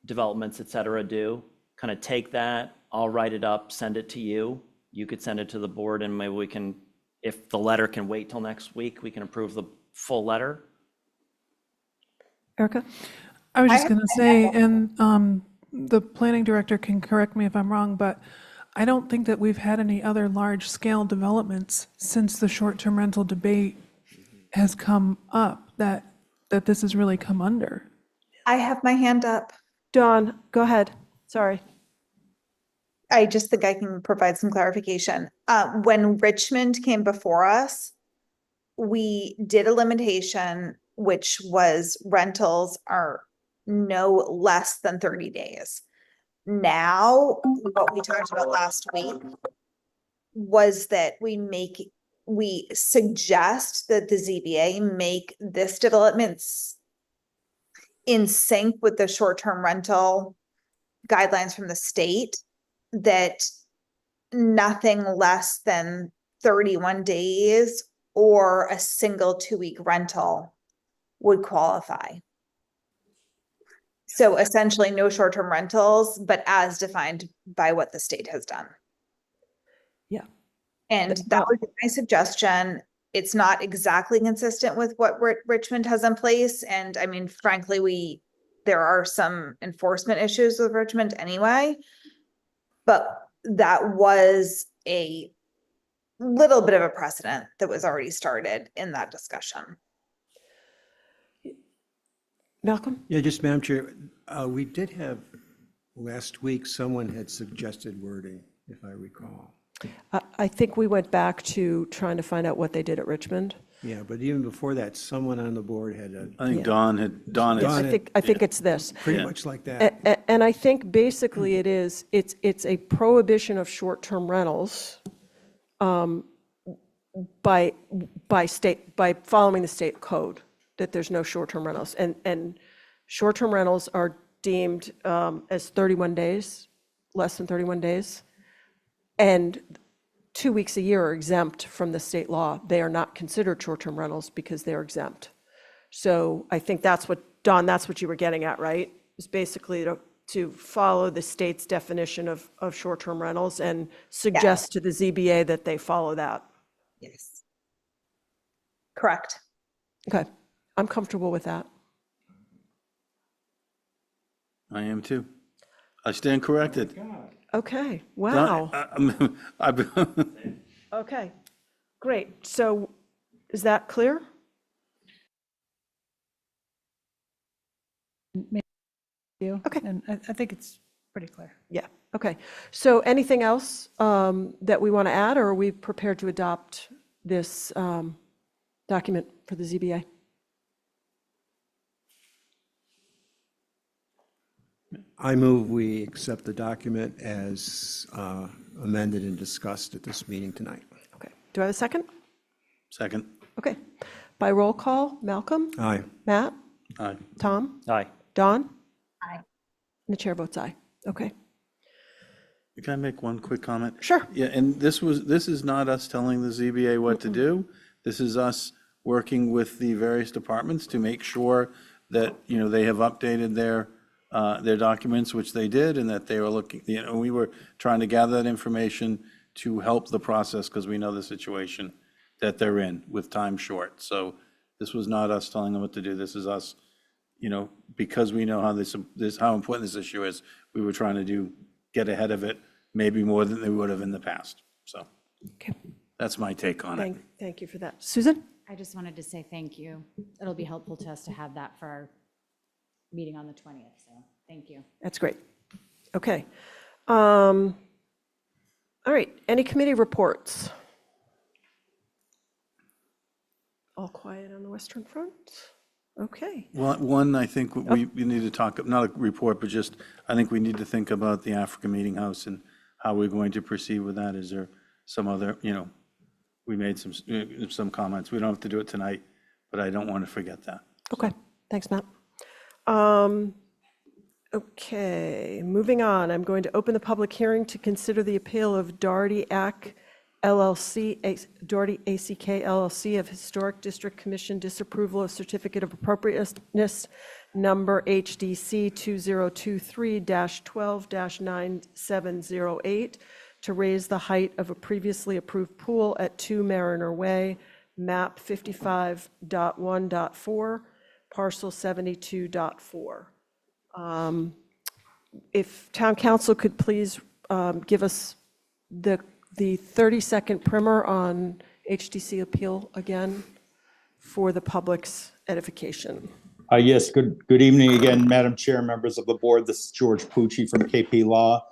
developments, et cetera, do? Kind of take that, I'll write it up, send it to you. You could send it to the board, and maybe we can, if the letter can wait till next week, we can approve the full letter. Erica? I was just going to say, and the planning director can correct me if I'm wrong, but I don't think that we've had any other large-scale developments since the short-term rental debate has come up that this has really come under. I have my hand up. Dawn, go ahead. Sorry. I just think I can provide some clarification. When Richmond came before us, we did a limitation, which was rentals are no less than 30 days. Now, what we talked about last week was that we suggest that the ZBA make this development in sync with the short-term rental guidelines from the state, that nothing less than 31 days or a single 2-week rental would qualify. So essentially no short-term rentals, but as defined by what the state has done. Yeah. And that would be my suggestion. It's not exactly consistent with what Richmond has in place. And I mean, frankly, there are some enforcement issues with Richmond anyway, but that was a little bit of a precedent that was already started in that discussion. Malcolm? Yeah, just Madam Chair, we did have last week, someone had suggested wording, if I recall. I think we went back to trying to find out what they did at Richmond. Yeah, but even before that, someone on the board had I think Yeah. Dawn had. I think it's this. pretty much like that. And I think basically it's a prohibition of short-term rentals by following the state code, that there's no short-term rentals. And short-term rentals are deemed as 31 days, less than 31 days. And 2 weeks a year are exempt from the state law. They are not considered short-term rentals because they're exempt. So I think that's what, Don, that's what you were getting at, right? Is basically to follow the state's definition of short-term rentals and suggest to the ZBA that they follow that. Yes. Correct. Okay, I'm comfortable with that. I am too. I stand corrected. Okay, wow. I- Okay, great. So is that clear? Okay. And I think it's pretty clear. Yeah, okay. So anything else that we want to add, or are we prepared to adopt this document for the ZBA? I move we accept the document as amended and discussed at this meeting tonight. Okay, do I have a second? Second. Okay, by roll call, Malcolm? Aye. Matt? Aye. Tom? Aye. Don? Aye. And the chair votes aye. Okay. Can I make one quick comment? Sure. Yeah, and this is not us telling the ZBA what to do. This is us working with the various departments to make sure that, they have updated their documents, which they did, and that they were looking, we were trying to gather that information to help the process because we know the situation that they're in with time short. So this was not us telling them what to do. This is us, because we know how how important this issue is, we were trying to get ahead of it, maybe more than they would have in the past. So Okay. that's my take on it. Thank you for that. Susan? I just wanted to say thank you. It'll be helpful to us to have that for our meeting on the 20th, so thank you. That's great. Okay. All right, any committee reports? All quiet on the Western Front? Okay. Well, one, I think we need to talk, not a report, but just, I think we need to think about the African Meeting House and how we're going to proceed with that. Is there some other, we made some comments. We don't have to do it tonight, but I don't want to forget that. Okay, thanks, Matt. Okay, moving on. I'm going to open the public hearing to consider the appeal of Doherty ACK LLC, Doherty ACK LLC of Historic District Commission disapproval of Certificate of Appropriateness number HDC 2023-12-9708 to raise the height of a previously approved pool at 2 Mariner Way, map 55.1.4, parcel 72.4. If town council could please give us the 30-second primer on HDC appeal again for the public's edification. Yes, good evening again, Madam Chair, members of the board. This is George Pucci from KP Law.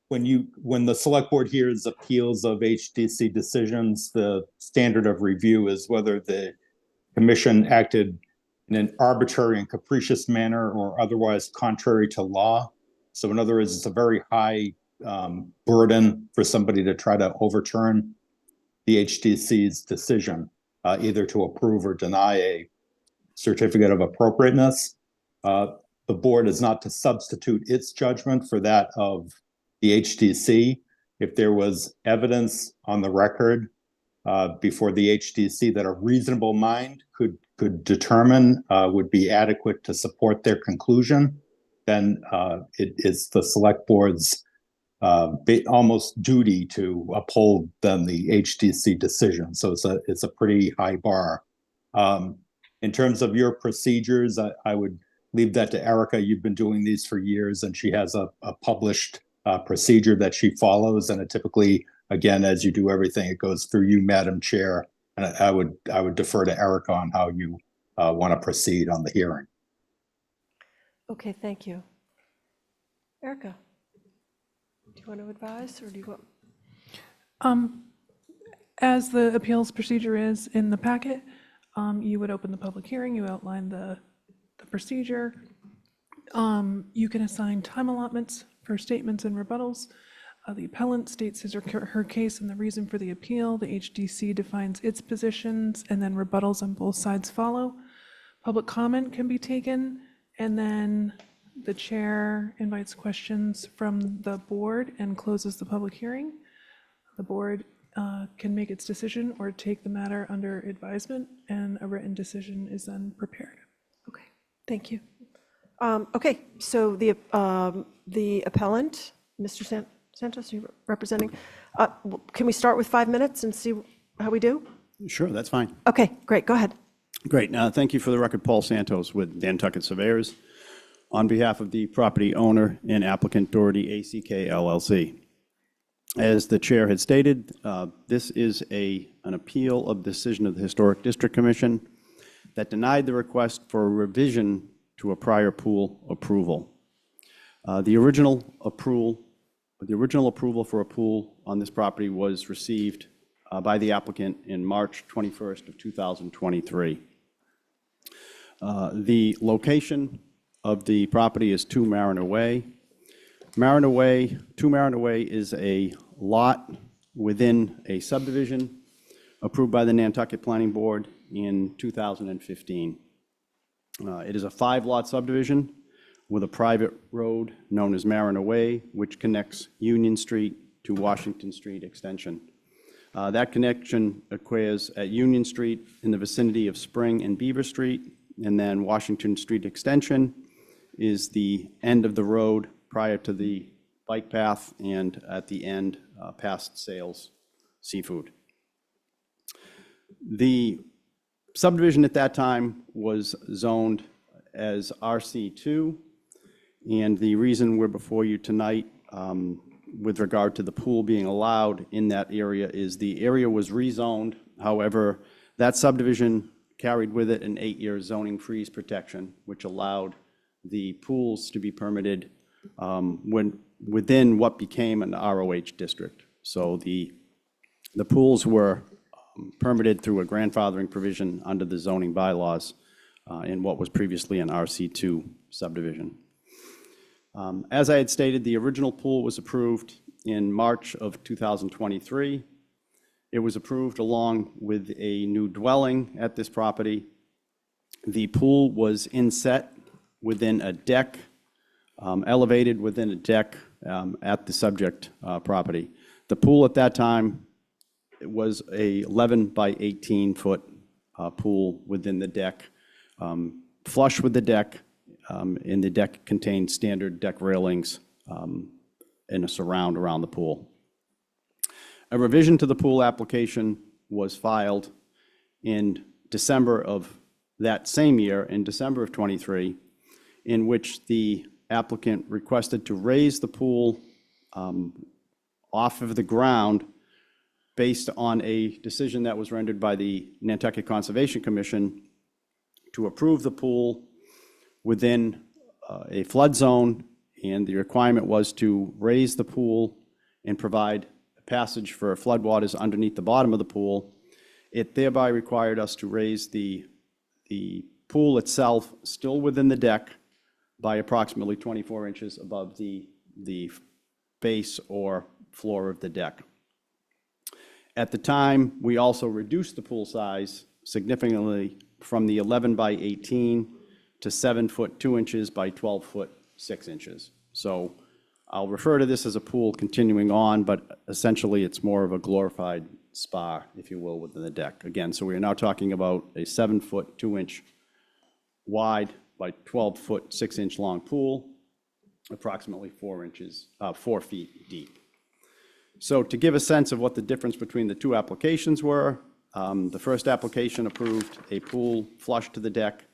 When the select board hears appeals of HDC decisions, the standard of review is whether the commission acted in an arbitrary and capricious manner or otherwise contrary to law. So in other words, it's a very high burden for somebody to try to overturn the HDC's decision, either to approve or deny a certificate of appropriateness. The board is not to substitute its judgment for that of the HDC. If there was evidence on the record before the HDC that a reasonable mind could determine would be adequate to support their conclusion, then it is the select board's almost duty to uphold then the HDC decision. So it's a pretty high bar. In terms of your procedures, I would leave that to Erica. You've been doing these for years, and she has a published procedure that she follows. And it typically, again, as you do everything, it goes through you, Madam Chair. And I would defer to Erica on how you want to proceed on the hearing. Okay, thank you. Erica, do you want to advise, or do you want? As the appeals procedure is in the packet, you would open the public hearing, you outline the procedure. You can assign time allotments for statements and rebuttals. The appellant states his or her case and the reason for the appeal. The HDC defines its positions, and then rebuttals on both sides follow. Public comment can be taken, and then the chair invites questions from the board and closes the public hearing. The board can make its decision or take the matter under advisement, and a written decision is then prepared. Okay, thank you. Okay, so the appellant, Mr. Santos, you're representing, can we start with 5 minutes and see how we do? Sure, that's fine. Okay, great, go ahead. Great. Thank you for the record, Paul Santos with Nantucket Surveyors, on behalf of the property owner and applicant Doherty ACK LLC. As the chair had stated, this is an appeal of decision of the Historic District Commission that denied the request for a revision to a prior pool approval. The original approval for a pool on this property was received by the applicant in March 21st of 2023. The location of the property is 2 Mariner Way. 2 Mariner Way is a lot within a subdivision approved by the Nantucket Planning Board in 2015. It is a 5-lot subdivision with a private road known as Mariner Way, which connects Union Street to Washington Street Extension. That connection occurs at Union Street in the vicinity of Spring and Beaver Street, and then Washington Street Extension is the end of the road prior to the bike path, and at the end past Sales Seafood. The subdivision at that time was zoned as RC2, and the reason we're before you tonight with regard to the pool being allowed in that area is the area was rezoned. However, that subdivision carried with it an 8-year zoning freeze protection, which allowed the pools to be permitted within what became an ROH district. So the pools were permitted through a grandfathering provision under the zoning bylaws in what was previously an RC2 subdivision. As I had stated, the original pool was approved in March of 2023. It was approved along with a new dwelling at this property. The pool was inset within a deck, elevated within a deck at the subject property. The pool at that time was a 11 by 18 foot pool within the deck, flush with the deck, and the deck contained standard deck railings and a surround around the pool. A revision to the pool application was filed in December of that same year, in December of 23, in which the applicant requested to raise the pool off of the ground based on a decision that was rendered by the Nantucket Conservation Commission to approve the pool within a flood zone, and the requirement was to raise the pool and provide passage for floodwaters underneath the bottom of the pool. It thereby required us to raise the pool itself, still within the deck, by approximately 24 inches above the base or floor of the deck. At the time, we also reduced the pool size significantly from the 11 by 18 to 7 foot 2 inches by 12 foot 6 inches. So I'll refer to this as a pool continuing on, but essentially it's more of a glorified spa, if you will, within the deck. Again, so we are now talking about a 7 foot 2 inch wide by 12 foot 6 inch long pool, approximately 4 feet deep. So to give a sense of what the difference between the two applications were, the first application approved a pool flush to the deck.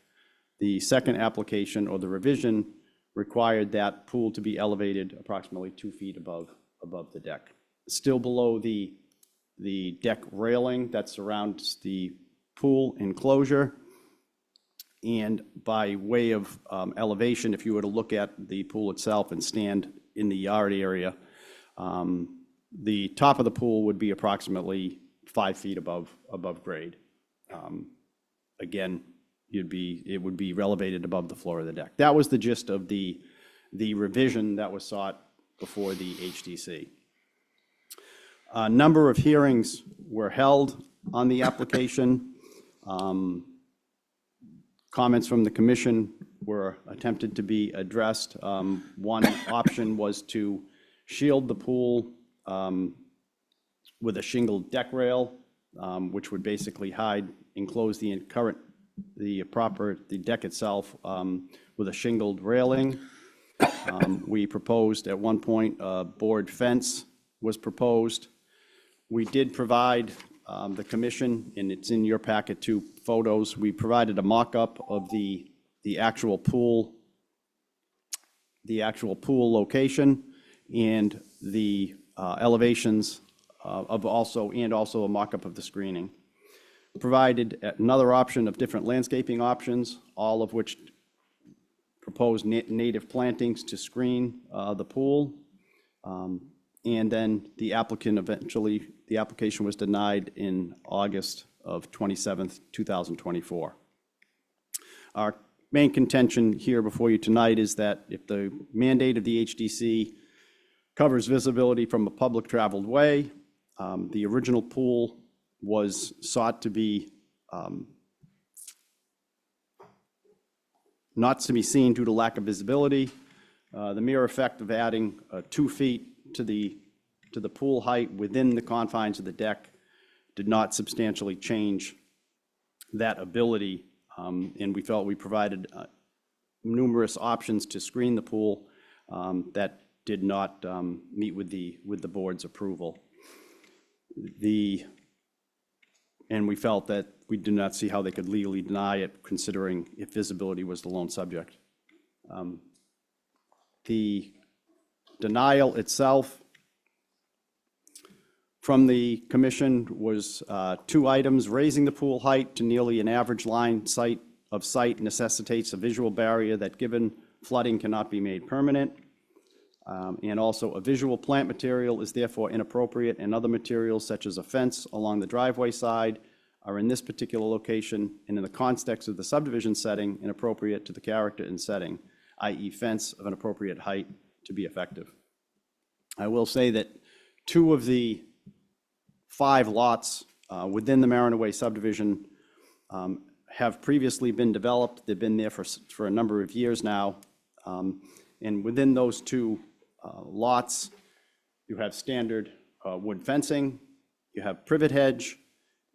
The second application, or the revision, required that pool to be elevated approximately 2 feet above the deck. Still below the deck railing that surrounds the pool enclosure. And by way of elevation, if you were to look at the pool itself and stand in the yard area, the top of the pool would be approximately 5 feet above grade. Again, it would be elevated above the floor of the deck. That was the gist of the revision that was sought before the HDC. A number of hearings were held on the application. Comments from the commission were attempted to be addressed. One option was to shield the pool with a shingled deck rail, which would basically enclose the deck itself with a shingled railing. We proposed at one point a board fence was proposed. We did provide the commission, and it's in your packet too, photos. We provided a mock-up of the actual pool, location, and the elevations also a mock-up of the screening. Provided another option of different landscaping options, all of which proposed native plantings to screen the pool. And then the application was denied in August of 27th, 2024. Our main contention here before you tonight is that if the mandate of the HDC covers visibility from a public traveled way, the original pool was sought to be not to be seen due to lack of visibility. The mere effect of adding 2 feet to the pool height within the confines of the deck did not substantially change that ability, and we felt we provided numerous options to screen the pool that did not meet with the board's approval. And we felt that we did not see how they could legally deny it, considering if visibility was the lone subject. The denial itself from the commission was 2 items. Raising the pool height to nearly an average line of sight necessitates a visual barrier that, given flooding, cannot be made permanent. And also, a visual plant material is therefore inappropriate, and other materials such as a fence along the driveway side are in this particular location and in the context of the subdivision setting inappropriate to the character and setting, i.e. fence of an appropriate height to be effective. I will say that 2 of the 5 lots within the Marinaway subdivision have previously been developed. They've been there for a number of years now. And within those 2 lots, you have standard wood fencing, you have privet hedge,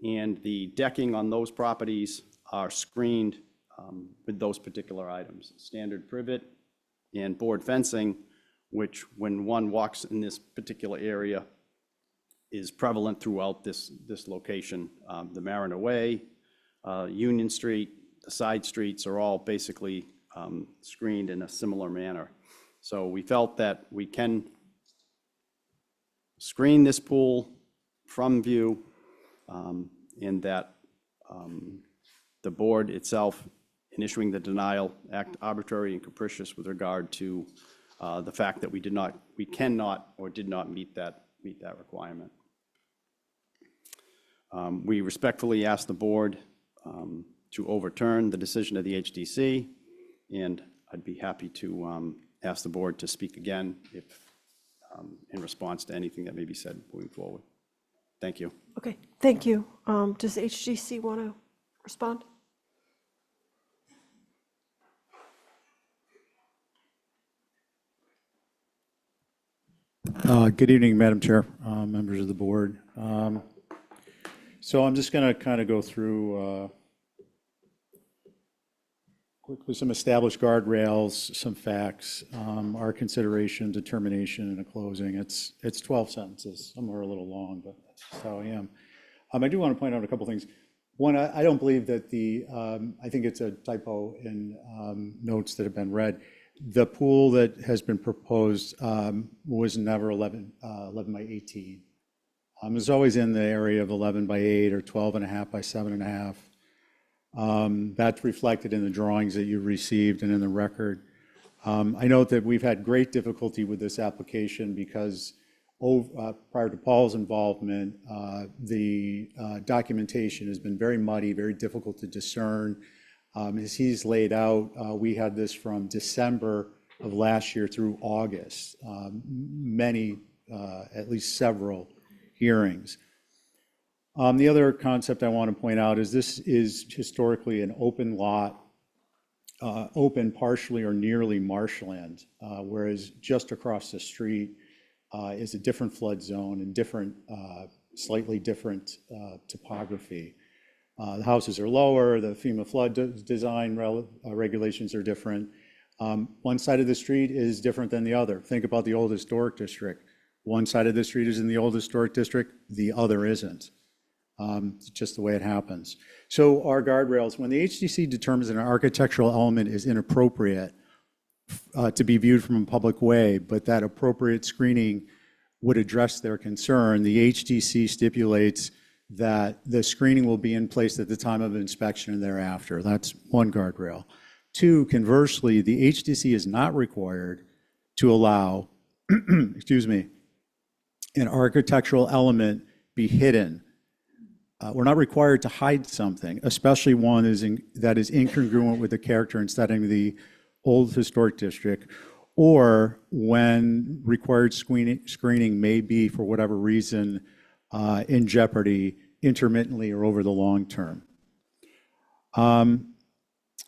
and the decking on those properties are screened with those particular items. Standard privet and board fencing, which when one walks in this particular area is prevalent throughout this location. The Marinaway, Union Street, the side streets are all basically screened in a similar manner. So we felt that we can screen this pool from view, and that the board itself, in issuing the denial, act arbitrary and capricious with regard to the fact that we cannot or did not meet that requirement. We respectfully ask the board to overturn the decision of the HDC, and I'd be happy to ask the board to speak again if in response to anything that may be said moving forward. Thank you. Okay, thank you. Does HGC want to respond? Good evening, Madam Chair, members of the board. So I'm just going to kind of go through quickly some established guardrails, some facts, our consideration, determination, and a closing. It's 12 sentences. Some are a little long, but that's how I am. I do want to point out a couple things. One, I don't believe that I think it's a typo in notes that have been read. The pool that has been proposed was never 11 by 18. It's always in the area of 11 by 8 or 12.5 by 7.5. That's reflected in the drawings that you received and in the record. I note that we've had great difficulty with this application because prior to Paul's involvement, the documentation has been very muddy, very difficult to discern. As he's laid out, we had this from December of last year through August, at least several hearings. The other concept I want to point out is this is historically an open lot, open partially or nearly marshland, whereas just across the street is a different flood zone and different slightly different topography. The houses are lower, the FEMA flood design regulations are different. One side of the street is different than the other. Think about the old historic district. One side of the street is in the old historic district, the other isn't. It's just the way it happens. So our guardrails, when the HDC determines an architectural element is inappropriate to be viewed from a public way, but that appropriate screening would address their concern, the HDC stipulates that the screening will be in place at the time of inspection and thereafter. That's one guardrail. Two, conversely, the HDC is not required to allow, excuse me, an architectural element be hidden. We're not required to hide something, especially one that is incongruent with the character and setting of the old historic district, or when required screening may be, for whatever reason, in jeopardy intermittently or over the long term.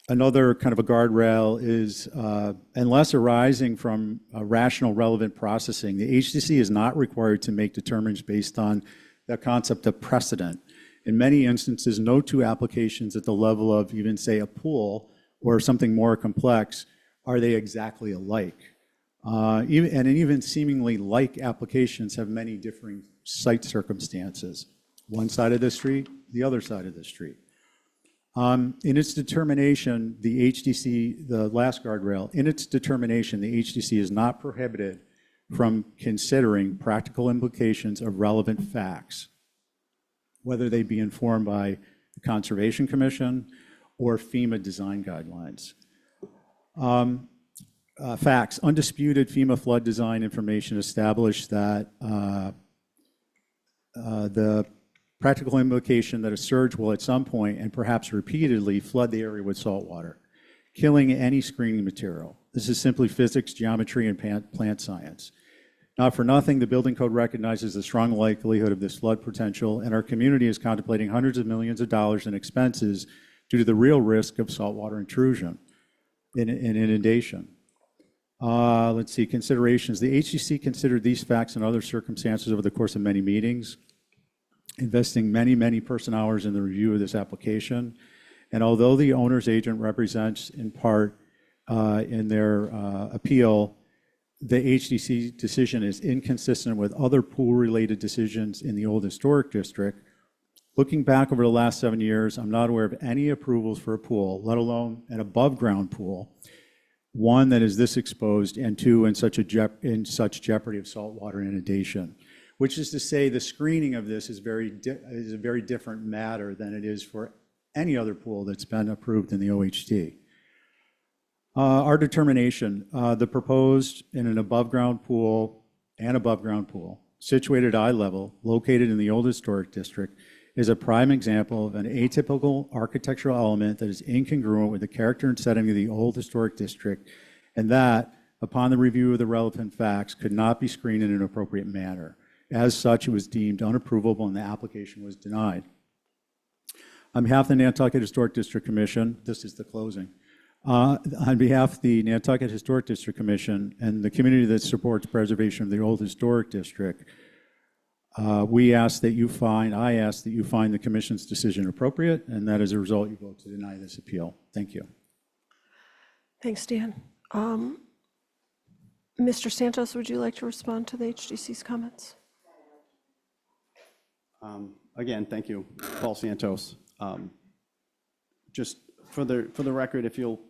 Another kind of a guardrail is, unless arising from a rational relevant processing, the HDC is not required to make determinations based on the concept of precedent. In many instances, no two applications at the level of even, say, a pool or something more complex, are they exactly alike? Even seemingly like applications have many differing site circumstances. One side of the street, the other side of the street. In its determination, the HDC, the last guardrail, in its determination, the HDC is not prohibited from considering practical implications of relevant facts, whether they be informed by the Conservation Commission or FEMA design guidelines. Facts, undisputed FEMA flood design information established that the practical implication that a surge will at some point, and perhaps repeatedly, flood the area with salt water, killing any screening material. This is simply physics, geometry, and plant science. Not for nothing, the building code recognizes the strong likelihood of this flood potential, and our community is contemplating hundreds of millions of dollars in expenses due to the real risk of saltwater intrusion and inundation. Let's see, considerations. The HDC considered these facts and other circumstances over the course of many meetings, investing many, many person hours in the review of this application. And although the owner's agent represents in part in their appeal, the HDC decision is inconsistent with other pool-related decisions in the old historic district. Looking back over the last 7 years, I'm not aware of any approvals for a pool, let alone an above-ground pool, one that is this exposed, and two, in such jeopardy of saltwater inundation. Which is to say, the screening of this is a very different matter than it is for any other pool that's been approved in the OHD. Our determination, the proposed in an above-ground pool situated at eye level, located in the old historic district, is a prime example of an atypical architectural element that is incongruent with the character and setting of the old historic district, and that, upon the review of the relevant facts, could not be screened in an appropriate manner. As such, it was deemed unapprovable and the application was denied. On behalf of the Nantucket Historic District Commission, this is the closing. On behalf of the Nantucket Historic District Commission and the community that supports preservation of the old historic district, I ask that you find the commission's decision appropriate, and that as a result, you vote to deny this appeal. Thank you. Thanks, Dan. Mr. Santos, would you like to respond to the HDC's comments? Again, thank you, Paul Santos. Just for the record, if you'll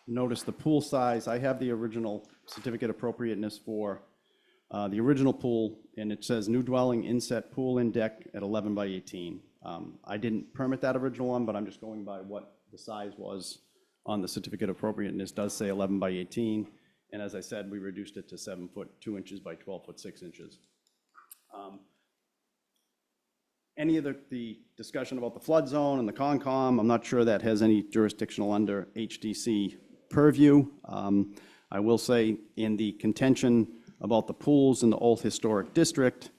notice the pool size, I have the original certificate appropriateness for the original pool, and it says new dwelling inset pool in deck at 11 by 18. I didn't permit that original one, but I'm just going by what the size was on the certificate appropriateness. It does say 11 by 18, and as I said, we reduced it to 7 foot 2 inches by 12 foot 6 inches. Any of the discussion about the flood zone and the Concom, I'm not sure that has any jurisdictional under HDC purview. I will say in the contention about the pools in the old historic district,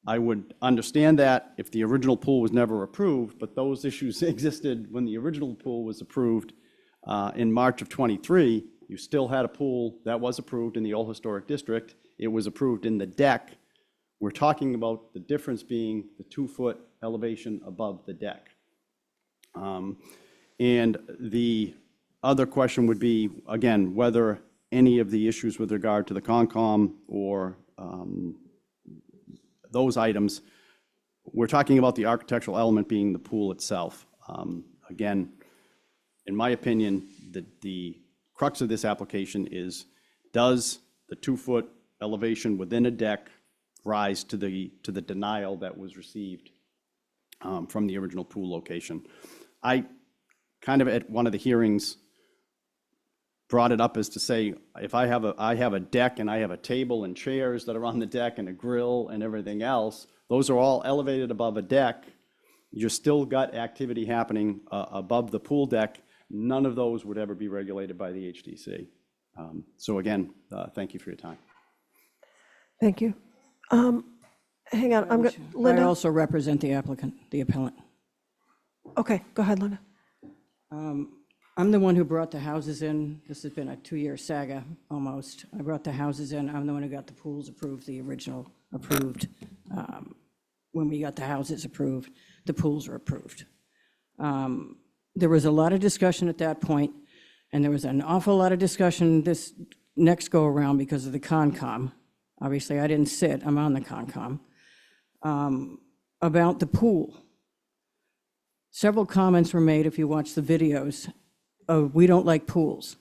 I would understand that if the original pool was never approved, but those issues existed when the original pool was approved in March of 23. You still had a pool that was approved in the old historic district. It was approved in the deck we're talking about the difference being the 2-foot elevation above the deck. And the other question would be, again, whether any of the issues with regard to the Concom or those items, we're talking about the architectural element being the pool itself. Again, in my opinion, the crux of this application is, does the 2-foot elevation within a deck rise to the denial that was received from the original pool location? I kind of at one of the hearings brought it up as to say, if I have a deck and I have a table and chairs that are on the deck and a grill and everything else, those are all elevated above a deck. You still got activity happening above the pool deck. None of those would ever be regulated by the HDC. So again, thank you for your time. Thank you. Hang on, I'm going, I Linda? also represent the applicant, the appellant. Okay, go ahead, Linda. I'm the one who brought the houses in. This has been a 2-year saga, almost. I brought the houses in. I'm the one who got the pools approved, the original approved. When we got the houses approved, the pools were approved. There was a lot of discussion at that point, and there was an awful lot of discussion this next go-around because of the Concom. Obviously, I didn't sit. I'm on the Concom. About the pool. Several comments were made, if you watch the videos, of we don't like pools.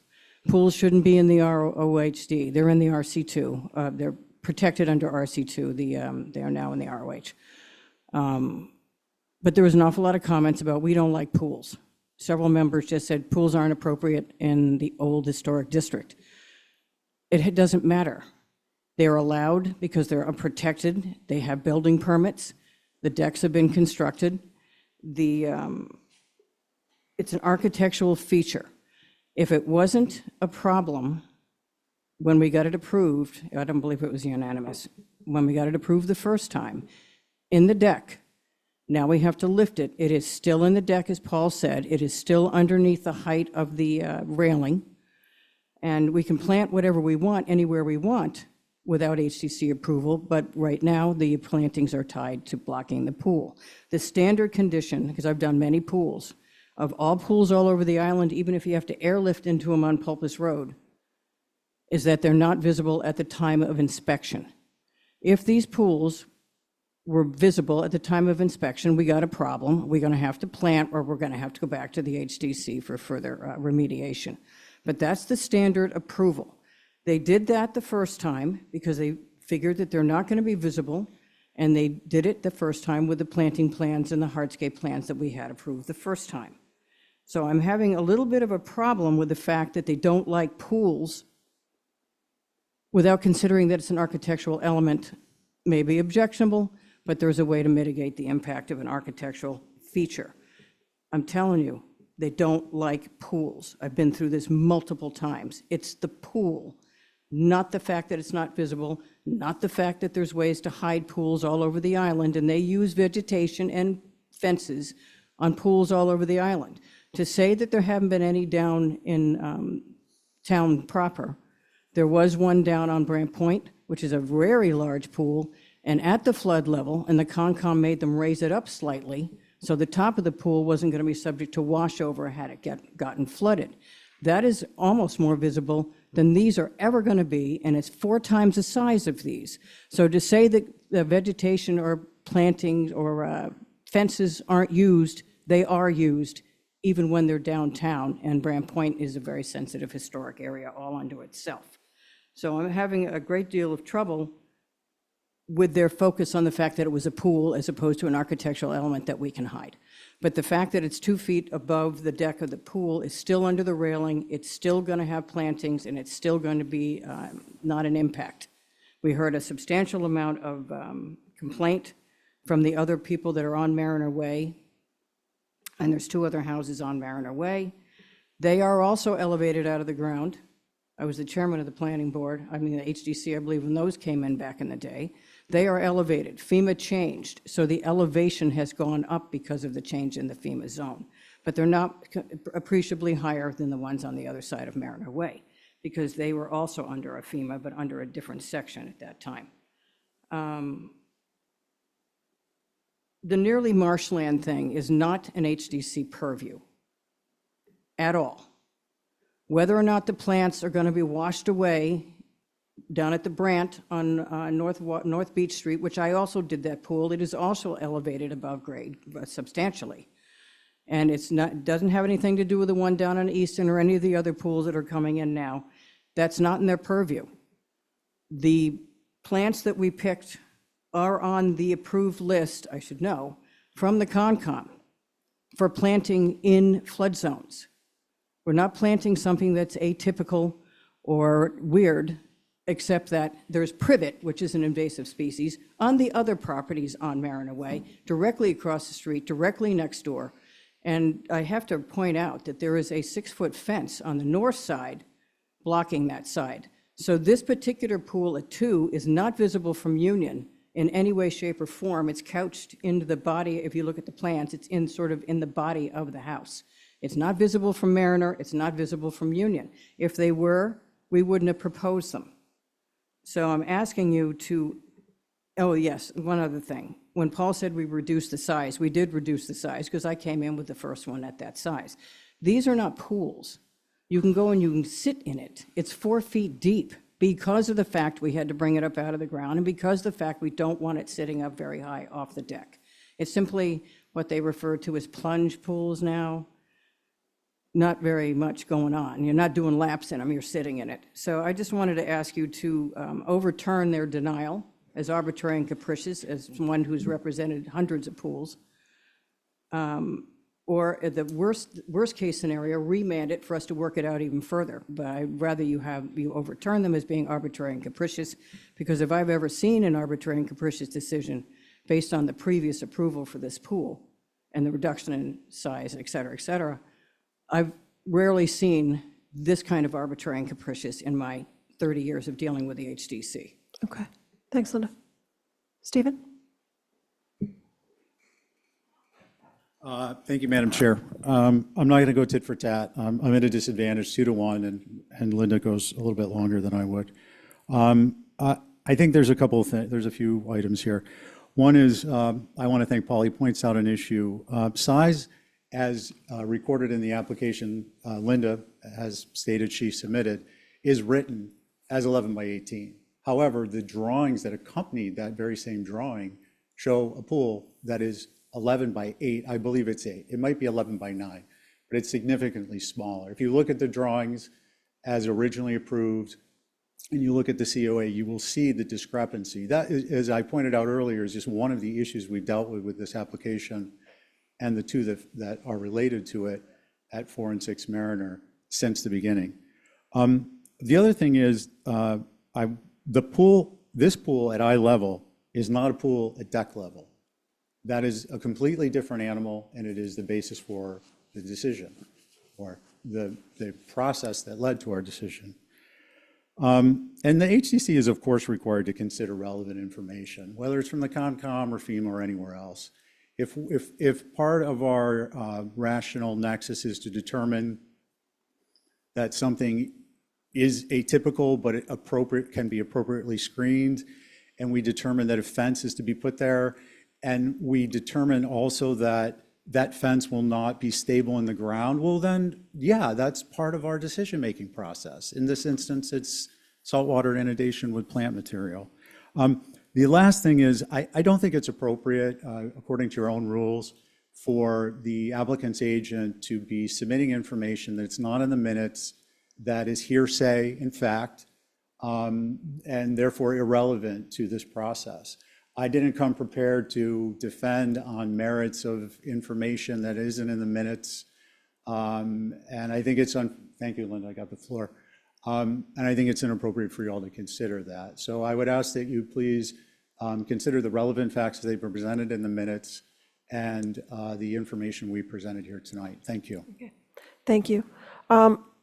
Pools shouldn't be in the ROHD. They're in the RC2. They're protected under RC2. They are now in the ROH. But there was an awful lot of comments about we don't like pools. Several members just said pools aren't appropriate in the old historic district. It doesn't matter. They're allowed because they're unprotected. They have building permits. The decks have been constructed. It's an architectural feature. If it wasn't a problem when we got it approved, I don't believe it was unanimous, when we got it approved the first time, in the deck, now we have to lift it. It is still in the deck, as Paul said. It is still underneath the height of the railing. And we can plant whatever we want, anywhere we want, without HCC approval, but right now the plantings are tied to blocking the pool. The standard condition, because I've done many pools, of all pools all over the island, even if you have to airlift into them on Pulpus Road, is that they're not visible at the time of inspection. If these pools were visible at the time of inspection, we got a problem. We're going to have to plant, or we're going to have to go back to the HDC for further remediation. But that's the standard approval. They did that the first time because they figured that they're not going to be visible, and they did it the first time with the planting plans and the hardscape plans that we had approved the first time. So I'm having a little bit of a problem with the fact that they don't like pools without considering that it's an architectural element, may be objectionable, but there's a way to mitigate the impact of an architectural feature. I'm telling you, they don't like pools. I've been through this multiple times. It's the pool, not the fact that it's not visible, not the fact that there's ways to hide pools all over the island, and they use vegetation and fences on pools all over the island. To say that there haven't been any down in town proper, there was one down on Brant Point, which is a very large pool, and at the flood level, and the Concom made them raise it up slightly, so the top of the pool wasn't going to be subject to washover had it gotten flooded. That is almost more visible than these are ever going to be, and it's 4 times the size of these. So to say that the vegetation or plantings or fences aren't used, they are used, even when they're downtown, and Brant Point is a very sensitive historic area all unto itself. So I'm having a great deal of trouble with their focus on the fact that it was a pool as opposed to an architectural element that we can hide. But the fact that it's 2 feet above the deck of the pool is still under the railing, it's still going to have plantings, and it's still going to be not an impact. We heard a substantial amount of complaint from the other people that are on Mariner Way, and there's 2 other houses on Mariner Way. They are also elevated out of the ground. I was the chairman of the planning board, the HDC, I believe, when those came in back in the day. They are elevated. FEMA changed, so the elevation has gone up because of the change in the FEMA zone. But they're not appreciably higher than the ones on the other side of Mariner Way, because they were also under a FEMA, but under a different section at that time. the nearly marshland thing is not an HDC purview at all. Whether or not the plants are going to be washed away down at the Brant on North Beach Street, which I also did that pool, it is also elevated above grade substantially. And doesn't have anything to do with the one down on Easton or any of the other pools that are coming in now. That's not in their purview. The plants that we picked are on the approved list, I should know, from the Concom for planting in flood zones. We're not planting something that's atypical or weird, except that there's privet, which is an invasive species, on the other properties on Mariner Way, directly across the street, directly next door. And I have to point out that there is a 6-foot fence on the north side blocking that side. So this particular pool at 2 is not visible from Union in any way, shape, or form. It's couched into the body. If you look at the plans, it's in sort of in the body of the house. It's not visible from Mariner. It's not visible from Union. If they were, we wouldn't have proposed them. So I'm asking you to, oh yes, one other thing. When Paul said we reduced the size, we did reduce the size because I came in with the first one at that size. These are not pools. You can go and you can sit in it. It's 4 feet deep because of the fact we had to bring it up out of the ground and because of the fact we don't want it sitting up very high off the deck. It's simply what they refer to as plunge pools now. Not very much going on. You're not doing laps in them, you're sitting in it. So I just wanted to ask you to overturn their denial as arbitrary and capricious, as one who's represented hundreds of pools. Or at the worst case scenario, remand it for us to work it out even further. But I'd rather you overturn them as being arbitrary and capricious, because if I've ever seen an arbitrary and capricious decision based on the previous approval for this pool and the reduction in size, et cetera, I've rarely seen this kind of arbitrary and capricious in my 30 years of dealing with the HDC. Okay, thanks, Linda. Stephen? Thank you, Madam Chair. I'm not going to go tit for tat. I'm at a disadvantage 2-1, and Linda goes a little bit longer than I would. I think there's a couple of things, there's a few items here. One is, I want to thank Paul. He points out an issue. Size, as recorded in the application Linda has stated she submitted, is written as 11 by 18. However, the drawings that accompany that very same drawing show a pool that is 11 by 8. I believe it's 8. It might be 11 by 9, but it's significantly smaller. If you look at the drawings as originally approved and you look at the COA, you will see the discrepancy. That, as I pointed out earlier, is just one of the issues we've dealt with this application and the two that are related to it at 4 and 6 Mariner since the beginning. The other thing is, this pool at eye level is not a pool at deck level. That is a completely different animal, and it is the basis for the decision, or the process that led to our decision. And the HCC is, of course, required to consider relevant information, whether it's from the Concom or FEMA or anywhere else. If part of our rational nexus is to determine that something is atypical but can be appropriately screened, and we determine that a fence is to be put there, and we determine also that that fence will not be stable in the ground, well then, yeah, that's part of our decision-making process. In this instance, it's saltwater inundation with plant material. The last thing is, I don't think it's appropriate, according to your own rules, for the applicant's agent to be submitting information that's not in the minutes, that is hearsay, in fact, and therefore irrelevant to this process. I didn't come prepared to defend on merits of information that isn't in the minutes. And I think it's, thank you, Linda, I got the floor. And I think it's inappropriate for you all to consider that. So I would ask that you please consider the relevant facts as they've been presented in the minutes and the information we presented here tonight. Thank you. Okay. Thank you.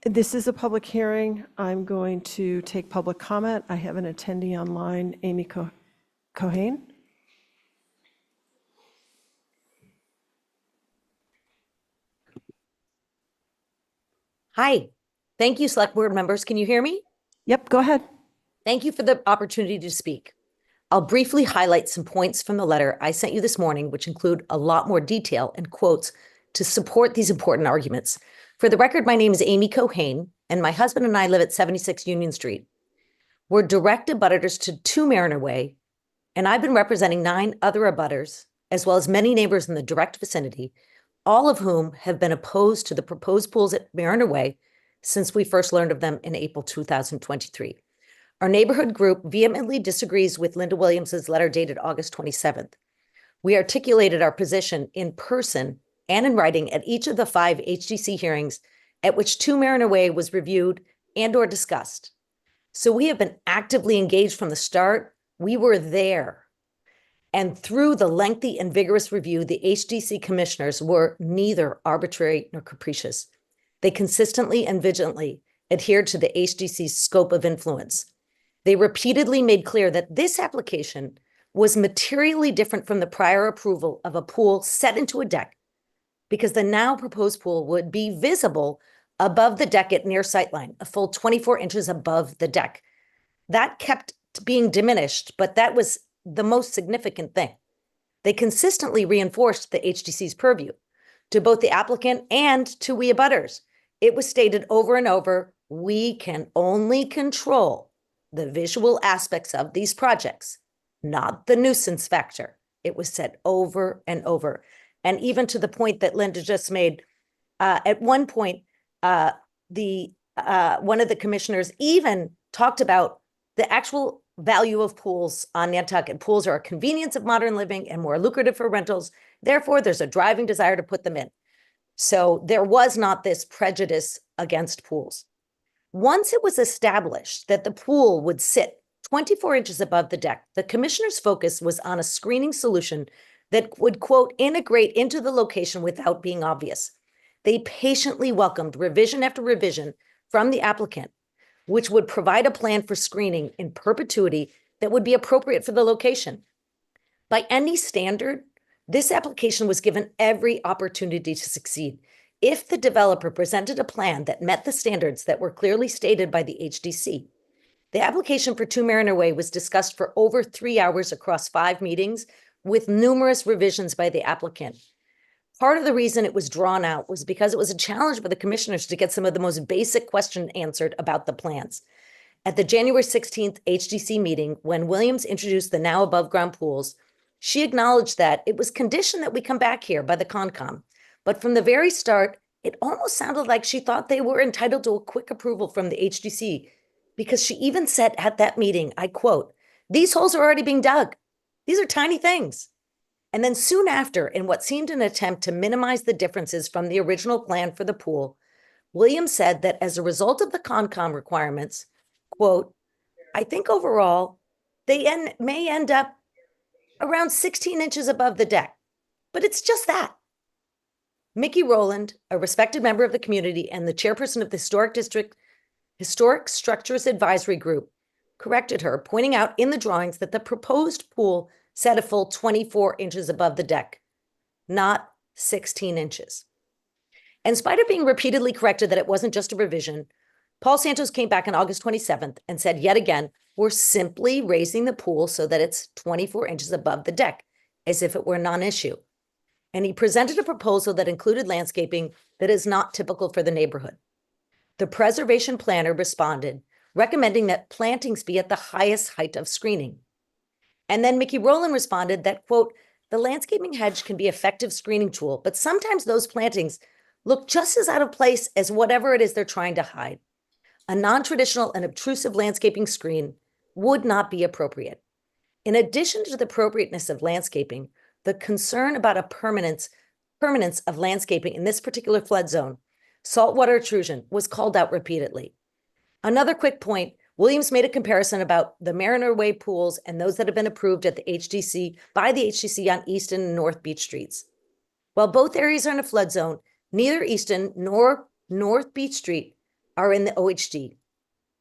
This is a public hearing. I'm going to take public comment. I have an attendee online, Amy Cohane. Hi. Thank you, Select Board members. Can you hear me? Yep, go ahead. Thank you for the opportunity to speak. I'll briefly highlight some points from the letter I sent you this morning, which include a lot more detail and quotes to support these important arguments. For the record, my name is Amy Cohane, and my husband and I live at 76 Union Street. We're direct abutters to 2 Mariner Way, and I've been representing 9 other abutters, as well as many neighbors in the direct vicinity, all of whom have been opposed to the proposed pools at Mariner Way since we first learned of them in April 2023. Our neighborhood group vehemently disagrees with Linda Williams's letter dated August 27th. We articulated our position in person and in writing at each of the 5 HDC hearings at which 2 Mariner Way was reviewed and or discussed. So we have been actively engaged from the start. We were there. And through the lengthy and vigorous review, the HDC commissioners were neither arbitrary nor capricious. They consistently and vigilantly adhered to the HDC's scope of influence. They repeatedly made clear that this application was materially different from the prior approval of a pool set into a deck, because the now proposed pool would be visible above the deck at near sightline, a full 24 inches above the deck. That kept being diminished, but that was the most significant thing. They consistently reinforced the HDC's purview to both the applicant and to we abutters. It was stated over and over, we can only control the visual aspects of these projects, not the nuisance factor. It was said over and over. And even to the point that Linda just made, at one point, one of the commissioners even talked about the actual value of pools on Nantucket. Pools are a convenience of modern living and more lucrative for rentals. Therefore, there's a driving desire to put them in. So there was not this prejudice against pools. Once it was established that the pool would sit 24 inches above the deck, the commissioner's focus was on a screening solution that would, quote, integrate into the location without being obvious. They patiently welcomed revision after revision from the applicant, which would provide a plan for screening in perpetuity that would be appropriate for the location. By any standard, this application was given every opportunity to succeed. If the developer presented a plan that met the standards that were clearly stated by the HDC, the application for 2 Mariner Way was discussed for over 3 hours across 5 meetings with numerous revisions by the applicant. Part of the reason it was drawn out was because it was a challenge for the commissioners to get some of the most basic questions answered about the plans. At the January 16th HDC meeting, when Williams introduced the now above ground pools, she acknowledged that it was conditioned that we come back here by the Concom. But from the very start, it almost sounded like she thought they were entitled to a quick approval from the HDC, because she even said at that meeting, I quote, "These holes are already being dug. These are tiny things." And then soon after, in what seemed an attempt to minimize the differences from the original plan for the pool, Williams said that as a result of the Concom requirements, quote, "I think overall, they may end up around 16 inches above the deck, but it's just that." Mickey Rowland, a respected member of the community and the chairperson of the Historic Structures Advisory Group, corrected her, pointing out in the drawings that the proposed pool set a full 24 inches above the deck, not 16 inches. In spite of being repeatedly corrected that it wasn't just a revision, Paul Santos came back on August 27th and said yet again, we're simply raising the pool so that it's 24 inches above the deck, as if it were a non-issue. And he presented a proposal that included landscaping that is not typical for the neighborhood. The preservation planner responded, recommending that plantings be at the highest height of screening. And then Mickey Rowland responded that, quote, "The landscaping hedge can be an effective screening tool, but sometimes those plantings look just as out of place as whatever it is they're trying to hide. A non-traditional and obtrusive landscaping screen would not be appropriate." In addition to the appropriateness of landscaping, the concern about a permanence of landscaping in this particular flood zone, saltwater intrusion, was called out repeatedly. Another quick point, Williams made a comparison about the Mariner Way pools and those that have been approved at the HDC by the HDC on Easton and North Beach Streets. While both areas are in a flood zone, neither Easton nor North Beach Street are in the OHD.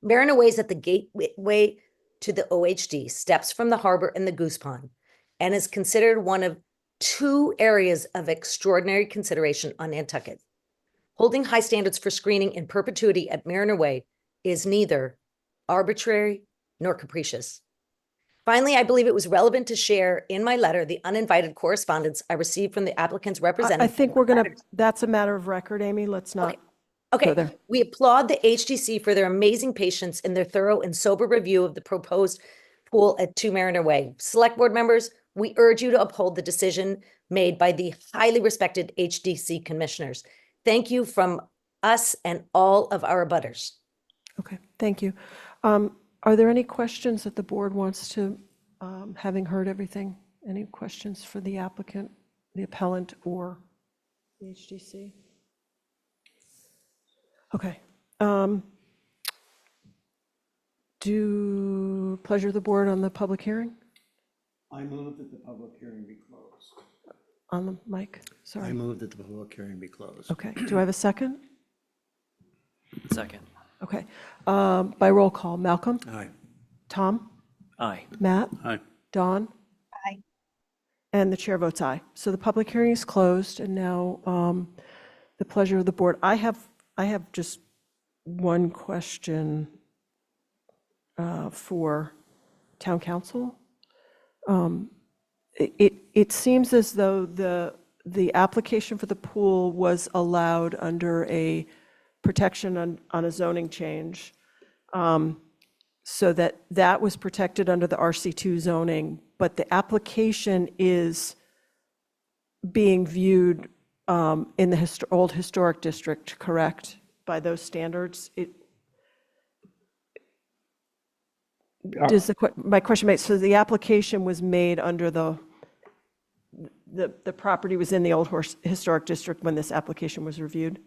Mariner Way is at the gateway to the OHD, steps from the harbor and the Goose Pond, and is considered one of 2 areas of extraordinary consideration on Nantucket. Holding high standards for screening in perpetuity at Mariner Way is neither arbitrary nor capricious. Finally, I believe it was relevant to share in my letter the uninvited correspondence I received from the applicant's I representative. think we're going to, that's a matter of record, Amy. Let's not go Okay, there. we applaud the HDC for their amazing patience and their thorough and sober review of the proposed pool at 2 Mariner Way. Select board members, we urge you to uphold the decision made by the highly respected HDC commissioners. Thank you from us and all of our abutters. Okay, thank you. Are there any questions that the board wants to, having heard everything, any questions for the applicant, the appellant, or the HDC? Okay. Pleasure of the board on the public hearing? I move that the public hearing be closed. On the mic, sorry. I move that the public hearing be closed. Okay, do I have a second? Second. Okay, by roll call, Malcolm? Aye. Tom? Aye. Matt? Aye. Dawn? Aye. And the chair votes aye. So the public hearing is closed, and now the pleasure of the board. I have just one question for town council. It seems as though the application for the pool was allowed under a protection on a zoning change, so that was protected under the RC2 zoning, but the application is being viewed in the old historic district, correct, by those standards? My question makes, so the application was made under the property was in the old historic district when this application was reviewed?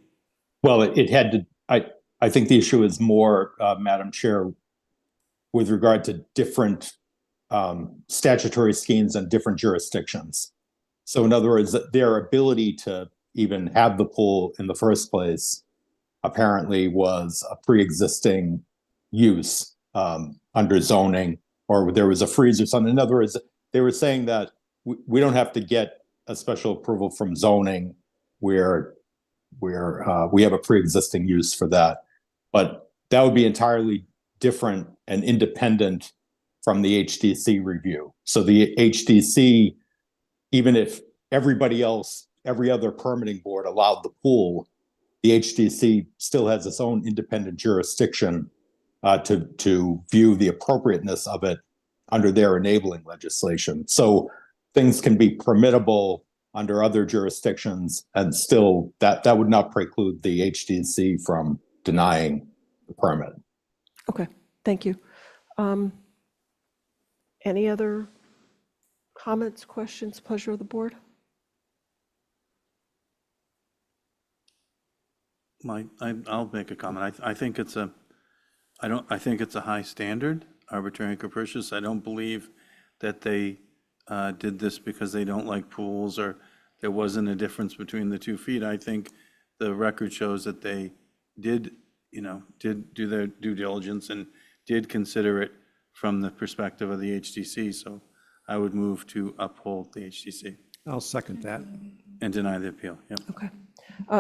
Well, it had to, I think the issue is more, Madam Chair, with regard to different statutory schemes and different jurisdictions. So in other words, their ability to even have the pool in the first place apparently was a pre-existing use under zoning, or there was a freeze or something. In other words, they were saying that we don't have to get a special approval from zoning where we have a pre-existing use for that. But that would be entirely different and independent from the HDC review. So the HDC, even if everybody else, every other permitting board allowed the pool, the HDC still has its own independent jurisdiction to view the appropriateness of it under their enabling legislation. So things can be permittable under other jurisdictions, and still that would not preclude the HDC from denying the permit. Okay, thank you. Any other comments, questions, pleasure of the board? I'll make a comment. I think it's a high standard, arbitrary and capricious. I don't believe that they did this because they don't like pools or there wasn't a difference between the 2 feet. I think the record shows that they did do their due diligence and did consider it from the perspective of the HDC. So I would move to uphold the HDC. I'll second that. And deny the appeal. Yep. Okay.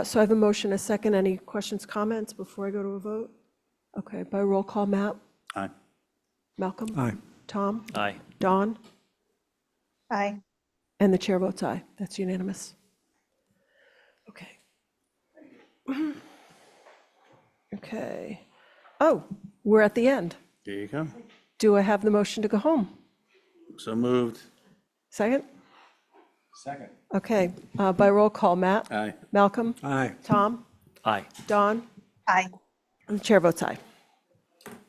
So I have a motion, a second. Any questions, comments before I go to a vote? Okay, by roll call, Matt? Aye. Malcolm? Aye. Tom? Aye. Dawn? Aye. And the chair votes aye. That's unanimous. Okay. Okay. Oh, we're at the end. There you go. Do I have the motion to go home? So moved. Second? Second. Okay, by roll call, Matt? Aye. Malcolm? Aye. Tom? Aye. Dawn? Aye. And the chair votes aye.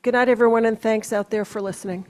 Good night, everyone, and thanks out there for listening.